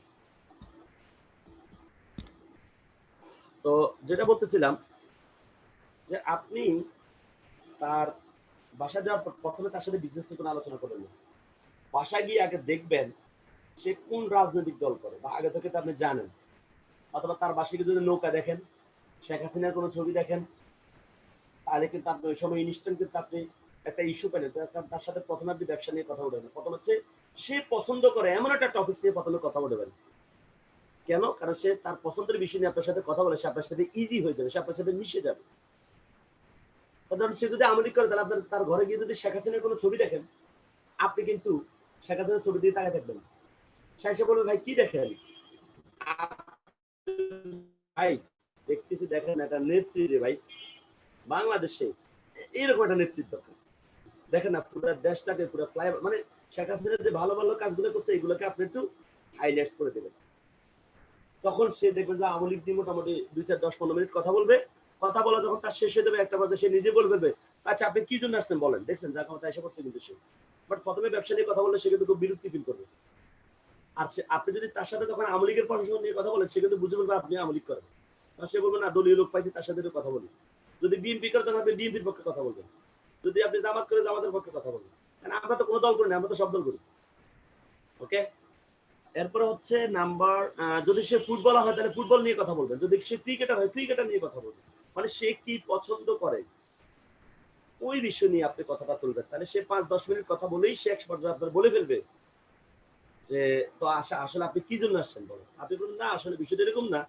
তো যেটা বলতেছিলাম যে আপনি তার বাসায় যাওয়ার পর প্রথমে তার সাথে বিজনেস নিয়ে কোনো আলোচনা করবেন না, বাসায় গিয়ে আগে দেখবেন সে কোন রাজনৈতিক দল করে, বা আগে থেকে তো আপনি জানেন, অথবা তার বাসায় যদি নৌকা দেখেন, শেখ হাসিনার কোনো ছবি দেখেন, তাহলে কিন্তু আপনি ওই সময় ইনস্ট্যান্ট কিন্তু আপনি একটা ইস্যু পেলেন, তার সাথে প্রথমে আপনি ব্যবসা নিয়ে কথা বলবেন। প্রথম হচ্ছে সে পছন্দ করে এমন একটা টপিক নিয়ে প্রথমে কথা বলবেন। কেন? কারণ সে তার পছন্দের বিষয় নিয়ে আপনার সাথে কথা বলে, সে আপনার সাথে ইজি হয়ে যাবে, সে আপনার সাথে মিশে যাবে। ধরুন সে যদি আমলিক করে, তাহলে আপনার তার ঘরে গিয়ে যদি শেখ হাসিনার কোনো ছবি দেখেন, আপনি কিন্তু শেখ হাসিনার ছবি দিয়ে তাকায় থাকবেন, সে এসে বলবে ভাই কি দেখেন, ভাই দেখতেছি দেখেন একটা নেত্রী রে ভাই, বাংলাদেশে এরকম একটা নেতৃত্ব দেখেন না, পুরো দেশটাকে পুরো ফ্লাইওভার, মানে শেখ হাসিনা যে ভালো ভালো কাজগুলো করছে এগুলোকে আপনি একটু হাইলাইটস করে দেবেন। তখন সে দেখবেন যে আওয়ামী লীগ নিয়ে মোটামুটি 2-4-10-15 মিনিট কথা বলবে, কথা বলা যখন তার শেষ হয়ে যাবে, একটা পর্যায়ে সে নিজে বলে ফেলবে আচ্ছা আপনি কি জন্য আসছেন বলেন, দেখছেন যা কথা এসে পড়ছে কিন্তু সে, বাট প্রথমে ব্যবসা নিয়ে কথা বললে সে কিন্তু খুব বিরক্তি ফিল করবে। আর আপনি যদি তার সাথে তখন আওয়ামী লীগের প্রশাসন নিয়ে কথা বলেন, সে কিন্তু বুঝে ফেলবে আপনি আওয়ামী লীগ করেন। আর সে বলবে না দলীয় লোক পাইছি তার সাথে একটু কথা বলি। যদি বিএনপি করে তখন আপনি বিএনপির পক্ষে কথা বলবেন, যদি আপনি জামাত করে জামাতের পক্ষে কথা বলবেন, কারণ আমরা তো কোনো দল করি না, আমরা তো সব দল করি। ওকে, এরপরে হচ্ছে নাম্বার, যদি সে ফুটবলার হয় তাহলে ফুটবল নিয়ে কথা বলবেন, যদি সে ক্রিকেটার হয় ক্রিকেটার নিয়ে কথা বলবেন, মানে সে কি পছন্দ করে ওই বিষয় নিয়ে আপনি কথাটা তুলবেন, তাহলে সে 5-10 মিনিট কথা বলেই সে এক পর্যায়ে আপনার বলে ফেলবে যে তো আসলে আপনি কি জন্য আসছেন বলেন। আপনি বলুন না আসলে বিষয়টা এরকম না,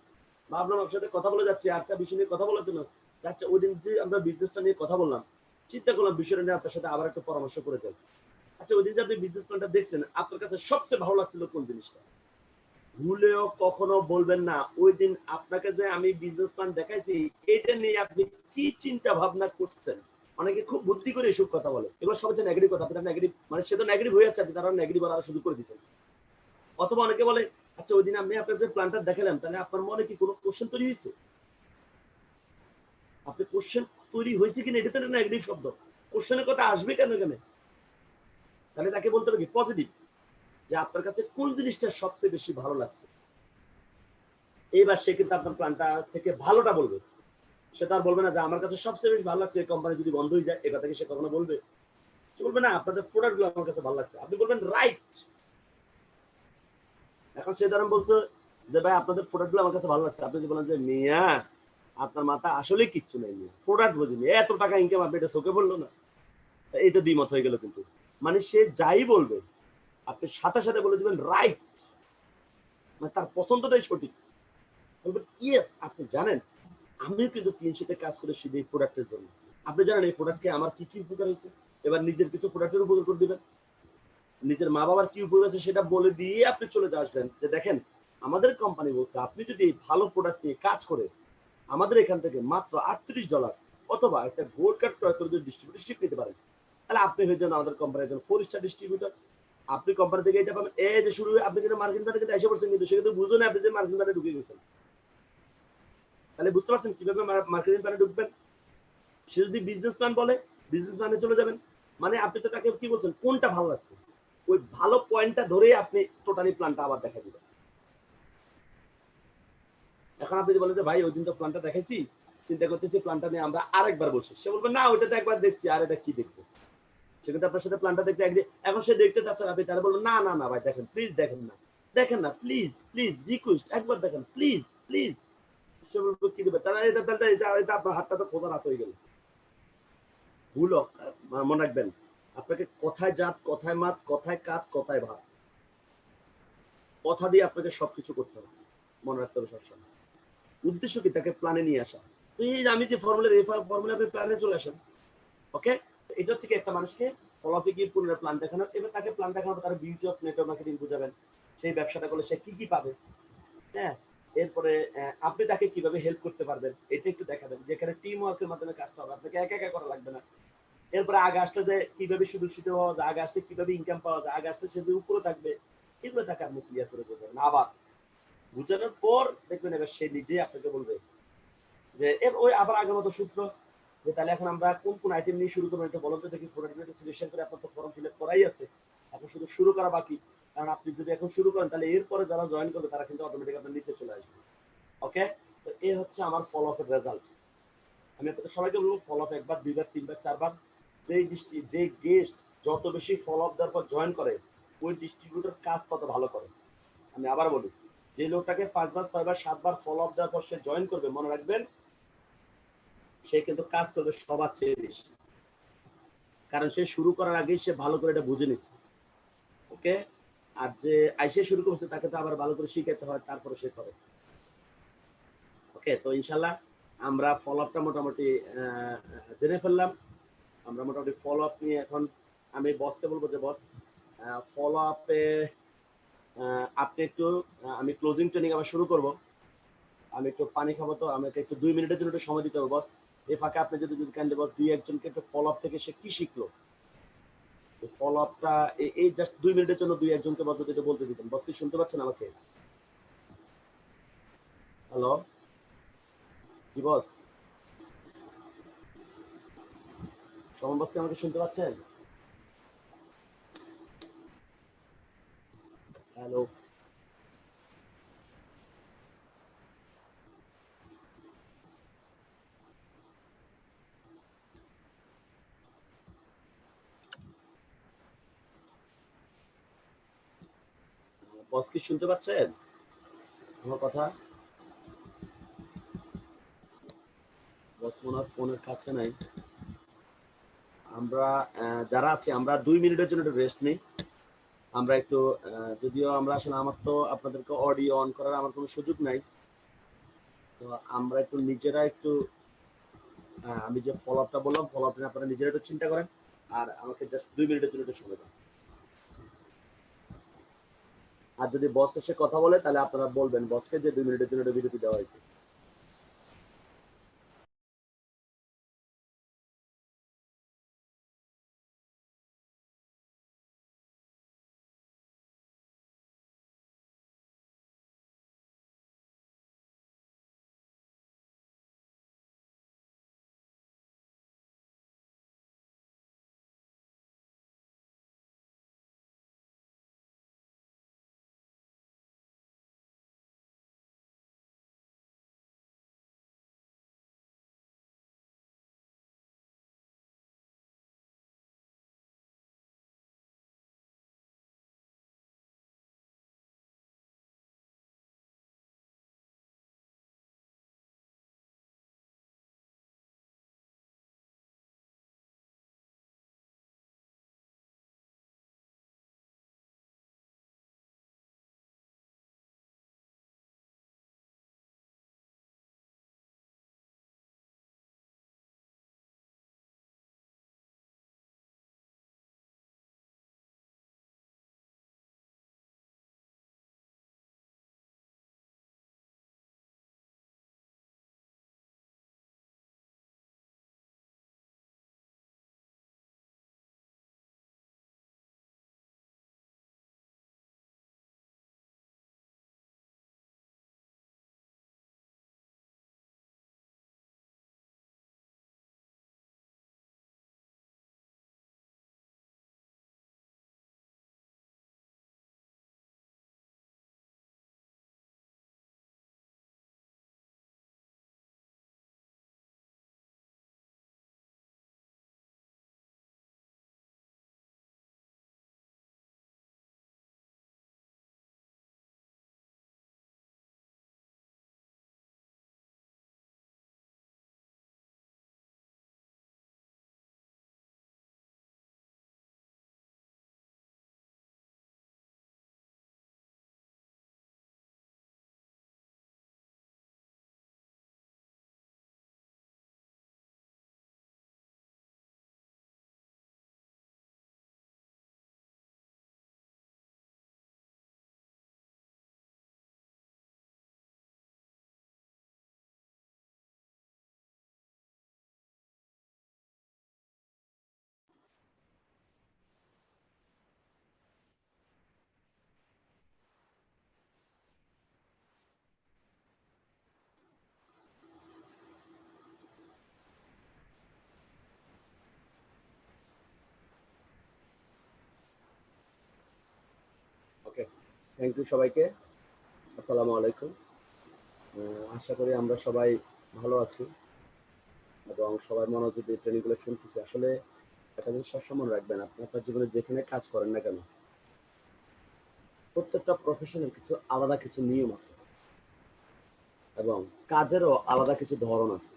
ভাবলাম আপনার সাথে কথা বলে যাচ্ছি একটা বিষয় নিয়ে কথা বলার জন্য। আচ্ছা ওই দিন যে আমরা বিজনেসটা নিয়ে কথা বললাম, চিন্তা করলাম বিষয়টা নিয়ে আপনার সাথে আবার একটা পরামর্শ করে যাই। আচ্ছা ওই দিন যে আপনি বিজনেস প্ল্যানটা দেখছেন আপনার কাছে সবচেয়ে ভালো লাগছিল কোন জিনিসটা? ভুলেও কখনো বলবেন না ওই দিন আপনাকে যে আমি বিজনেস প্ল্যান দেখাইছি এটা নিয়ে আপনি কি চিন্তা ভাবনা করছেন। অনেকে খুব বুদ্ধি করে এসব কথা বলে, এগুলো সব হচ্ছে নেগেটিভ কথা। আপনি নেগেটিভ মানে সে তো নেগেটিভ হয়ে আছে, আপনি তারা নেগেটিভ বলা শুরু করে দিচ্ছেন। অথবা অনেকে বলে আচ্ছা ওই দিন আমি আপনার যে প্ল্যানটা দেখালাম তাহলে আপনার মনে কি কোনো কোশ্চেন তৈরি হয়েছে? আপনি কোশ্চেন তৈরি হয়েছে কিনা এটা তো একটা নেগেটিভ শব্দ, কোশ্চেনের কথা আসবে কেন এখানে? তাহলে তাকে বলতে হবে কি পজিটিভ, যে আপনার কাছে কোন জিনিসটা সবচেয়ে বেশি ভালো লাগছে। এইবার সে কিন্তু আপনার প্ল্যানটা থেকে ভালোটা বলবে, সে তার বলবে না যে আমার কাছে সবচেয়ে বেশি ভালো লাগছে এই কোম্পানি যদি বন্ধ হয়ে যায়, এ কথা কি সে কখনো বলবে? সে বলবে না আপনাদের প্রোডাক্ট গুলো আমার কাছে ভালো লাগছে। আপনি বলবেন রাইট। এখন সে ধরেন বলছে যে ভাই আপনাদের প্রোডাক্ট গুলো আমার কাছে ভালো লাগছে, আপনি যদি বলেন যে মিয়া আপনার মাথা আসলে কিচ্ছু নেই, প্রোডাক্ট বুঝিনি, এত টাকা ইনকাম আপনি এটা চোখে বললো না, এই তো দ্বিমত হয়ে গেল। কিন্তু মানে সে যাই বলবে আপনি সাথে সাথে বলে দিবেন রাইট, মানে তার পছন্দটাই সঠিক। বলবেন ইয়েস আপনি জানেন আমিও কিন্তু 300-তে কাজ করে শুধু এই প্রোডাক্টের জন্য। আপনি জানেন এই প্রোডাক্টে আমার কি কি উপকার হয়েছে। এবার নিজের কিছু প্রোডাক্টের উপকার করে দিবেন, নিজের মা বাবার কি উপকার হয়েছে সেটা বলে দিয়ে আপনি চলে আসবেন যে দেখেন আমাদের কোম্পানি বলছে আপনি যদি এই ভালো প্রোডাক্ট নিয়ে কাজ করে আমাদের এখান থেকে মাত্র $38 অথবা একটা গোল্ড কার্ড ক্রয় করে যদি ডিস্ট্রিবিউটরশিপ নিতে পারেন তাহলে আপনি হয়ে যান আমাদের কোম্পানির একজন 4 স্টার ডিস্ট্রিবিউটর। আপনি কোম্পানি থেকে এটা পাবেন। এই যে শুরু আপনি কিন্তু মার্কেটিং প্ল্যানে কিন্তু এসে পড়ছেন, কিন্তু সে কিন্তু বুঝুন আপনি যে মার্কেটিং প্ল্যানে ঢুকে গেছেন। তাহলে বুঝতে পারছেন কিভাবে মার্কেটিং প্ল্যানে ঢুকবেন। সে যদি বিজনেস প্ল্যান বলে বিজনেস প্ল্যানে চলে যাবেন, মানে আপনি তো তাকে কি বলছেন কোনটা ভালো লাগছে ওই ভালো পয়েন্টটা ধরেই আপনি টোটালি প্ল্যানটা আবার দেখা দিবেন। এখন আপনি বলেন যে ভাই ওই দিন তো প্ল্যানটা দেখাইছি, চিন্তা করতেছি প্ল্যানটা নিয়ে আমরা আরেকবার বসি। সে বলবে না ওইটা তো একবার দেখছি আর এটা কি দেখবো। সে কিন্তু আপনার সাথে প্ল্যানটা দেখতে একদিন এখন সে দেখতে চাচ্ছেন, আপনি তারা বলবেন না না না ভাই দেখেন প্লিজ দেখেন না, দেখেন না প্লিজ প্লিজ রিকোয়েস্ট একবার দেখেন প্লিজ প্লিজ। সে বলবে কি দেবে তারা এটা তাহলে এটা আপনার হাতটা তো খোঁজার হাত হয়ে গেল। ভুল মনে রাখবেন আপনাকে কথায় জাত কথায় মাত কথায় কাত কথায় ভাত, কথা দিয়ে আপনাকে সবকিছু করতে হবে, মনে রাখতে হবে সবসময়। উদ্দেশ্য কি তাকে প্ল্যানে নিয়ে আসা। তো এই আমি যে ফর্মুলা এই ফর্মুলা আপনি প্ল্যানে চলে আসেন। ওকে, এটা হচ্ছে কি একটা মানুষকে ফলো আপে গিয়ে পুরো প্ল্যান দেখানো। এবার তাকে প্ল্যান দেখানোর তার বিউটি অফ নেটওয়ার্ক মার্কেটিং বুঝাবেন, সেই ব্যবসাটা করলে সে কি কি পাবে। হ্যাঁ, এরপরে আপনি তাকে কিভাবে হেল্প করতে পারবেন এটা একটু দেখাবেন, যেখানে টিম ওয়ার্কের মাধ্যমে কাজটা হবে, আপনাকে একা একা করা লাগবে না। এরপরে আগে আসলে যে কিভাবে সুযোগ সুবিধা পাওয়া যায়, আগে আসলে কিভাবে ইনকাম পাওয়া যায়, আগে আসলে সে যে উপরে থাকবে এগুলো তাকে আপনি ক্লিয়ার করে বোঝাবেন। আবার বুঝানোর পর দেখবেন এবার সে নিজেই আপনাকে বলবে যে ওই আবার আগের মতো সূত্র, যে তাহলে এখন আমরা কোন কোন আইটেম নিয়ে শুরু করবো এটা বলুন তো দেখি। প্রোডাক্ট সিলেকশন করে আপনার তো ফর্ম ফিল আপ করাই আছে, এখন শুধু শুরু করা বাকি। কারণ আপনি যদি এখন শুরু করেন তাহলে এরপরে যারা জয়েন করবে তারা কিন্তু অটোমেটিক আপনার নিচে চলে আসবে। ওকে, তো এই হচ্ছে আমার ফলো আপের রেজাল্ট। আমি আপনাদের সবাইকে বলবো ফলো আপ একবার দুইবার তিনবার চারবার, যে গেস্ট যত বেশি ফলো আপ দেওয়ার পর জয়েন করে ওই ডিস্ট্রিবিউটর কাজ তত ভালো করে। আমি আবার বলি যে লোকটাকে 5বার 6বার 7বার ফলো আপ দেওয়ার পর সে জয়েন করবে, মনে রাখবেন সে কিন্তু কাজ করবে সবার চেয়ে বেশি, কারণ সে শুরু করার আগেই সে ভালো করে এটা বুঝে নিচ্ছে। ওকে, আর যে আইসে শুরু করছে তাকে তো আবার ভালো করে শিখাতে হয় তারপরে সে করে। ওকে, তো ইনশাল্লাহ আমরা ফলো আপটা মোটামুটি জেনে ফেললাম। আমরা মোটামুটি ফলো আপ নিয়ে এখন আমি বসকে বলবো যে বস ফলো আপে আপনি একটু আমি ক্লোজিং ট্রেনিং আবার শুরু করব। আমি একটু পানি খাবো, তো আমাকে একটু 2 মিনিটের জন্য একটু সময় দিতে হবে বস। এই ফাঁকে আপনি যদি কাইন্ডলি বস দুই একজনকে একটু ফলো আপ থেকে সে কি শিখলো ফলো আপটা এই জাস্ট 2 মিনিটের জন্য দুই একজনকে বস যদি বলতে দিতেন। বস কি শুনতে পাচ্ছেন আমাকে? হ্যালো, জি বস, সমন বসকে আমাকে শুনতে পাচ্ছেন? হ্যালো। বস কি শুনতে পাচ্ছেন আমার কথা? বস মনে হয় ফোনের কাছে নাই। আমরা যারা আছি আমরা 2 মিনিটের জন্য একটু রেস্ট নেই। আমরা একটু যদিও আমরা আসলে আমার তো আপনাদেরকে অডিও অন করার আমার কোনো সুযোগ নাই, তো আমরা একটু নিজেরা একটু আমি যে ফলো আপটা বললাম ফলো আপটা আপনারা নিজেরা একটু চিন্তা করেন আর আমাকে জাস্ট 2 মিনিটের জন্য একটু সময় দেন। আর যদি বস এসে কথা বলে তাহলে আপনারা বলবেন বসকে যে 2 মিনিটের জন্য একটু বিরতি দেওয়া হয়েছে। ওকে, থ্যাংক ইউ সবাইকে। আসসালামু আলাইকুম। আশা করি আমরা সবাই ভালো আছি এবং সবাই মনোযোগ দিয়ে ট্রেনিংগুলো শুনতেছি। আসলে একটা জিনিস সবসময় মনে রাখবেন, আপনি আপনার জীবনে যেখানে কাজ করেন না কেন প্রত্যেকটা প্রফেশনের কিছু আলাদা কিছু নিয়ম আছে এবং কাজেরও আলাদা কিছু ধরন আছে।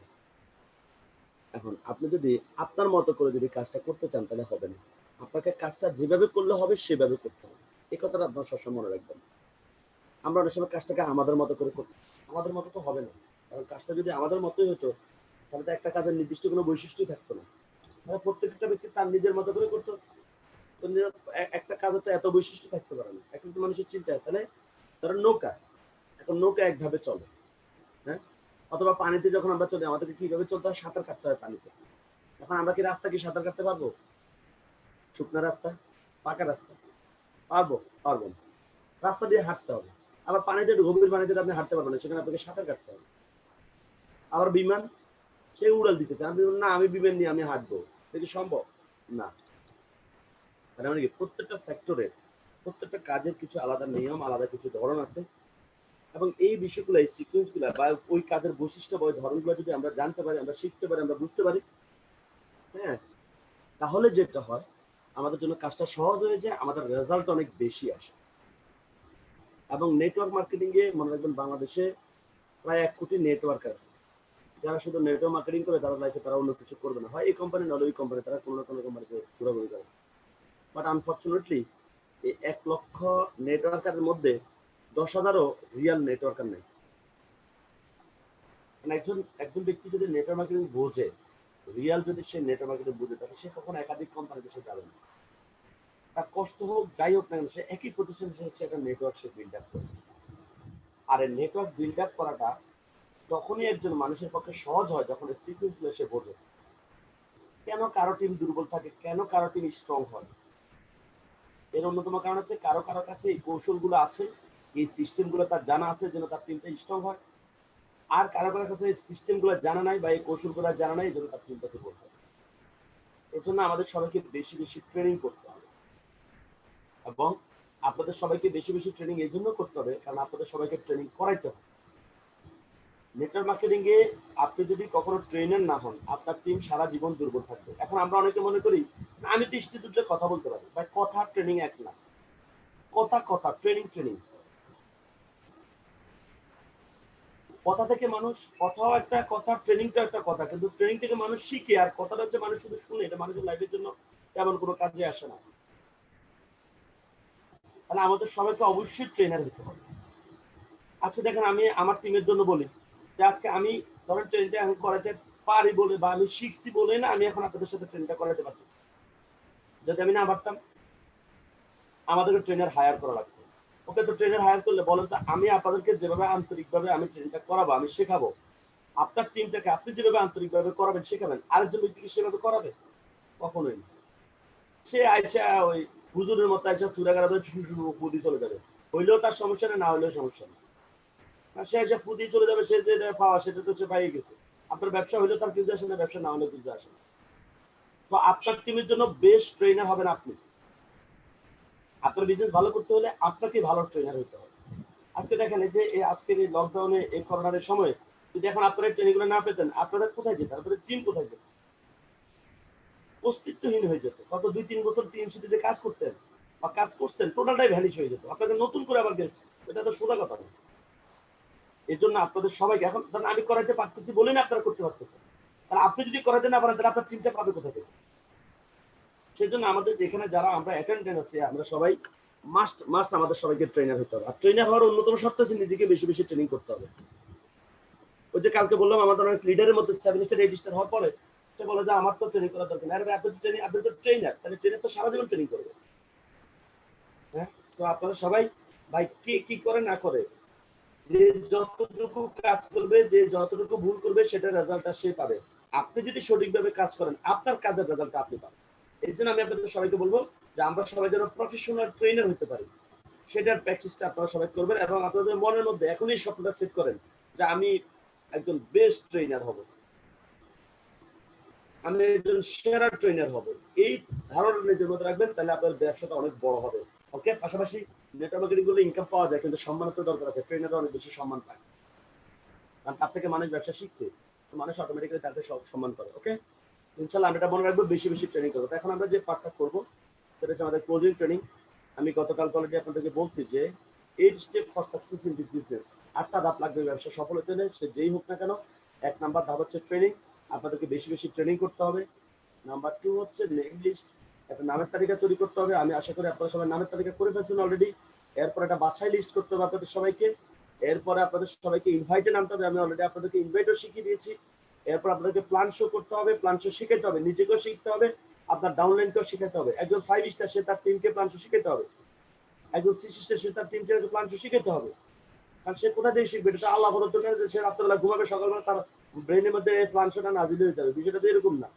এখন আপনি যদি আপনার মতো করে যদি কাজটা করতে চান তাহলে হবে না। আপনাকে কাজটা যেভাবে করলে হবে সেভাবে করতে হবে। এই কথাটা আপনার সবসময় মনে রাখবেন। আমরা অনেক সময় কাজটাকে আমাদের মতো করে করতে, আমাদের মতো তো হবে না। কারণ কাজটা যদি আমাদের মতোই হতো তাহলে তো একটা কাজের নির্দিষ্ট কোনো বৈশিষ্ট্যই থাকতো না। তাহলে প্রত্যেকটা ব্যক্তি তার নিজের মতো করে করতো। তো একটা কাজে তো এত বৈশিষ্ট্য থাকতে পারে না। একটা তো মানুষের চিন্তা, তাহলে ধরেন নৌকা, এখন নৌকা একভাবে চলে, হ্যাঁ, অথবা পানিতে যখন আমরা চলি আমাদেরকে কিভাবে চলতে হয়, সাঁতার কাটতে হয় পানিতে। এখন আমরা কি রাস্তা কি সাঁতার কাটতে পারবো? শুকনা রাস্তা, পাকা রাস্তা পারবো? পারবো না। রাস্তা দিয়ে হাঁটতে হবে। আবার পানিতে গভীর পানিতে আপনি হাঁটতে পারবেন না, সেখানে আপনাকে সাঁতার কাটতে হবে। আবার বিমান, সে উড়াল দিতে চান, না আমি বিমান নিয়ে আমি হাঁটবো, এটা কি সম্ভব? না। তার মানে কি প্রত্যেকটা সেক্টরে প্রত্যেকটা কাজের কিছু আলাদা নিয়ম, আলাদা কিছু ধরন আছে এবং এই বিষয়গুলো, এই সিকোয়েন্স গুলা বা ওই কাজের বৈশিষ্ট্য বা ওই ধরনগুলো যদি আমরা জানতে পারি, আমরা শিখতে পারি, আমরা বুঝতে পারি, হ্যাঁ, তাহলে যেটা হয় আমাদের জন্য কাজটা সহজ হয়ে যায়, আমাদের রেজাল্ট অনেক বেশি আসে। এবং নেটওয়ার্ক মার্কেটিং এ মনে রাখবেন বাংলাদেশে প্রায় 1 কোটি নেটওয়ার্কার আছে। যারা শুধু নেটওয়ার্ক মার্কেটিং করে তারা লাইফে তারা অন্য কিছু করবে না, হয় এই কোম্পানি নলে ওই কোম্পানি, তারা কোনো না কোনো কোম্পানিতে ঘোরাঘুরি করে। বাট আনফর্চুনেটলি এই 1 লক্ষ নেটওয়ার্কারের মধ্যে 10,000ও রিয়েল নেটওয়ার্কার নেই। মানে একজন ব্যক্তি যদি নেটওয়ার্ক মার্কেটিং বোঝে, রিয়েল যদি সে নেটওয়ার্ক মার্কেটিং বুঝে, তাহলে সে কখনো একাধিক কোম্পানিতে সে যাবে না। তার কষ্ট হোক যাই হোক না কেন, সে একই প্রতিষ্ঠানে সে একটা নেটওয়ার্ক সে বিল্ড আপ করবে। আর এই নেটওয়ার্ক বিল্ড আপ করাটা তখনই একজন মানুষের পক্ষে সহজ হয় যখন এই সিকুয়েন্সগুলো সে বোঝে। কেন কারো টিম দুর্বল থাকে, কেন কারো টিম স্ট্রং হয়, এর অন্যতম কারণ হচ্ছে কারো কারো কাছে এই কৌশলগুলো আছে, এই সিস্টেমগুলো তার জানা আছে যেন তার টিমটা স্ট্রং হয়। আর কারো কারো কাছে এই সিস্টেমগুলো জানা নাই বা এই কৌশলগুলো জানা নাই, যেন তার টিমটা দুর্বল হয়। এর জন্য আমাদের সবাইকে বেশি বেশি ট্রেনিং করতে হবে, এবং আপনাদের সবাইকে বেশি বেশি ট্রেনিং এই জন্য করতে হবে কারণ আপনাদের সবাইকে ট্রেনিং করাইতে হবে। নেটওয়ার্ক মার্কেটিং এ আপনি যদি কখনো ট্রেনার না হন, আপনার টিম সারা জীবন দুর্বল থাকবে। এখন আমরা অনেকে মনে করি আমি তো ইনস্টিটিউটে কথা বলতে পারি, ভাই কথা ট্রেনিং এক না, কথা ট্রেনিং। কথা থেকে মানুষ, কথাও একটা কথা, ট্রেনিংটা একটা কথা, কিন্তু ট্রেনিং থেকে মানুষ শিখে, আর কথাটা হচ্ছে মানুষ শুধু শুনে, এটা মানুষের লাইফের জন্য তেমন কোনো কাজে আসে না। তাহলে আমাদের সবাইকে অবশ্যই ট্রেনার হতে হবে। আচ্ছা দেখেন, আমি আমার টিমের জন্য বলি যে আজকে আমি ধরেন ট্রেনিংটা এখন করাতে পারি বলে বা আমি শিখছি বলে না আমি এখন আপনাদের সাথে ট্রেনিংটা করাতে পারতেছি। যদি আমি না পারতাম, আমাদেরকে ট্রেনার হায়ার করা লাগতো। ওকে, তো ট্রেনার হায়ার করলে বলেন তো, আমি আপনাদেরকে যেভাবে আন্তরিকভাবে আমি ট্রেনিংটা করাবো, আমি শেখাবো, আপনার টিমটাকে আপনি যেভাবে আন্তরিকভাবে করাবেন শেখাবেন, আরেকজন ব্যক্তিকে সেভাবে করাবে? কখনোই না। সে আইসা ওই হুজুরের মতো আইসা সুরাগারা ফুদি চলে যাবে, হইলেও তার সমস্যা না হইলেও সমস্যা না। সে এসে ফুদি চলে যাবে, সে যেটা পাওয়া সেটা তো সে পাইয়ে গেছে। আপনার ব্যবসা হইলেও তার কিছু আসে না, ব্যবসা না হলেও কিছু আসে না। তো আপনার টিমের জন্য বেস্ট ট্রেনার হবেন আপনি। আপনার বিজনেস ভালো করতে হলে আপনাকে ভালো ট্রেনার হতে হবে। আজকে দেখেন, এই যে আজকের এই লকডাউনে, এই করোনার সময় যদি এখন আপনারা ট্রেনিংগুলো না পেতেন, আপনারা কোথায় যেতেন? আপনাদের টিম কোথায় যেত? অস্তিত্বহীন হয়ে যেত। গত 2-3 বছর টিম সাথে যে কাজ করতেন বা কাজ করছেন, টোটালটাই ভ্যানিশ হয়ে যেত। আপনাকে নতুন করে আবার গেছে, এটা তো সোজা কথা না। এই জন্য আপনাদের সবাইকে এখন, ধরেন আমি করাইতে পারতেছি বলেই না আপনারা করতে পারতেছেন, তাহলে আপনি যদি করাইতে না পারেন তাহলে আপনার টিমটা পাবে কোথা থেকে? সেই জন্য আমাদের যেখানে যারা আমরা অ্যাটেন্ডেন্ট আছি, আমরা সবাই মাস্ট আমাদের সবাইকে ট্রেনার হতে হবে। আর ট্রেনার হওয়ার অন্যতম শর্ত হচ্ছে নিজেকে বেশি বেশি ট্রেনিং করতে হবে। ওই যে কালকে বললাম, আমাদের অনেক লিডারের মধ্যে 7 স্টার 8 স্টার হওয়ার পরে সে বলে যে আমার তো ট্রেনিং করার দরকার নেই। আরে আপনি তো ট্রেনার, তাহলে ট্রেনার তো সারা জীবন ট্রেনিং করবে। হ্যাঁ, তো আপনারা সবাই ভাই কে কি করে না করে, যে যতটুকু কাজ করবে, যে যতটুকু ভুল করবে, সেটার রেজাল্টটা সে পাবে। আপনি যদি সঠিকভাবে কাজ করেন, আপনার কাজের রেজাল্টটা আপনি পাবেন। এই জন্য আমি আপনাদের সবাইকে বলবো যে আমরা সবাই যেন প্রফেশনাল ট্রেনার হতে পারি, সেটার প্র্যাকটিসটা আপনারা সবাই করবেন, এবং আপনাদের মনের মধ্যে এখনই স্বপ্নটা সেট করেন যে আমি একজন বেস্ট ট্রেনার হব, আমি একজন সেরা ট্রেনার হব। এই ধারণা নিজের মধ্যে রাখবেন, তাহলে আপনার ব্যবসাটা অনেক বড় হবে। ওকে, পাশাপাশি নেটওয়ার্ক মার্কেটিং করলে ইনকাম পাওয়া যায়, কিন্তু সম্মানের তো দরকার আছে। ট্রেনাররা অনেক বেশি সম্মান পায়, কারণ তার থেকে মানুষ ব্যবসা শিখছে, তো মানুষ অটোমেটিক্যালি তাকে সম্মান করে। ওকে, ইনশাআল্লাহ আমরা এটা মনে রাখবো, বেশি বেশি ট্রেনিং করবো। এখন আমরা যে পার্টটা করবো সেটা হচ্ছে আমাদের ক্লোজিং ট্রেনিং। আমি গতকাল অলরেডি আপনাদেরকে বলছি যে 8 step for success in this business. 8টা ধাপ লাগবে ব্যবসা সফল হতে হলে, সে যেই হোক না কেন। 1 নাম্বার ধাপ হচ্ছে ট্রেনিং, আপনাদেরকে বেশি বেশি ট্রেনিং করতে হবে। নাম্বার 2 হচ্ছে নেম লিস্ট, একটা নামের তালিকা তৈরি করতে হবে। আমি আশা করি আপনারা সবাই নামের তালিকা করে ফেলছেন অলরেডি। এরপর একটা বাছাই লিস্ট করতে হবে আপনাদের সবাইকে। এরপরে আপনাদের সবাইকে ইনভাইটে নামতে হবে, আমি অলরেডি আপনাদেরকে ইনভাইটও শিখিয়ে দিয়েছি। এরপর আপনাদেরকে প্ল্যান শো করতে হবে, প্ল্যান শো শিখাতে হবে, নিজেকেও শিখতে হবে, আপনার ডাউনলাইনকেও শিখাতে হবে। একজন 5 স্টার সে তার টিমকে প্ল্যান শো শিখাতে হবে, একজন 6 স্টার সে তার টিমকে প্ল্যান শো শিখাতে হবে। কারণ সে কোথা থেকে শিখবে? এটা আল্লাহ প্রদত্ত না যে সে রাত্রেবেলা ঘুমাবে, সকালবেলা তার ব্রেনের মধ্যে প্ল্যান শোটা নাজিল হয়ে যাবে, বিষয়টা তো এরকম না।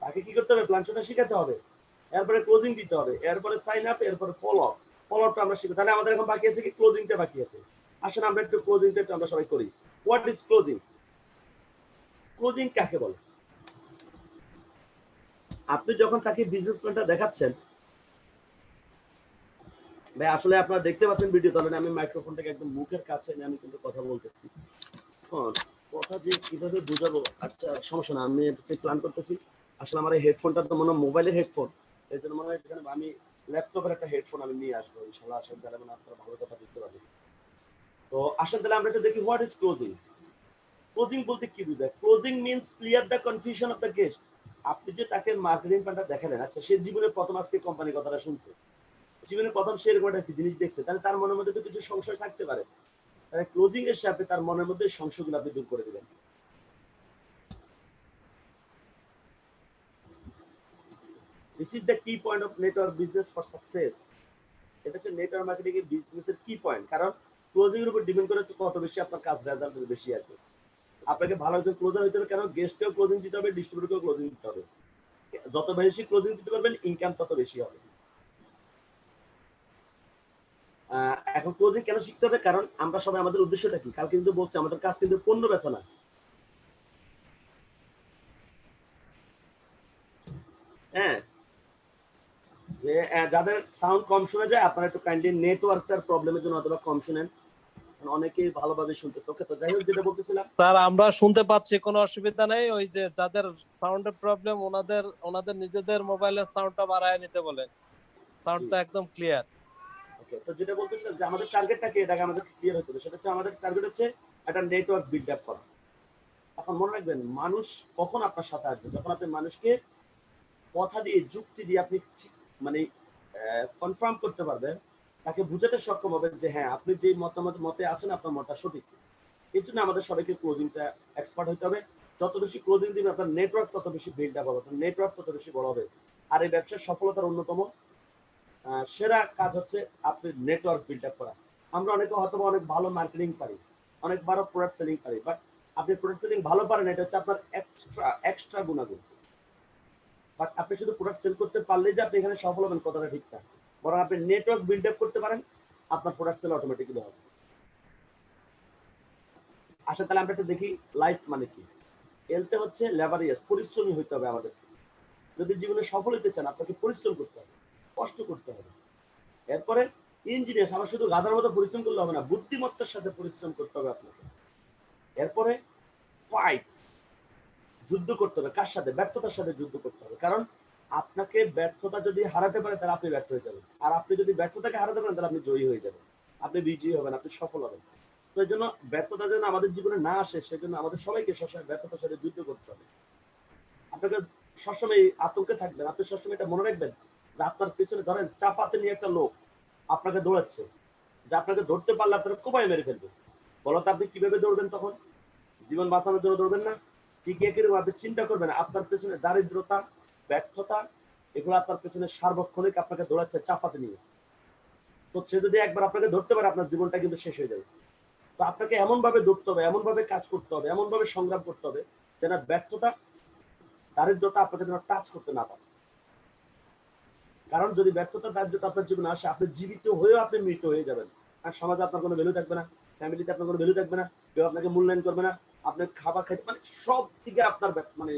তাকে কি করতে হবে? প্ল্যান শোটা শিখাতে হবে, এরপরে ক্লোজিং দিতে হবে, এরপরে সাইন আপ, এরপরে ফলো আপ। ফলো আপটা আমরা শিখবো। তাহলে আমাদের এখন বাকি আছে কি? ক্লোজিংটা বাকি আছে। আসলে আমরা একটু ক্লোজিংটা একটু আমরা সবাই করি। What is closing? ক্লোজিং কাকে বলে? আপনি যখন তাকে বিজনেস প্ল্যানটা দেখাচ্ছেন, ভাই আসলে আপনারা দেখতে পাচ্ছেন ভিডিও, তাহলে আমি মাইক্রোফোনটাকে একদম মুখের কাছে নিয়ে আমি কিন্তু কথা বলতেছি। কথা যে কিভাবে বুঝাবো, আচ্ছা সমস্যা না, আমি এটা প্ল্যান করতেছি। আসলে আমার এই হেডফোনটা তো মনে হয় মোবাইলের হেডফোন, এই জন্য মনে হয় এখানে আমি ল্যাপটপের একটা হেডফোন আমি নিয়ে আসবো ইনশাআল্লাহ। আসেন তাহলে মানে আপনারা ভালো কথা বুঝতে পারবেন। তো আসেন তাহলে আমরা একটু দেখি হোয়াট ইজ ক্লোজিং। ক্লোজিং বলতে কি বোঝায়? Closing means clear the confusion of the guest. আপনি যে তাকে মার্কেটিং প্ল্যানটা দেখালেন, আচ্ছা সে জীবনে প্রথম আজকে কোম্পানির কথাটা শুনছে, জীবনে প্রথম সে এরকম একটা জিনিস দেখছে, তাহলে তার মনের মধ্যে তো কিছু সংশয় থাকতে পারে। তাহলে ক্লোজিং এর সাথে তার মনের মধ্যে সংশয়গুলো আপনি দূর করে দিবেন। দিস ইজ দ্য কি point of network business for success. এটা হচ্ছে নেটওয়ার্ক মার্কেটিং এর বিজনেসের কি পয়েন্ট। কারণ ক্লোজিং এর উপর ডিপেন্ড করে কত বেশি আপনার কাজ রেজাল্ট বেশি আসবে। আপনাকে ভালো একজন ক্লোজার হতে হবে, কারণ গেস্টকেও ক্লোজিং দিতে হবে, ডিস্ট্রিবিউটরকেও ক্লোজিং দিতে হবে। যত বেশি ক্লোজিং দিতে পারবেন ইনকাম তত বেশি হবে। এখন ক্লোজিং কেন শিখতে হবে? কারণ আমরা সবাই আমাদের উদ্দেশ্যটা কি? কালকে কিন্তু বলছি আমাদের কাজ কিন্তু পণ্য বেচা না। হ্যাঁ, যে যাদের সাউন্ড কম শোনা যায় আপনারা একটু কাইন্ডলি নেটওয়ার্কটার প্রবলেমের জন্য অথবা কম শুনেন, অনেকেই ভালোভাবে শুনতেছে। ওকে, তো যাই হোক যেটা বলতেছিলাম, স্যার আমরা শুনতে পাচ্ছি, কোনো অসুবিধা নেই। ওই যে যাদের সাউন্ডের প্রবলেম ওনাদের ওনাদের নিজেদের মোবাইলের সাউন্ডটা বাড়ায় নিতে বলেন, সাউন্ডটা একদম ক্লিয়ার। ওকে, তো যেটা বলতেছিলাম যে আমাদের টার্গেটটা কি, এটাকে আমাদের ক্লিয়ার হতে হবে। সেটা হচ্ছে আমাদের টার্গেট হচ্ছে একটা নেটওয়ার্ক বিল্ড আপ করা। এখন মনে রাখবেন, মানুষ কখন আপনার সাথে আসবে? যখন আপনি মানুষকে কথা দিয়ে, যুক্তি দিয়ে আপনি মানে কনফার্ম করতে পারবেন, তাকে বুঝাতে সক্ষম হবেন যে হ্যাঁ আপনি যে মতামত মতে আছেন আপনার মতটা সঠিক। এই জন্য আমাদের সবাইকে ক্লোজিংটা এক্সপার্ট হতে হবে। যত বেশি ক্লোজিং দিবে আপনার নেটওয়ার্ক তত বেশি বিল্ড আপ হবে, আপনার নেটওয়ার্ক তত বেশি বড় হবে। আর এই ব্যবসার সফলতার অন্যতম সেরা কাজ হচ্ছে আপনি নেটওয়ার্ক বিল্ড আপ করা। আমরা অনেকে হয়তো অনেক ভালো মার্কেটিং পারি, অনেক ভালো প্রোডাক্ট সেলিং পারি, বাট আপনি প্রোডাক্ট সেলিং ভালো পারেন, এটা হচ্ছে আপনার এক্সট্রা গুণাগুণ। বাট আপনি শুধু প্রোডাক্ট সেল করতে পারলেই যে আপনি এখানে সফল হবেন কথাটা ঠিক না। বরং আপনি নেটওয়ার্ক বিল্ড আপ করতে পারেন, আপনার প্রোডাক্ট সেল অটোমেটিক্যালি হবে। আচ্ছা তাহলে আমরা একটু দেখি লাইফ মানে কি। এলতে হচ্ছে লেবারিয়াস, পরিশ্রমী হইতে হবে আমাদের। যদি জীবনে সফল হতে চান আপনাকে পরিশ্রম করতে হবে, কষ্ট করতে হবে। এরপরে ইঞ্জিনিয়ার, আমার শুধু গাধার মতো পরিশ্রম করলে হবে না, বুদ্ধিমত্তার সাথে পরিশ্রম করতে হবে আপনাকে। এরপরে ফাইট, যুদ্ধ করতে হবে। কার সাথে? ব্যর্থতার সাথে যুদ্ধ করতে হবে। কারণ আপনাকে ব্যর্থতা যদি হারাতে পারে তাহলে আপনি ব্যর্থ হয়ে যাবেন, আর আপনি যদি ব্যর্থতাকে হারাতে পারেন তাহলে আপনি জয়ী হয়ে যাবেন, আপনি বিজয়ী হবেন, আপনি সফল হবেন। তো এই জন্য ব্যর্থতা যেন আমাদের জীবনে না আসে সেজন্য আমাদের সবাইকে সবসময় ব্যর্থতার সাথে যুদ্ধ করতে হবে। আপনাকে সবসময় আতঙ্কে থাকবেন, আপনি সবসময় এটা মনে রাখবেন যে আপনার পেছনে ধরেন চাপাতে নিয়ে একটা লোক আপনাকে দৌড়াচ্ছে, যে আপনাকে ধরতে পারলে আপনাকে কোপায় মেরে ফেলবে। বলতো আপনি কিভাবে দৌড়বেন তখন? জীবন বাঁচানোর জন্য দৌড়বেন না? ঠিক একইরকম আপনি চিন্তা করবেন আপনার পেছনে দারিদ্রতা, ব্যর্থতা, এগুলো আপনার পেছনে সার্বক্ষণিক আপনাকে দৌড়াচ্ছে চাপাতে নিয়ে। তো সে যদি একবার আপনাকে ধরতে পারে আপনার জীবনটা কিন্তু শেষ হয়ে যাবে। তো আপনাকে এমন ভাবে ধরতে হবে, এমন ভাবে কাজ করতে হবে, এমন ভাবে সংগ্রাম করতে হবে যেন ব্যর্থতা, দারিদ্রতা আপনাকে যেন টাচ করতে না পারে। কারণ যদি ব্যর্থতা, দারিদ্রতা আপনার জীবনে আসে, আপনি জীবিত হয়েও আপনি মৃত হয়ে যাবেন। আর সমাজে আপনার কোনো ভ্যালু থাকবে না, ফ্যামিলিতে আপনার কোনো ভ্যালু থাকবে না, কেউ আপনাকে মূল্যায়ন করবে না, আপনি খাবার খাইতে মানে সব দিকে আপনার মানে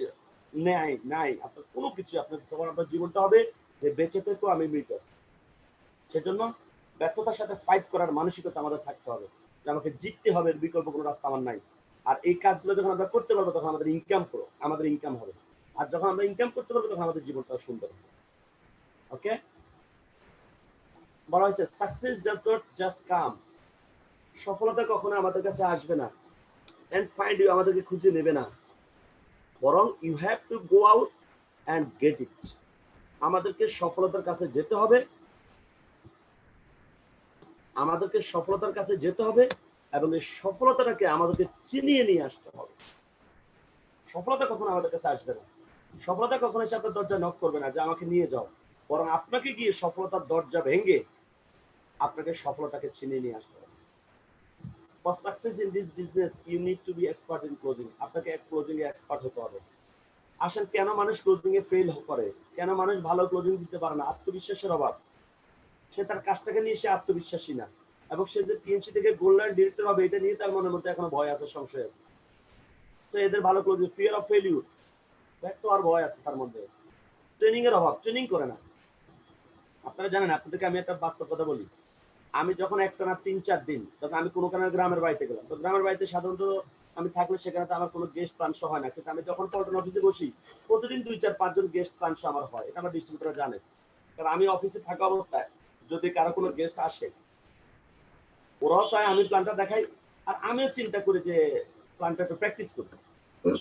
ন্যায় নাই, আপনার কোনো কিছু আপনার, তখন আপনার জীবনটা হবে যে বেঁচে থেকেও আমি মৃত। সেজন্য ব্যর্থতার সাথে ফাইট করার মানসিকতা আমাদের থাকতে হবে, যে আমাকে জিততে হবে, এর বিকল্প কোনো রাস্তা আমার নাই। আর এই কাজগুলো যখন আমরা করতে পারবো তখন আমাদের ইনকাম হবে। আর যখন আমরা ইনকাম করতে পারবো তখন আমাদের জীবনটা সুন্দর হবে। ওকে, বলা হয়েছে success does not just come. সফলতা কখনো আমাদের কাছে আসবে না এন্ড ফাইন্ড ইউ, আমাদেরকে খুঁজে নেবে না, বরং you have to go out and get it. আমাদেরকে সফলতার কাছে যেতে হবে, আমাদেরকে সফলতার কাছে যেতে হবে এবং এই সফলতাটাকে আমাদেরকে চিনিয়ে নিয়ে আসতে হবে। সফলতা কখনো আমাদের কাছে আসবে না, সফলতা কখনো এসে আপনার দরজা নক করবে না যে আমাকে নিয়ে যাও, বরং আপনাকে গিয়ে সফলতার দরজা ভেঙে আপনাকে সফলতাকে চিনিয়ে নিয়ে আসতে হবে। For success in this business, you need to be expert in closing. আপনাকে ক্লোজিং এ এক্সপার্ট হতে হবে। আসলে কেন মানুষ ক্লোজিং এ ফেল করে, কেন মানুষ ভালো ক্লোজিং দিতে পারে না? আত্মবিশ্বাসের অভাব। সে তার কাজটাকে নিয়ে সে আত্মবিশ্বাসী না, এবং সে যে টিএনসি থেকে গোল্ড লাইন ডিরেক্টর হবে এটা নিয়ে তার মনের মধ্যে এখনো ভয় আছে, সংশয় আছে। তো এদের ভালো ক্লোজিং, ফিয়ার অফ ফেলিউর, ব্যর্থ আর ভয় আছে তার মধ্যে। ট্রেনিং এর অভাব, ট্রেনিং করে না। আপনারা জানেন, আপনাদেরকে আমি একটা বাস্তব কথা বলি, আমি যখন একটানা ৩-৪ দিন, তখন আমি কোনো কারণে গ্রামের বাড়িতে গেলাম। তো গ্রামের বাড়িতে সাধারণত আমি থাকলে সেখানে তো আমার কোনো গেস্ট প্রাংশ হয় না, কিন্তু আমি যখন পল্টন অফিসে বসি প্রতিদিন ২, ৪, ৫ জন গেস্ট প্রাংশ আমার হয়, এটা আমার ডিস্ট্রিবিউটর জানে। কারণ আমি অফিসে থাকা অবস্থায় যদি কারো কোনো গেস্ট আসে, ওরাও চায় আমি প্ল্যানটা দেখাই, আর আমিও চিন্তা করি যে প্ল্যানটা একটু প্র্যাকটিস করবো।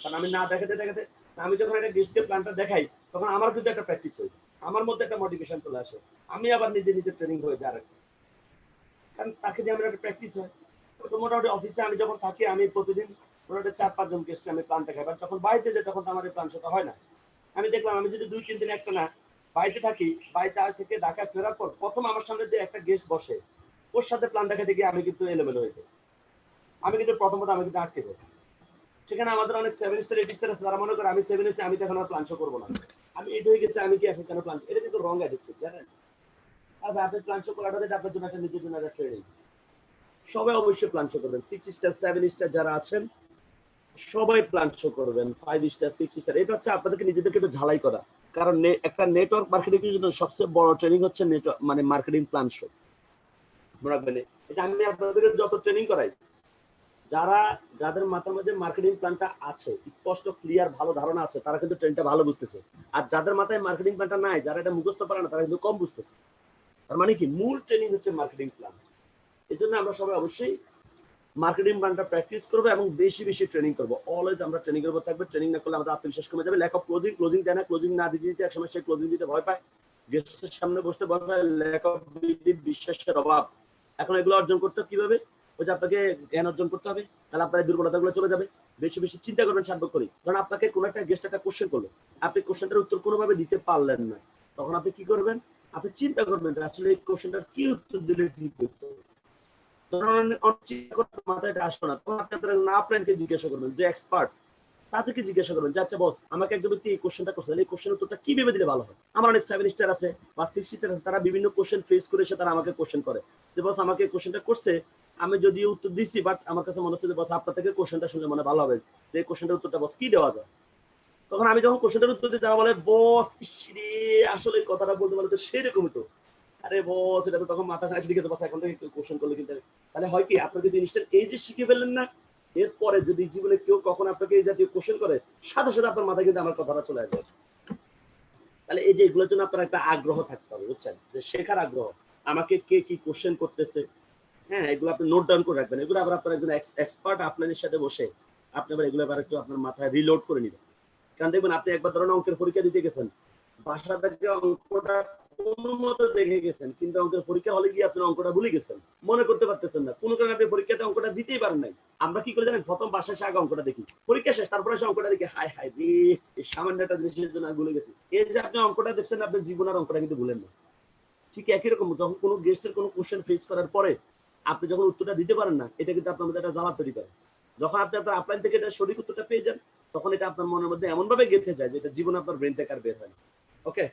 কারণ আমি না দেখাতে দেখাতে আমি যখন একটা গেস্টকে প্ল্যানটা দেখাই, তখন আমার কিন্তু একটা প্র্যাকটিস হয়ে যায়, আমার মধ্যে একটা মোটিভেশন চলে আসে, আমি আবার নিজে নিজে ট্রেনিং হয়ে যায় আরেকটা, কারণ তাকে দিয়ে আমার একটা প্র্যাকটিস হয়। তো মোটামুটি অফিসে আমি যখন থাকি, আমি প্রতিদিন মোটামুটি 4-5 জন গেস্টকে আমি প্ল্যান দেখাই, বাট যখন বাড়িতে যাই তখন তো আমার এই প্ল্যান শোটা হয় না। আমি দেখলাম আমি যদি 2-3 দিন একটা না বাড়িতে থাকি, বাড়িতে থেকে ঢাকা ফেরার পর প্রথম আমার সামনে যে একটা গেস্ট বসে, ওর সাথে প্ল্যান দেখাতে গিয়ে আমি কিন্তু এলোমেলো হয়ে যাই, আমি কিন্তু প্রথমত আমি কিন্তু আটকে যাই। সেখানে আমাদের অনেক 7 স্টার 8 স্টার আছে, তারা মনে করে আমি 7 এসে আমি তো এখন আর প্ল্যান শো করবো না, আমি 8 হয়ে গেছে, আমি কি এখন কেন প্ল্যান, এটা কিন্তু রং অ্যাটিটিউড, জানেন? আর ভাই আপনি প্ল্যান শো করাটা হচ্ছে আপনার জন্য একটা নিজের জন্য একটা ট্রেনিং। সবাই অবশ্যই প্ল্যান শো করবেন, 6 স্টার 7 স্টার যারা আছেন সবাই প্ল্যান শো করবেন, 5 স্টার 6 স্টার। এটা হচ্ছে আপনাদেরকে নিজেদেরকে একটু ঝালাই করা, কারণ একটা নেটওয়ার্ক মার্কেটিং এর জন্য সবচেয়ে বড় ট্রেনিং হচ্ছে নেটওয়ার্ক মানে মার্কেটিং প্ল্যান শো। মনে রাখবেন, এই যে আমি আপনাদেরকে যত ট্রেনিং করাই, যারা যাদের মাথার মধ্যে মার্কেটিং প্ল্যানটা আছে, স্পষ্ট ক্লিয়ার ভালো ধারণা আছে, তারা কিন্তু ট্রেনটা ভালো বুঝতেছে। আর যাদের মাথায় মার্কেটিং প্ল্যানটা নাই, যারা এটা মুখস্থ পারে না, তারা কিন্তু কম বুঝতেছে। তার মানে কি, মূল ট্রেনিং হচ্ছে মার্কেটিং প্ল্যান। এই জন্য আমরা সবাই অবশ্যই মার্কেটিং প্ল্যানটা প্র্যাকটিস করবো এবং বেশি বেশি ট্রেনিং করবো। অলওয়েজ আমরা ট্রেনিং করবো থাকবে, ট্রেনিং না করলে আমাদের আত্মবিশ্বাস কমে যাবে। ল্যাক অফ ক্লোজিং, ক্লোজিং দেয় না, ক্লোজিং না দিতে দিতে একসময় সে ক্লোজিং দিতে ভয় পায়, গেস্টের সামনে বসতে ভয় পায়, ল্যাক অফ বিশ্বাসের অভাব। এখন এগুলো অর্জন করতে কিভাবে? ওই যে আপনাকে জ্ঞান অর্জন করতে হবে, তাহলে আপনার দুর্বলতাগুলো চলে যাবে। বেশি বেশি চিন্তা করবেন সার্থক করি। কারণ আপনাকে কোনো একটা গেস্ট একটা কোশ্চেন করলো, আপনি কোশ্চেনটার উত্তর কোনোভাবে দিতে পারলেন না, তখন আপনি কি করবেন? আপনি চিন্তা করবেন যে আসলে এই কোশ্চেনটার কি উত্তর দিলে ঠিক হতো। মাথায় আসলো না, তখন আপনি আপনার না ফ্রেন্ডকে জিজ্ঞাসা করবেন, যে এক্সপার্ট তাদেরকে জিজ্ঞাসা করবেন যে আচ্ছা বস, আমাকে একজন ব্যক্তি এই কোশ্চেনটা করছে, এই কোশ্চেনের উত্তরটা কি ভেবে দিলে ভালো হয়। আমার অনেক 7 স্টার আছে বা 6 স্টার আছে, তারা বিভিন্ন কোশ্চেন ফেস করে এসে তারা আমাকে কোশ্চেন করে যে বস, আমাকে কোশ্চেনটা করছে, আমি যদিও উত্তর দিচ্ছি, বাট আমার কাছে মনে হচ্ছে যে বস আপনার থেকে কোশ্চেনটা শুনলে মনে ভালো হবে, যে এই কোশ্চেনটার উত্তরটা বস কি দেওয়া যায়। তখন আমি যখন কোশ্চেনটার উত্তর দিই, তারা বলে বস রে, আসলে কথাটা বলতে বলতে সেরকমই তো, আরে বস এটা তো তখন মাথা সাথে ঠিক আছে বস, এখন থেকে কোশ্চেন করলে কিন্তু তাহলে হয় কি, আপনি যদি ইনস্ট্যান্ট এই যে শিখে ফেললেন না, এরপরে যদি জীবনে কেউ কখন আপনাকে এই জাতীয় কোশ্চেন করে, সাথে সাথে আপনার মাথায় কিন্তু আমার কথাটা চলে আসবে। তাহলে এই যে এগুলোর জন্য আপনার একটা আগ্রহ থাকতে হবে, বুঝছেন, যে শেখার আগ্রহ, আমাকে কে কি কোশ্চেন করতেছে, হ্যাঁ এগুলো আপনি নোট ডাউন করে রাখবেন। এগুলো আবার আপনার একজন এক্সপার্ট আপনাদের সাথে বসে আপনি আবার এগুলো আবার একটু আপনার মাথায় রিলোড করে নেবেন। কারণ দেখবেন আপনি একবার ধরনের অঙ্কের পরীক্ষা দিতে গেছেন, বাসা থেকে অঙ্কটা কোনো মতো দেখে গেছেন, কিন্তু অঙ্কের পরীক্ষা হলে গিয়ে আপনি অঙ্কটা ভুলে গেছেন, মনে করতে পারতেছেন না, কোনো কারণে আপনি পরীক্ষাতে অঙ্কটা দিতেই পারেন নাই। আমরা কি করে জানেন, প্রথম বাসায় এসে আগে অঙ্কটা দেখি, পরীক্ষা শেষ তারপরে এসে অঙ্কটা দেখি, হায় হায় রে, এই সামান্য একটা জিনিসের জন্য ভুলে গেছি। এই যে আপনি অঙ্কটা দেখছেন, আপনি জীবনের অঙ্কটা কিন্তু ভুলেন না। ঠিক একই রকম যখন কোনো গেস্টের কোনো কোশ্চেন ফেস করার পরে আপনি যখন উত্তরটা দিতে পারেন না, এটা কিন্তু আপনার মধ্যে একটা জ্বালা তৈরি করে। যখন আপনি আপনার আপলাইন থেকে এটা সঠিক উত্তরটা পেয়ে যান, তখন এটা আপনার মনের মধ্যে এমন ভাবে গেঁথে যায় যে এটা জীবন আপনার ব্রেন থেকে আর বের হয় না। ওকে,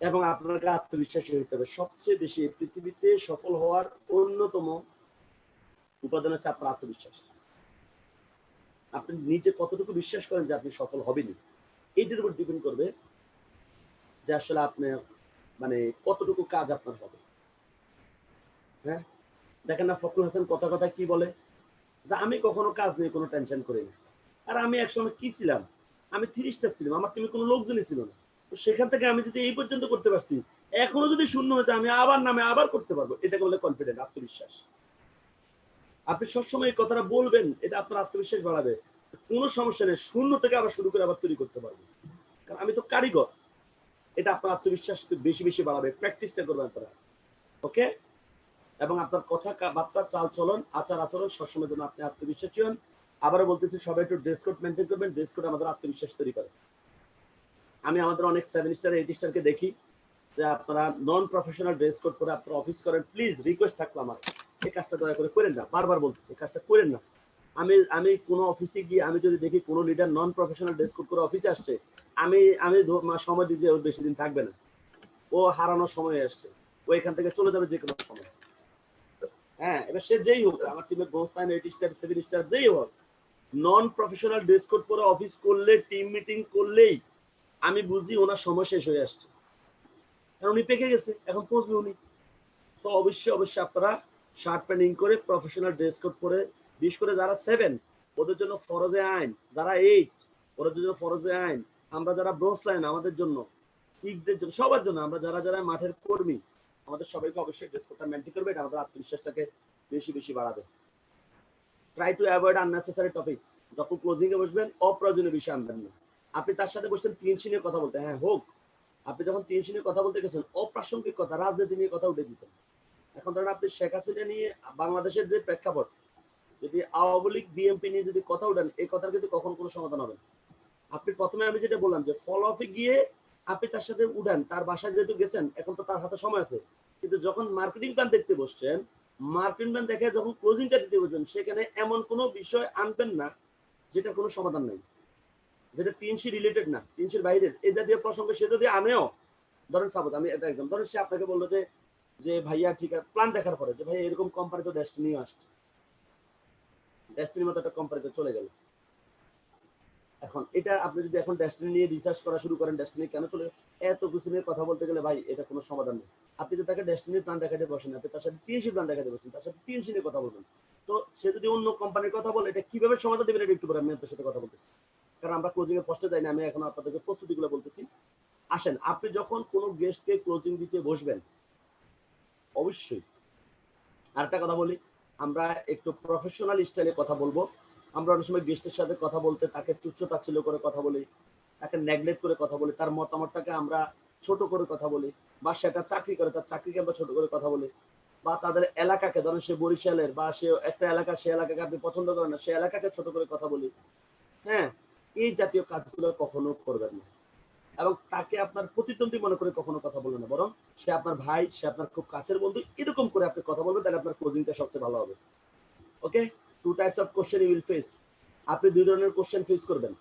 এবং আপনাকে আত্মবিশ্বাসী হতে হবে। সবচেয়ে বেশি পৃথিবীতে সফল হওয়ার অন্যতম উপাদান হচ্ছে আপনার আত্মবিশ্বাস। আপনি নিজে কতটুকু বিশ্বাস করেন যে আপনি সফল হবেনই, এইটার উপর ডিপেন্ড করবে যে আসলে আপনি মানে কতটুকু কাজ আপনার হবে। হ্যাঁ, দেখেন না ফখরুল হাসান কথা কথা কি বলে, যে আমি কখনো কাজ নিয়ে কোনো টেনশন করি না। আর আমি একসময় কি ছিলাম, আমি 3 স্টার ছিলাম, আমার টিমে কোনো লোকজনই ছিল না। তো সেখান থেকে আমি যদি এই পর্যন্ত করতে পারছি, এখনো যদি শূন্য হয়ে যায় আমি আবার নামে আবার করতে পারবো, এটাকে বলে কনফিডেন্ট, আত্মবিশ্বাস। আপনি সবসময় এই কথাটা বলবেন, এটা আপনার আত্মবিশ্বাস বাড়াবে। কোনো সমস্যা নেই, শূন্য থেকে আবার শুরু করে আবার তৈরি করতে পারবো, কারণ আমি তো কারিগর। এটা আপনার আত্মবিশ্বাস বেশি বেশি বাড়াবে, প্র্যাকটিসটা করবেন আপনারা। ওকে, এবং আপনার কথা বার্তা চাল চলন আচার আচরণ সবসময় জন্য আপনি আত্মবিশ্বাসী হন। আবারও বলতেছি, সবাই একটু ড্রেস কোড মেনটেন করবেন, ড্রেস কোড আমাদের আত্মবিশ্বাস তৈরি করে। আমি আমাদের অনেক 7 স্টার 8 স্টারকে দেখি যে আপনারা নন প্রফেশনাল ড্রেস কোড করে আপনারা অফিস করেন। প্লিজ রিকোয়েস্ট থাকলো আমার, এই কাজটা দয়া করে করেন না, বারবার বলতেছি কাজটা করেন না। আমি কোনো অফিসে গিয়ে আমি যদি দেখি কোনো leader non professional dress code করে অফিসে আসছে, আমি আমি সময় দিতে ওর বেশি দিন থাকবে না, ও হারানোর সময় আসছে, ও এখান থেকে চলে যাবে যে কোনো সময়। হ্যাঁ, এবার সে যেই হোক, আমার টিমের ব্রোঞ্জ 9 8 স্টার 7 স্টার যেই হোক, নন প্রফেশনাল ড্রেস কোড পরে অফিস করলে, টিম মিটিং করলেই আমি বুঝি ওনার সময় শেষ হয়ে আসছে, কারণ উনি পেকে গেছে, এখন পৌঁছবে উনি। তো অবশ্যই অবশ্যই আপনারা শার্ট প্যান্টিং করে প্রফেশনাল ড্রেস কোড পরে, বিশেষ করে যারা 7 ওদের জন্য ফরজে আইন, যারা 8 ওদের জন্য ফরজে আইন, আমরা যারা ব্রোঞ্জ লাইন আমাদের জন্য সিক্সদের জন্য, সবার জন্য, আমরা যারা যারা মাঠের কর্মী আমাদের সবাইকে অবশ্যই ড্রেস কোডটা মেনটেন করবে। এটা আমাদের আত্মবিশ্বাসটাকে বেশি বেশি বাড়াবে। Try to avoid unnecessary topics. যখন ক্লোজিং এ বসবেন অপ্রয়োজনীয় বিষয় আনবেন না। আপনি তার সাথে বসছেন টিএনসি নিয়ে কথা বলতে, হ্যাঁ হোক, আপনি যখন টিএনসি নিয়ে কথা বলতে গেছেন অপ্রাসঙ্গিক কথা, রাজনীতি নিয়ে কথা উঠে দিচ্ছেন। এখন ধরেন আপনি শেখ হাসিনা নিয়ে বাংলাদেশের যে প্রেক্ষাপট, যদি আওয়ামী লীগ বিএনপি নিয়ে যদি কথা উঠেন, এই কথার কিন্তু কখন কোনো সমাধান হবে না। আপনি প্রথমে আমি যেটা বললাম যে ফলো আপে গিয়ে আপনি তার সাথে উঠান, তার বাসায় যেহেতু গেছেন এখন তো তার হাতে সময় আছে, কিন্তু যখন মার্কেটিং প্ল্যান দেখতে বসছেন, মার্কেটিং প্ল্যান দেখে যখন ক্লোজিংটা দিতে বসবেন, সেখানে এমন কোনো বিষয় আনবেন না যেটা কোনো সমাধান নেই, যেটা তিনশি রিলেটেড না, তিনশির বাইরের এই জাতীয় প্রসঙ্গে সে যদি আনেও, ধরেন সাপোজ আমি এটা একদম ধরেন সে আপনাকে বললো যে যে ভাইয়া ঠিক আছে, প্ল্যান দেখার পরে যে ভাই এরকম কোম্পানি তো ডেস্টিনি আসছে, ডেস্টিনির মতো একটা কোম্পানিতে চলে গেল। এখন এটা আপনি যদি এখন ডেস্টিনি নিয়ে রিসার্চ করা শুরু করেন, ডেস্টিনি কেন চলে এত কিছু নিয়ে কথা বলতে গেলে ভাই এটা কোনো সমাধান নেই। আপনি তো তাকে ডেস্টিনির প্ল্যান দেখাতে বসেন, আপনি তার সাথে তিনশি প্ল্যান দেখাতে বসেন, তার সাথে তিনশি নিয়ে কথা বলবেন। তো সে যদি অন্য কোম্পানির কথা বলে এটা কিভাবে সমাধান দেবেন, এটা একটু পরে আমি আপনার সাথে কথা বলতেছি, কারণ আমরা ক্লোজিং এ কষ্টে যাই না, আমি এখন আপনাদেরকে প্রস্তুতিগুলো বলতেছি। আসেন, আপনি যখন কোনো গেস্টকে ক্লোজিং দিতে বসবেন, অবশ্যই আরেকটা কথা বলি, আমরা একটু প্রফেশনাল স্টাইলে কথা বলবো। আমরা অনেক সময় গেস্টের সাথে কথা বলতে তাকে তুচ্ছ তাচ্ছিল্য করে কথা বলি, তাকে নেগলেক্ট করে কথা বলি, তার মতামতটাকে আমরা ছোট করে কথা বলি, বা সেটা চাকরি করে তার চাকরিকে আমরা ছোট করে কথা বলি, বা তাদের এলাকাকে, ধরেন সে বরিশালের বা সে একটা এলাকা, সে এলাকাকে আপনি পছন্দ করেন না, সে এলাকাকে ছোট করে কথা বলি। হ্যাঁ, এই জাতীয় কাজগুলো কখনো করবেন না, এবং তাকে আপনার প্রতিদ্বন্দ্বী মনে করে কখনো কথা বলবেন না, বরং সে আপনার ভাই, সে আপনার খুব কাছের বন্ধু, এরকম করে আপনি কথা বলবেন, তাহলে আপনার ক্লোজিংটা সবচেয়ে ভালো হবে। Okay, two types of question you will face. আপনি দুই ধরনের কোশ্চেন ফেস করবেন।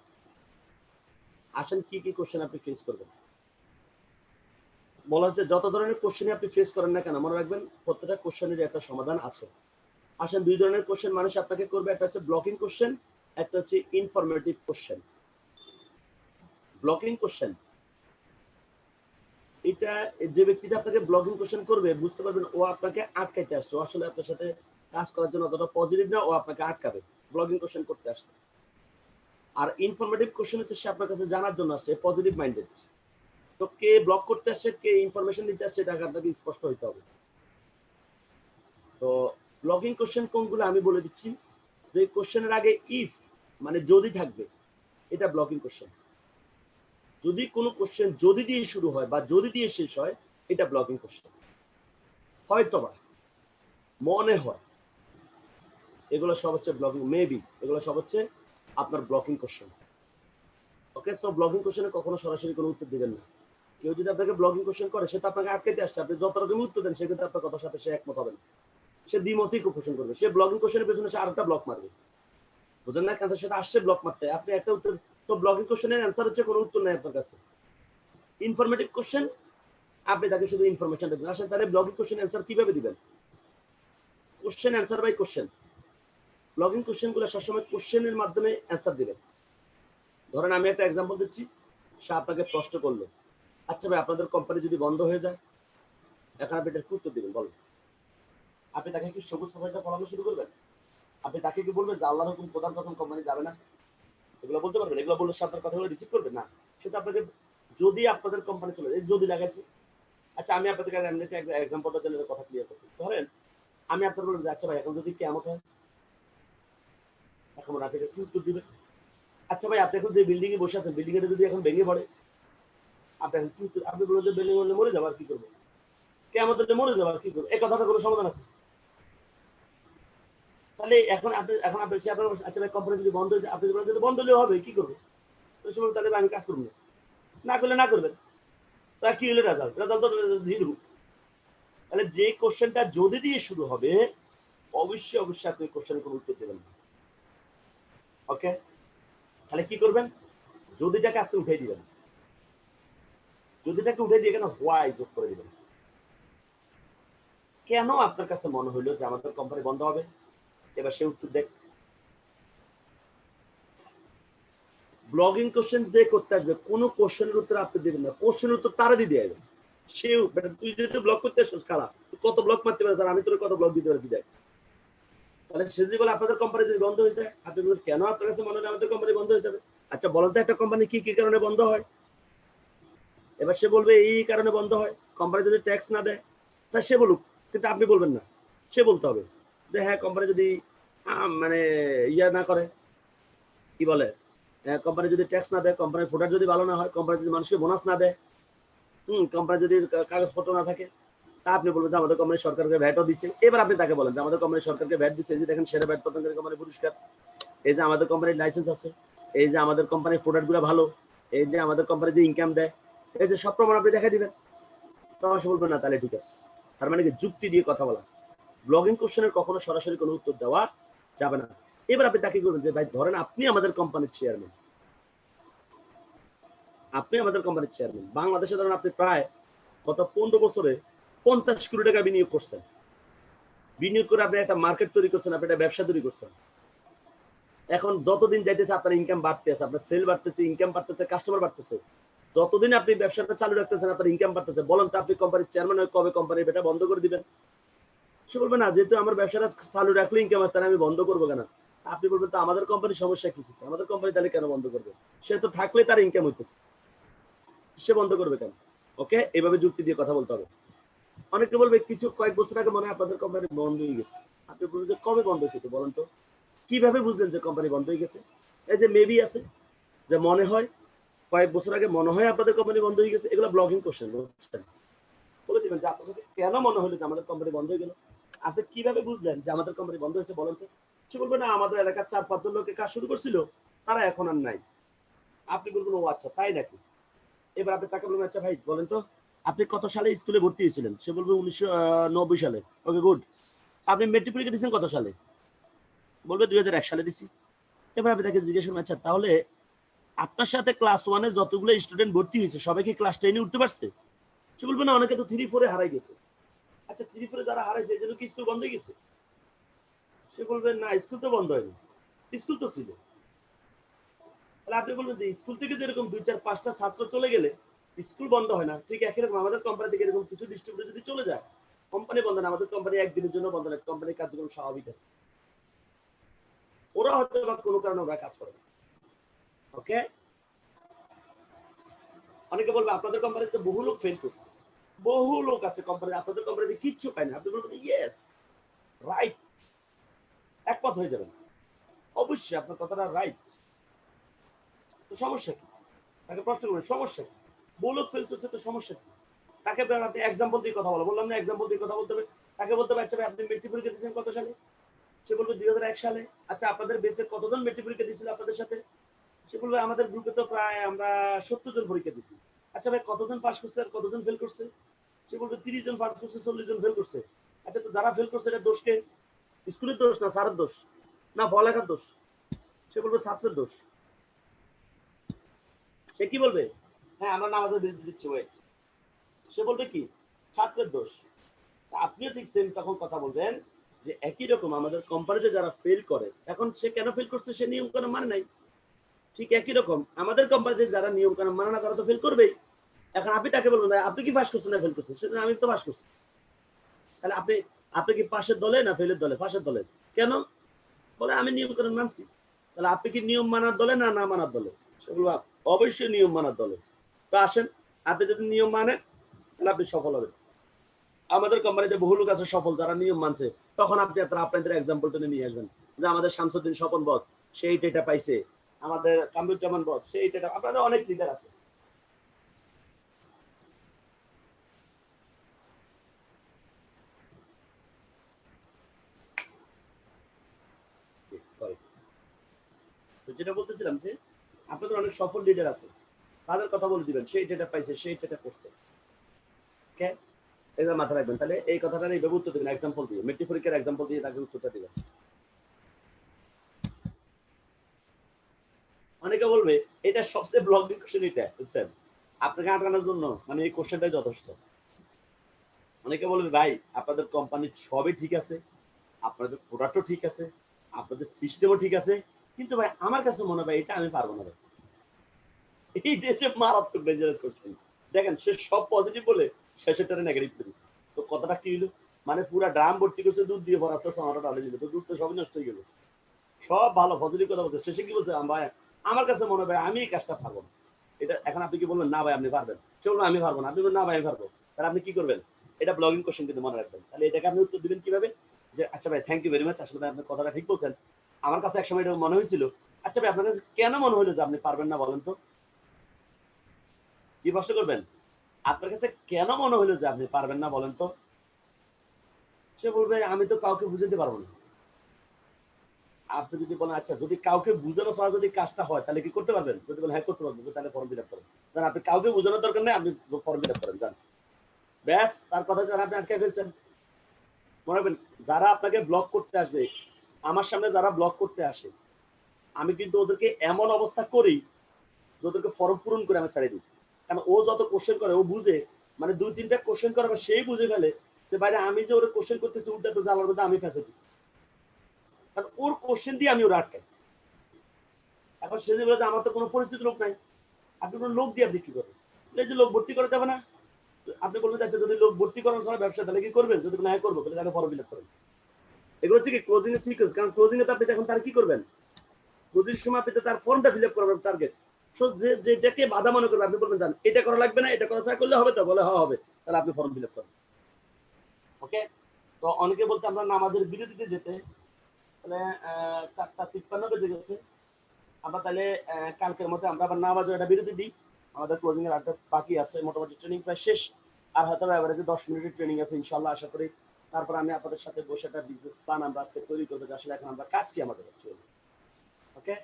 আসেন, কি কি কোশ্চেন আপনি ফেস করবেন? বলা হচ্ছে যত ধরনের কোশ্চেন আপনি ফেস করেন না কেন, মনে রাখবেন প্রত্যেকটা কোশ্চেনের একটা সমাধান আছে। আসেন, দুই ধরনের কোশ্চেন মানুষ আপনাকে করবে, একটা হচ্ছে ব্লকিং কোশ্চেন, একটা হচ্ছে ইনফরমেটিভ কোশ্চেন। ব্লকিং কোশ্চেন, এটা যে ব্যক্তিটা আপনাকে ব্লকিং কোশ্চেন করবে, বুঝতে পারবেন ও আপনাকে আটকাইতে আসছে, ও আসলে আপনার সাথে কাজ করার জন্য অতটা পজিটিভ না, ও আপনাকে আটকাবে ব্লকিং কোশ্চেন করতে আসছে। আর ইনফরমেটিভ কোশ্চেন হচ্ছে সে আপনার কাছে জানার জন্য আসছে, পজিটিভ মাইন্ডেড। তো কে ব্লক করতে আসছে, কে ইনফরমেশন দিতে আসছে, এটা আপনাকে স্পষ্ট হইতে হবে। তো ব্লকিং কোশ্চেন কোনগুলো আমি বলে দিচ্ছি। যে কোশ্চেনের আগে ইফ মানে যদি থাকবে, এটা ব্লকিং কোশ্চেন। যদি কোনো কোশ্চেন যদি দিয়ে শুরু হয় বা যদি দিয়ে শেষ হয়, এটা ব্লকিং কোশ্চেন। হয়তোবা, মনে হয়, এগুলো সব হচ্ছে ব্লকিং, মেবি এগুলো সব হচ্ছে আপনার ব্লকিং কোশ্চেন। ওকে, সো ব্লকিং কোশ্চেনে কখনো সরাসরি কোনো উত্তর দিবেন না। কেউ যদি আপনাকে ব্লকিং কোশ্চেন করে, সেটা আপনাকে আটকাইতে আসছে, আপনি যত রকম উত্তর দেন সে কিন্তু আপনার কথার সাথে সে একমত হবে না, সে দ্বিমতই কোশ্চেন করবে, সে ব্লকিং কোশ্চেনের পেছনে সে আরেকটা ব্লক মারবে, বুঝলেন না? কারণ সেটা আসছে ব্লক মারতে, আপনি একটা উত্তর, তো ব্লকিং কোশ্চেনের অ্যান্সার হচ্ছে কোনো উত্তর নেই আপনার কাছে। ইনফরমেটিভ কোশ্চেন, আপনি তাকে শুধু ইনফরমেশন দেবেন। আসেন, তাহলে ব্লকিং কোশ্চেন অ্যান্সার কিভাবে দিবেন? Question answer by question. Blocking question গুলো সবসময় কোশ্চেনের মাধ্যমে অ্যান্সার দিবেন। ধরেন আমি একটা এক্সাম্পল দিচ্ছি, সে আপনাকে প্রশ্ন করলো, আচ্ছা ভাই আপনাদের কোম্পানি যদি বন্ধ হয়ে যায়, এখন আপনি এটার উত্তর দিবেন, বলেন। আপনি তাকে কি সবুজ প্রফাইলটা পড়ানো শুরু করবেন? আপনি তাকে কি বলবেন যে আল্লাহর হুকুম প্রধান কসম কোম্পানি যাবে না? এগুলো বলতে পারবেন? এগুলো বললে সে আপনার কথাগুলো রিসিভ করবে না। সেটা আপনাকে, যদি আপনাদের কোম্পানি চলে যায়, যদি লাগাইছে, আচ্ছা আমি আপনাদের কাছে এমনিতে একটা এক্সাম্পলটা দিলে কথা ক্লিয়ার করতে, ধরেন আমি আপনার বলবো, আচ্ছা ভাই এখন যদি কেমন হয়, এখন আপনি কি উত্তর দিবেন? আচ্ছা ভাই আপনি এখন যে বিল্ডিং এ বসে আছেন, বিল্ডিং এর যদি এখন ভেঙে পড়ে, আপনি এখন কি উত্তর? আপনি বলবেন যে বিল্ডিং হলে মরে যাবো, আর কি করবো? কেমন মরে যাবো, আর কি করবো? এই কথাটা কোনো সমাধান আছে? তাহলে এখন আপনি সে আপনার, আচ্ছা ভাই কোম্পানি যদি বন্ধ হয়েছে, আপনি বলেন যদি বন্ধ হলেও হবে, কি করবো? ওই সময় তাহলে আমি কাজ করবো না, না করলে না করবেন, তা কি হলো রেজাল্ট? রেজাল্ট তো জিরো। তাহলে যে কোশ্চেনটা যদি দিয়ে শুরু হবে, অবশ্যই অবশ্যই আপনি কোশ্চেনের কোনো উত্তর দেবেন না। ওকে, তাহলে কি করবেন? যদিটাকে আজকে উঠে দিবেন, যদিটাকে উঠে দিয়ে কেন হোয়াই যোগ করে দিবেন। কেন আপনার কাছে মনে হইলো যে আমাদের কোম্পানি বন্ধ হবে? এবার সে উত্তর দেখ। ব্লগিং কোশ্চেন যে করতে আসবে, কোনো কোশ্চেনের উত্তর আপনি দিবেন না, কোশ্চেনের উত্তর তারা দিয়ে দেবে। সে তুই যদি ব্লগ করতে আসছিস, কারা কত ব্লগ মারতে পারে, স্যার আমি তোর কত ব্লগ দিতে পারি দেয়। তাহলে সে যদি বলে আপনাদের কোম্পানি যদি বন্ধ হয়ে যায়, আপনি বলবেন কেন আপনার কাছে মনে হয় আমাদের কোম্পানি বন্ধ হয়ে যাবে? আচ্ছা বলেন তো, একটা কোম্পানি কি কি কারণে বন্ধ হয়? এবার সে বলবে এই কারণে বন্ধ হয়, কোম্পানি যদি ট্যাক্স না দেয়, তা সে বলুক, কিন্তু আপনি বলবেন না, সে বলতে হবে যে হ্যাঁ কোম্পানি যদি মানে ইয়া না করে, কি বলে, কোম্পানি যদি ট্যাক্স না দেয়, কোম্পানির প্রোডাক্ট যদি ভালো না হয়, কোম্পানি যদি মানুষকে বোনাস না দেয়, কোম্পানি যদি কাগজপত্র না থাকে, তা আপনি বলবেন যে আমাদের কোম্পানি সরকারকে ভ্যাটও দিচ্ছে। এবার আপনি তাকে বলেন যে আমাদের কোম্পানি সরকারকে ভ্যাট দিচ্ছে, এই যে দেখেন সেরা ভ্যাট প্রদানকারী কোম্পানি পুরস্কার, এই যে আমাদের কোম্পানির লাইসেন্স আছে, এই যে আমাদের কোম্পানির প্রোডাক্টগুলো ভালো, এই যে আমাদের কোম্পানি যে ইনকাম দেয়, এই যে সব প্রমাণ আপনি দেখা দিবেন। তখন সে বলবেন না তাহলে ঠিক আছে। তার মানে কি যুক্তি দিয়ে কথা বলা। ব্লগিং কোশ্চেনের কখনো সরাসরি কোনো উত্তর দেওয়া যাবে না। এবার আপনি তাকে বলবেন যে ভাই ধরেন আপনি আমাদের কোম্পানির চেয়ারম্যান, আপনি আমাদের কোম্পানির চেয়ারম্যান, বাংলাদেশে ধরেন আপনি প্রায় গত 15 বছরে 50 কোটি টাকা বিনিয়োগ করছেন, বিনিয়োগ করে আপনি একটা মার্কেট তৈরি করছেন, আপনি একটা ব্যবসা তৈরি করছেন। এখন যতদিন যাইতেছে আপনার ইনকাম বাড়তেছে, আপনার সেল বাড়তেছে, ইনকাম বাড়তেছে, কাস্টমার বাড়তেছে, যতদিন আপনি ব্যবসাটা চালু রাখতেছেন আপনার ইনকাম বাড়তেছে, বলেন তো আপনি কোম্পানির চেয়ারম্যান হয়ে কবে কোম্পানির এটা বন্ধ করে দিবেন? সে বলবে না যেহেতু আমার ব্যবসাটা চালু রাখলে ইনকাম আসছে আমি বন্ধ করবো কেন? আপনি বলবেন তো আমাদের কোম্পানির সমস্যা কিছু, আমাদের কোম্পানি তাহলে কেন বন্ধ করবে? সে তো থাকলে তার ইনকাম হইতেছে, সে বন্ধ করবে কেন? ওকে, এইভাবে যুক্তি দিয়ে কথা বলতে হবে। অনেকে বলবে কিছু কয়েক বছর আগে মনে হয় আপনাদের কোম্পানি বন্ধ হয়ে গেছে। আপনি বলবেন যে কবে বন্ধ হয়েছে বলেন তো, কিভাবে বুঝলেন যে কোম্পানি বন্ধ হয়ে গেছে? এই যে মেবি আছে, যে মনে হয়, কয়েক বছর আগে মনে হয় আপনাদের কোম্পানি বন্ধ হয়ে গেছে, এগুলো ব্লগিং কোশ্চেন, বুঝছেন? বলে দিবেন যে আপনার কাছে কেন মনে হলো যে আমাদের কোম্পানি বন্ধ হয়ে গেল, আপনি কিভাবে বুঝলেন যে আমাদের কোম্পানি বন্ধ হয়েছে বলেন তো? সে বলবে না আমাদের এলাকার 4-5 জন লোকে কাজ শুরু করছিল, তারা এখন আর নাই। আপনি বলবেন ও আচ্ছা তাই নাকি? এবার আপনি তাকে বলবেন আচ্ছা ভাই বলেন তো আপনি কত সালে স্কুলে ভর্তি হয়েছিলেন? সে বলবে 1990 সালে। Okay good. আপনি মেট্রিক পরীক্ষা দিয়েছেন কত সালে? বলবে 2001 সালে দিছি। এবার আপনি তাকে জিজ্ঞেস করবেন আচ্ছা তাহলে আপনার সাথে ক্লাস 1 এ যতগুলো স্টুডেন্ট ভর্তি হয়েছে সবাই কি ক্লাস 10 এ উঠতে পারছে? সে বলবে না অনেকে তো 3-4 এ হারাই গেছে। আচ্ছা 3-4 এ যারা হারাইছে এজন্য কি স্কুল বন্ধ হয়ে গেছে? সে বলবে না স্কুল তো বন্ধ হয়নি, স্কুল তো ছিল। তাহলে আপনি বলবেন যে স্কুল থেকে যেরকম 2-4-5টা ছাত্র চলে গেলে স্কুল বন্ধ হয় না, ঠিক একই রকম আমাদের কোম্পানি থেকে এরকম কিছু ডিস্ট্রিবিউটর যদি চলে যায়, কোম্পানি বন্ধ না, আমাদের কোম্পানি একদিনের জন্য বন্ধ না, কোম্পানির কার্যক্রম স্বাভাবিক আছে। ওরা হয়তো বা কোনো কারণে ওরা কাজ করে। ওকে, অনেকে বলবে আপনাদের কোম্পানিতে বহু লোক ফেল করছে, বহু লোক আছে কোম্পানি, আপনাদের কোম্পানিতে কিচ্ছু পায় না। আপনি বলবেন ইয়েস, রাইট, একমত হয়ে যাবেন। অবশ্যই আপনার কথাটা রাইট। তো সমস্যা কি? তাকে প্রশ্ন করবেন সমস্যা কি? বহু লোক ফেল করছে তো সমস্যা কি? তাকে আপনি এক্সাম্পল দিয়ে কথা বলো, বললাম না এক্সাম্পল দিয়ে কথা বলতে হবে। তাকে বলতে হবে আচ্ছা ভাই আপনি মেট্রিক পরীক্ষা দিয়েছেন কত সালে? সে বলবে 2001 সালে। আচ্ছা আপনাদের বেঁচে কতজন মেট্রিক পরীক্ষা দিয়েছিল আপনাদের সাথে? সে বলবে আমাদের গ্রুপে তো প্রায় আমরা 70 জন পরীক্ষা দিয়েছি। আচ্ছা ভাই কতজন পাস করছে আর কতজন ফেল করছে? সে বলবে 30 জন পাস করছে, 40 জন ফেল করছে। আচ্ছা তো যারা ফেল করছে এটা দোষ কে? স্কুলের দোষ না স্যারের দোষ না পড়ালেখার দোষ? সে বলবে ছাত্রের দোষ। সে কি বলবে? হ্যাঁ আমরা নামাজের বিরতি দিচ্ছি ওয়েট। সে বলবে কি ছাত্রের দোষ। আপনিও ঠিক সেম তখন কথা বলবেন যে একই রকম আমাদের কোম্পানিতে যারা ফেল করে, এখন সে কেন ফেল করছে সে নিয়ম কানুন মানে নাই, ঠিক একই রকম আমাদের কোম্পানিতে যারা নিয়ম কানুন মানে না তারা তো ফেল করবেই। এখন আপনি তাকে বলবেন আপনি কি পাস করছেন না ফেল করছেন? সেটা আমি তো পাস করছি। তাহলে আপনি আপনি কি পাশের দলে না ফেলের দলে? পাশের দলে। কেন? বলে আমি নিয়ম কানুন মানছি। তাহলে আপনি কি নিয়ম মানার দলে না না মানার দলে? সেগুলো অবশ্যই নিয়ম মানার দলে। তো আসেন, আপনি যদি নিয়ম মানেন তাহলে আপনি সফল হবেন। আমাদের কোম্পানিতে বহু লোক আছে সফল যারা নিয়ম মানছে, তখন আপনি আপনাদের এক্সাম্পল টেনে নিয়ে আসবেন যে আমাদের শামসুদ্দিন স্বপন বস সে এটা পাইছে, আমাদের কামরুজ্জামান বস সে এটা, আপনাদের অনেক লিডার আছে। তো যেটা বলতেছিলাম যে আপনাদের অনেক সফল লিডার আছে, তাদের কথা বলে দিবেন সেই এটা পাইছে সেই এটা করছে। ওকে, এটা মাথায় রাখবেন। তাহলে এই কথাটা এইভাবে উত্তর দিবেন এক্সাম্পল দিয়ে, মেট্রিক পরীক্ষার এক্সাম্পল দিয়ে তাকে উত্তরটা দিবেন। অনেকে বলবে এটা সবচেয়ে ব্লগিং কোশ্চেন, এটা বুঝছেন আপনাকে আটকানোর জন্য, মানে এই কোশ্চেনটাই যথেষ্ট। অনেকে বলবে ভাই আপনাদের কোম্পানি সবই ঠিক আছে, আপনাদের প্রোডাক্টও ঠিক আছে, আপনাদের সিস্টেমও ঠিক আছে, কিন্তু ভাই আমার কাছে মনে হয় এটা আমি পারবো না ভাই। এই যে মারাত্মক ডেঞ্জারাস কোশ্চেন। দেখেন সে সব পজিটিভ বলে শেষেরটারে নেগেটিভ করে দিচ্ছে। তো কথাটা কি হলো, মানে পুরা ড্রাম ভর্তি করছে দুধ দিয়ে ভরা, আস্তে সোনাটা ঢালে দিল, তো দুধ তো সবই নষ্ট হয়ে গেল। সব ভালো পজিটিভ কথা বলছে, শেষে কি বলছে ভাই আমার কাছে মনে হয় আমি এই কাজটা পারবো না। এটা এখন আপনি কি বলবেন না ভাই আপনি পারবেন, সে বলবেন আমি পারবো না, আপনি বলবেন না ভাই আমি পারবো, তাহলে আপনি কি করবেন? এটা ব্লগিং কোশ্চেন কিন্তু মনে রাখবেন। তাহলে এটাকে আপনি উত্তর দিবেন কিভাবে? যে আচ্ছা ভাই থ্যাংক ইউ ভেরি মাচ, আসলে ভাই আপনার কথাটা ঠিক বলছেন। আমার কাছে একসময় এটা মনে হয়েছিল। আচ্ছা ভাই আপনার কাছে কেন মনে হলো যে আপনি পারবেন না বলেন তো? কি প্রশ্ন করবেন? আপনার কাছে কেন মনে হলো যে আপনি পারবেন না বলেন তো? সে বলবে আমি তো কাউকে বুঝাতে পারবো না। আপনি যদি বলেন আচ্ছা যদি কাউকে বুঝানো ছাড়া যদি কাজটা হয় তাহলে কি করতে পারবেন? যদি বলেন হ্যাঁ করতে পারবো, তাহলে ফর্ম ফিল আপ করেন। যান আপনি কাউকে বোঝানোর দরকার নেই, আপনি ফর্ম ফিল আপ করেন যান। ব্যাস তার কথা যারা আপনি আটকে ফেলছেন। মনে রাখবেন যারা আপনাকে ব্লক করতে আসবে, আমার সামনে যারা ব্লক করতে আসে, আমি কিন্তু ওদেরকে এমন অবস্থা করি যে ওদেরকে ফর্ম পূরণ করে আমি ছেড়ে দিই। কারণ ও যত কোশ্চেন করে ও বুঝে, মানে ২-৩ টা কোশ্চেন করে সেই বুঝে ফেলে যে বাইরে আমি যে ওরা কোশ্চেন করতেছি উল্টা তো জ্বালার মধ্যে আমি ফেঁসে দিচ্ছি। কারণ ওর কোশ্চেন দিয়ে আমি ওরা আটকাই। এখন সে যে বলে যে আমার তো কোনো পরিচিত লোক নাই। আপনি কোনো লোক দিয়ে আপনি কি করবেন? এই যে লোক ভর্তি করা যাবে না? আপনি বলবেন যে আচ্ছা যদি লোক ভর্তি করানোর সময় ব্যবসা তাহলে কি করবেন? যদি বলেন হ্যাঁ করবো, তাহলে তাকে ফর্ম ফিল আপ করেন। এগুলো হচ্ছে কি ক্লোজিং এর সিকোয়েন্স। কারণ ক্লোজিং এ তো আপনি দেখুন তার কি করবেন? ক্লোজিং সময় আপনি তো তার ফর্মটা ফিল আপ করবেন টার্গেট। সো যে যেটাকে বাধা মনে করবে আপনি বলবেন জান এটা করা লাগবে না, এটা করা ছাড়া করলে হবে তো? বলে হ্যাঁ হবে। তাহলে আপনি ফর্ম ফিল আপ করেন। ওকে? তো অনেকে বলতে আমরা নামাজের বিরতিতে যেতে, তাহলে ৪:৫৩ বেজে গেছে। আমরা তাহলে কালকের মধ্যে আমরা আবার নামাজের একটা বিরতি দিই। আমাদের ক্লোজিং এর আড্ডা বাকি আছে। মোটামুটি ট্রেনিং প্রায় শেষ। আর হয়তো এভারেজে ১০ মিনিটের ট্রেনিং আছে ইনশাআল্লাহ আশা করি। তারপর আমি আপনাদের সাথে বসে একটা বিজনেস প্ল্যান আমরা আজকে তৈরি করব যে আসলে এখন আমরা কাজ কি আমাদের অ্যাকচুয়ালি। ওকে?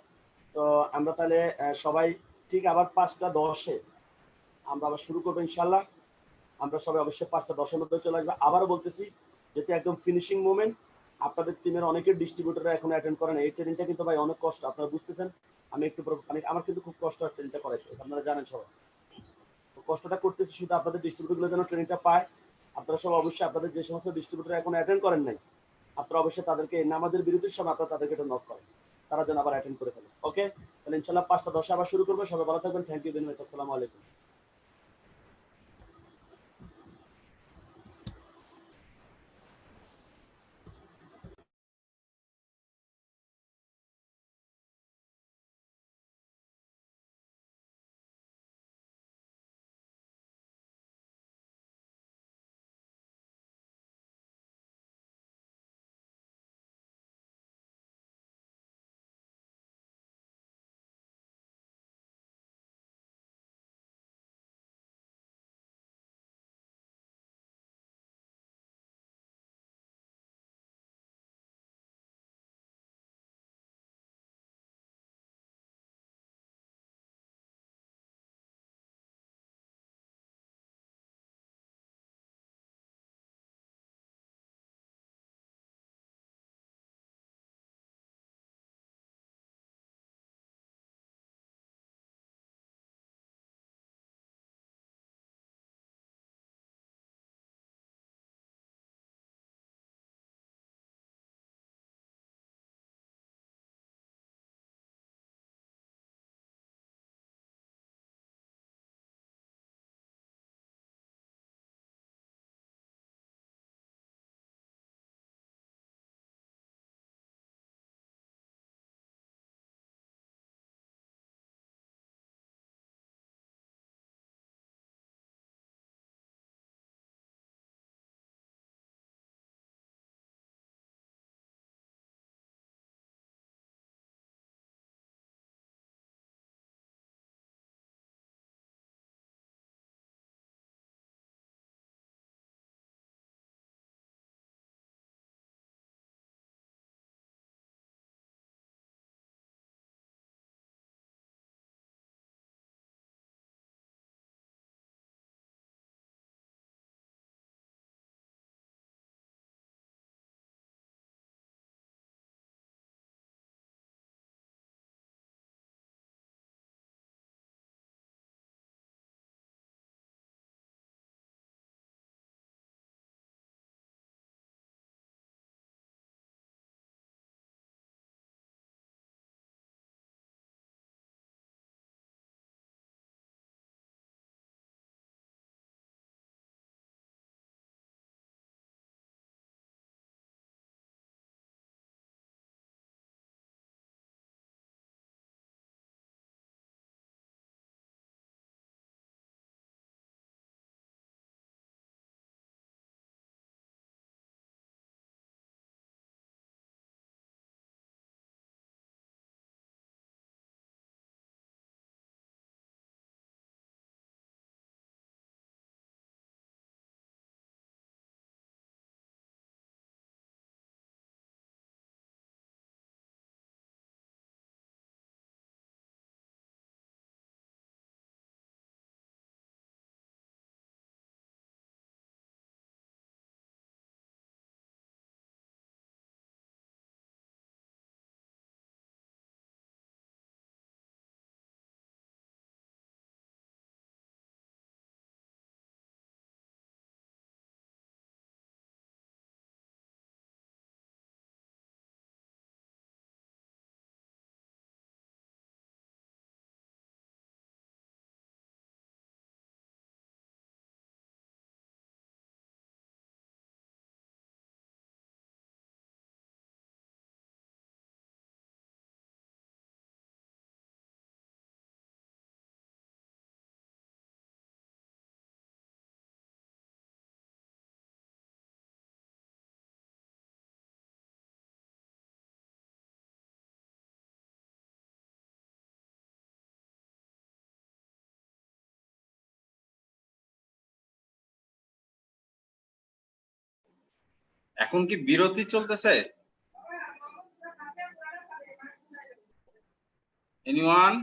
তো আমরা তাহলে সবাই ঠিক আবার ৫:১০ এ আমরা আবার শুরু করব ইনশাআল্লাহ। আমরা সবাই অবশ্যই ৫:১০ এর মধ্যে চলে আসবো। আবারও বলতেছি যেটা একদম ফিনিশিং মোমেন্ট। আপনাদের টিমের অনেকের ডিস্ট্রিবিউটররা এখনো অ্যাটেন্ড করে না। এই ট্রেনিংটা কিন্তু ভাই অনেক কষ্ট। আপনারা বুঝতেছেন। আমি একটু মানে আমার কিন্তু খুব কষ্ট হয় ট্রেনিংটা করাইতে। আপনারা জানেন সবাই। তো কষ্টটা করতেছি শুধু আপনাদের ডিস্ট্রিবিউটর গুলো যেন ট্রেনিংটা পায়। আপনারা সব অবশ্যই আপনাদের যে সমস্ত ডিস্ট্রিবিউটর এখন অ্যাটেন্ড করেন নাই, আপনারা অবশ্যই তাদেরকে নামাজের বিরতির সময় আপনারা তাদেরকে একটু নক করেন। তারা যেন আবার অ্যাটেন্ড করে ফেলে। ওকে? তাহলে ইনশাআল্লাহ ৫:১০ আবার শুরু করব। সবাই ভালো থাকবেন। Thank you very much. আসসালামু আলাইকুম। এখন কি বিরতি চলতেছে? এনিওয়ান?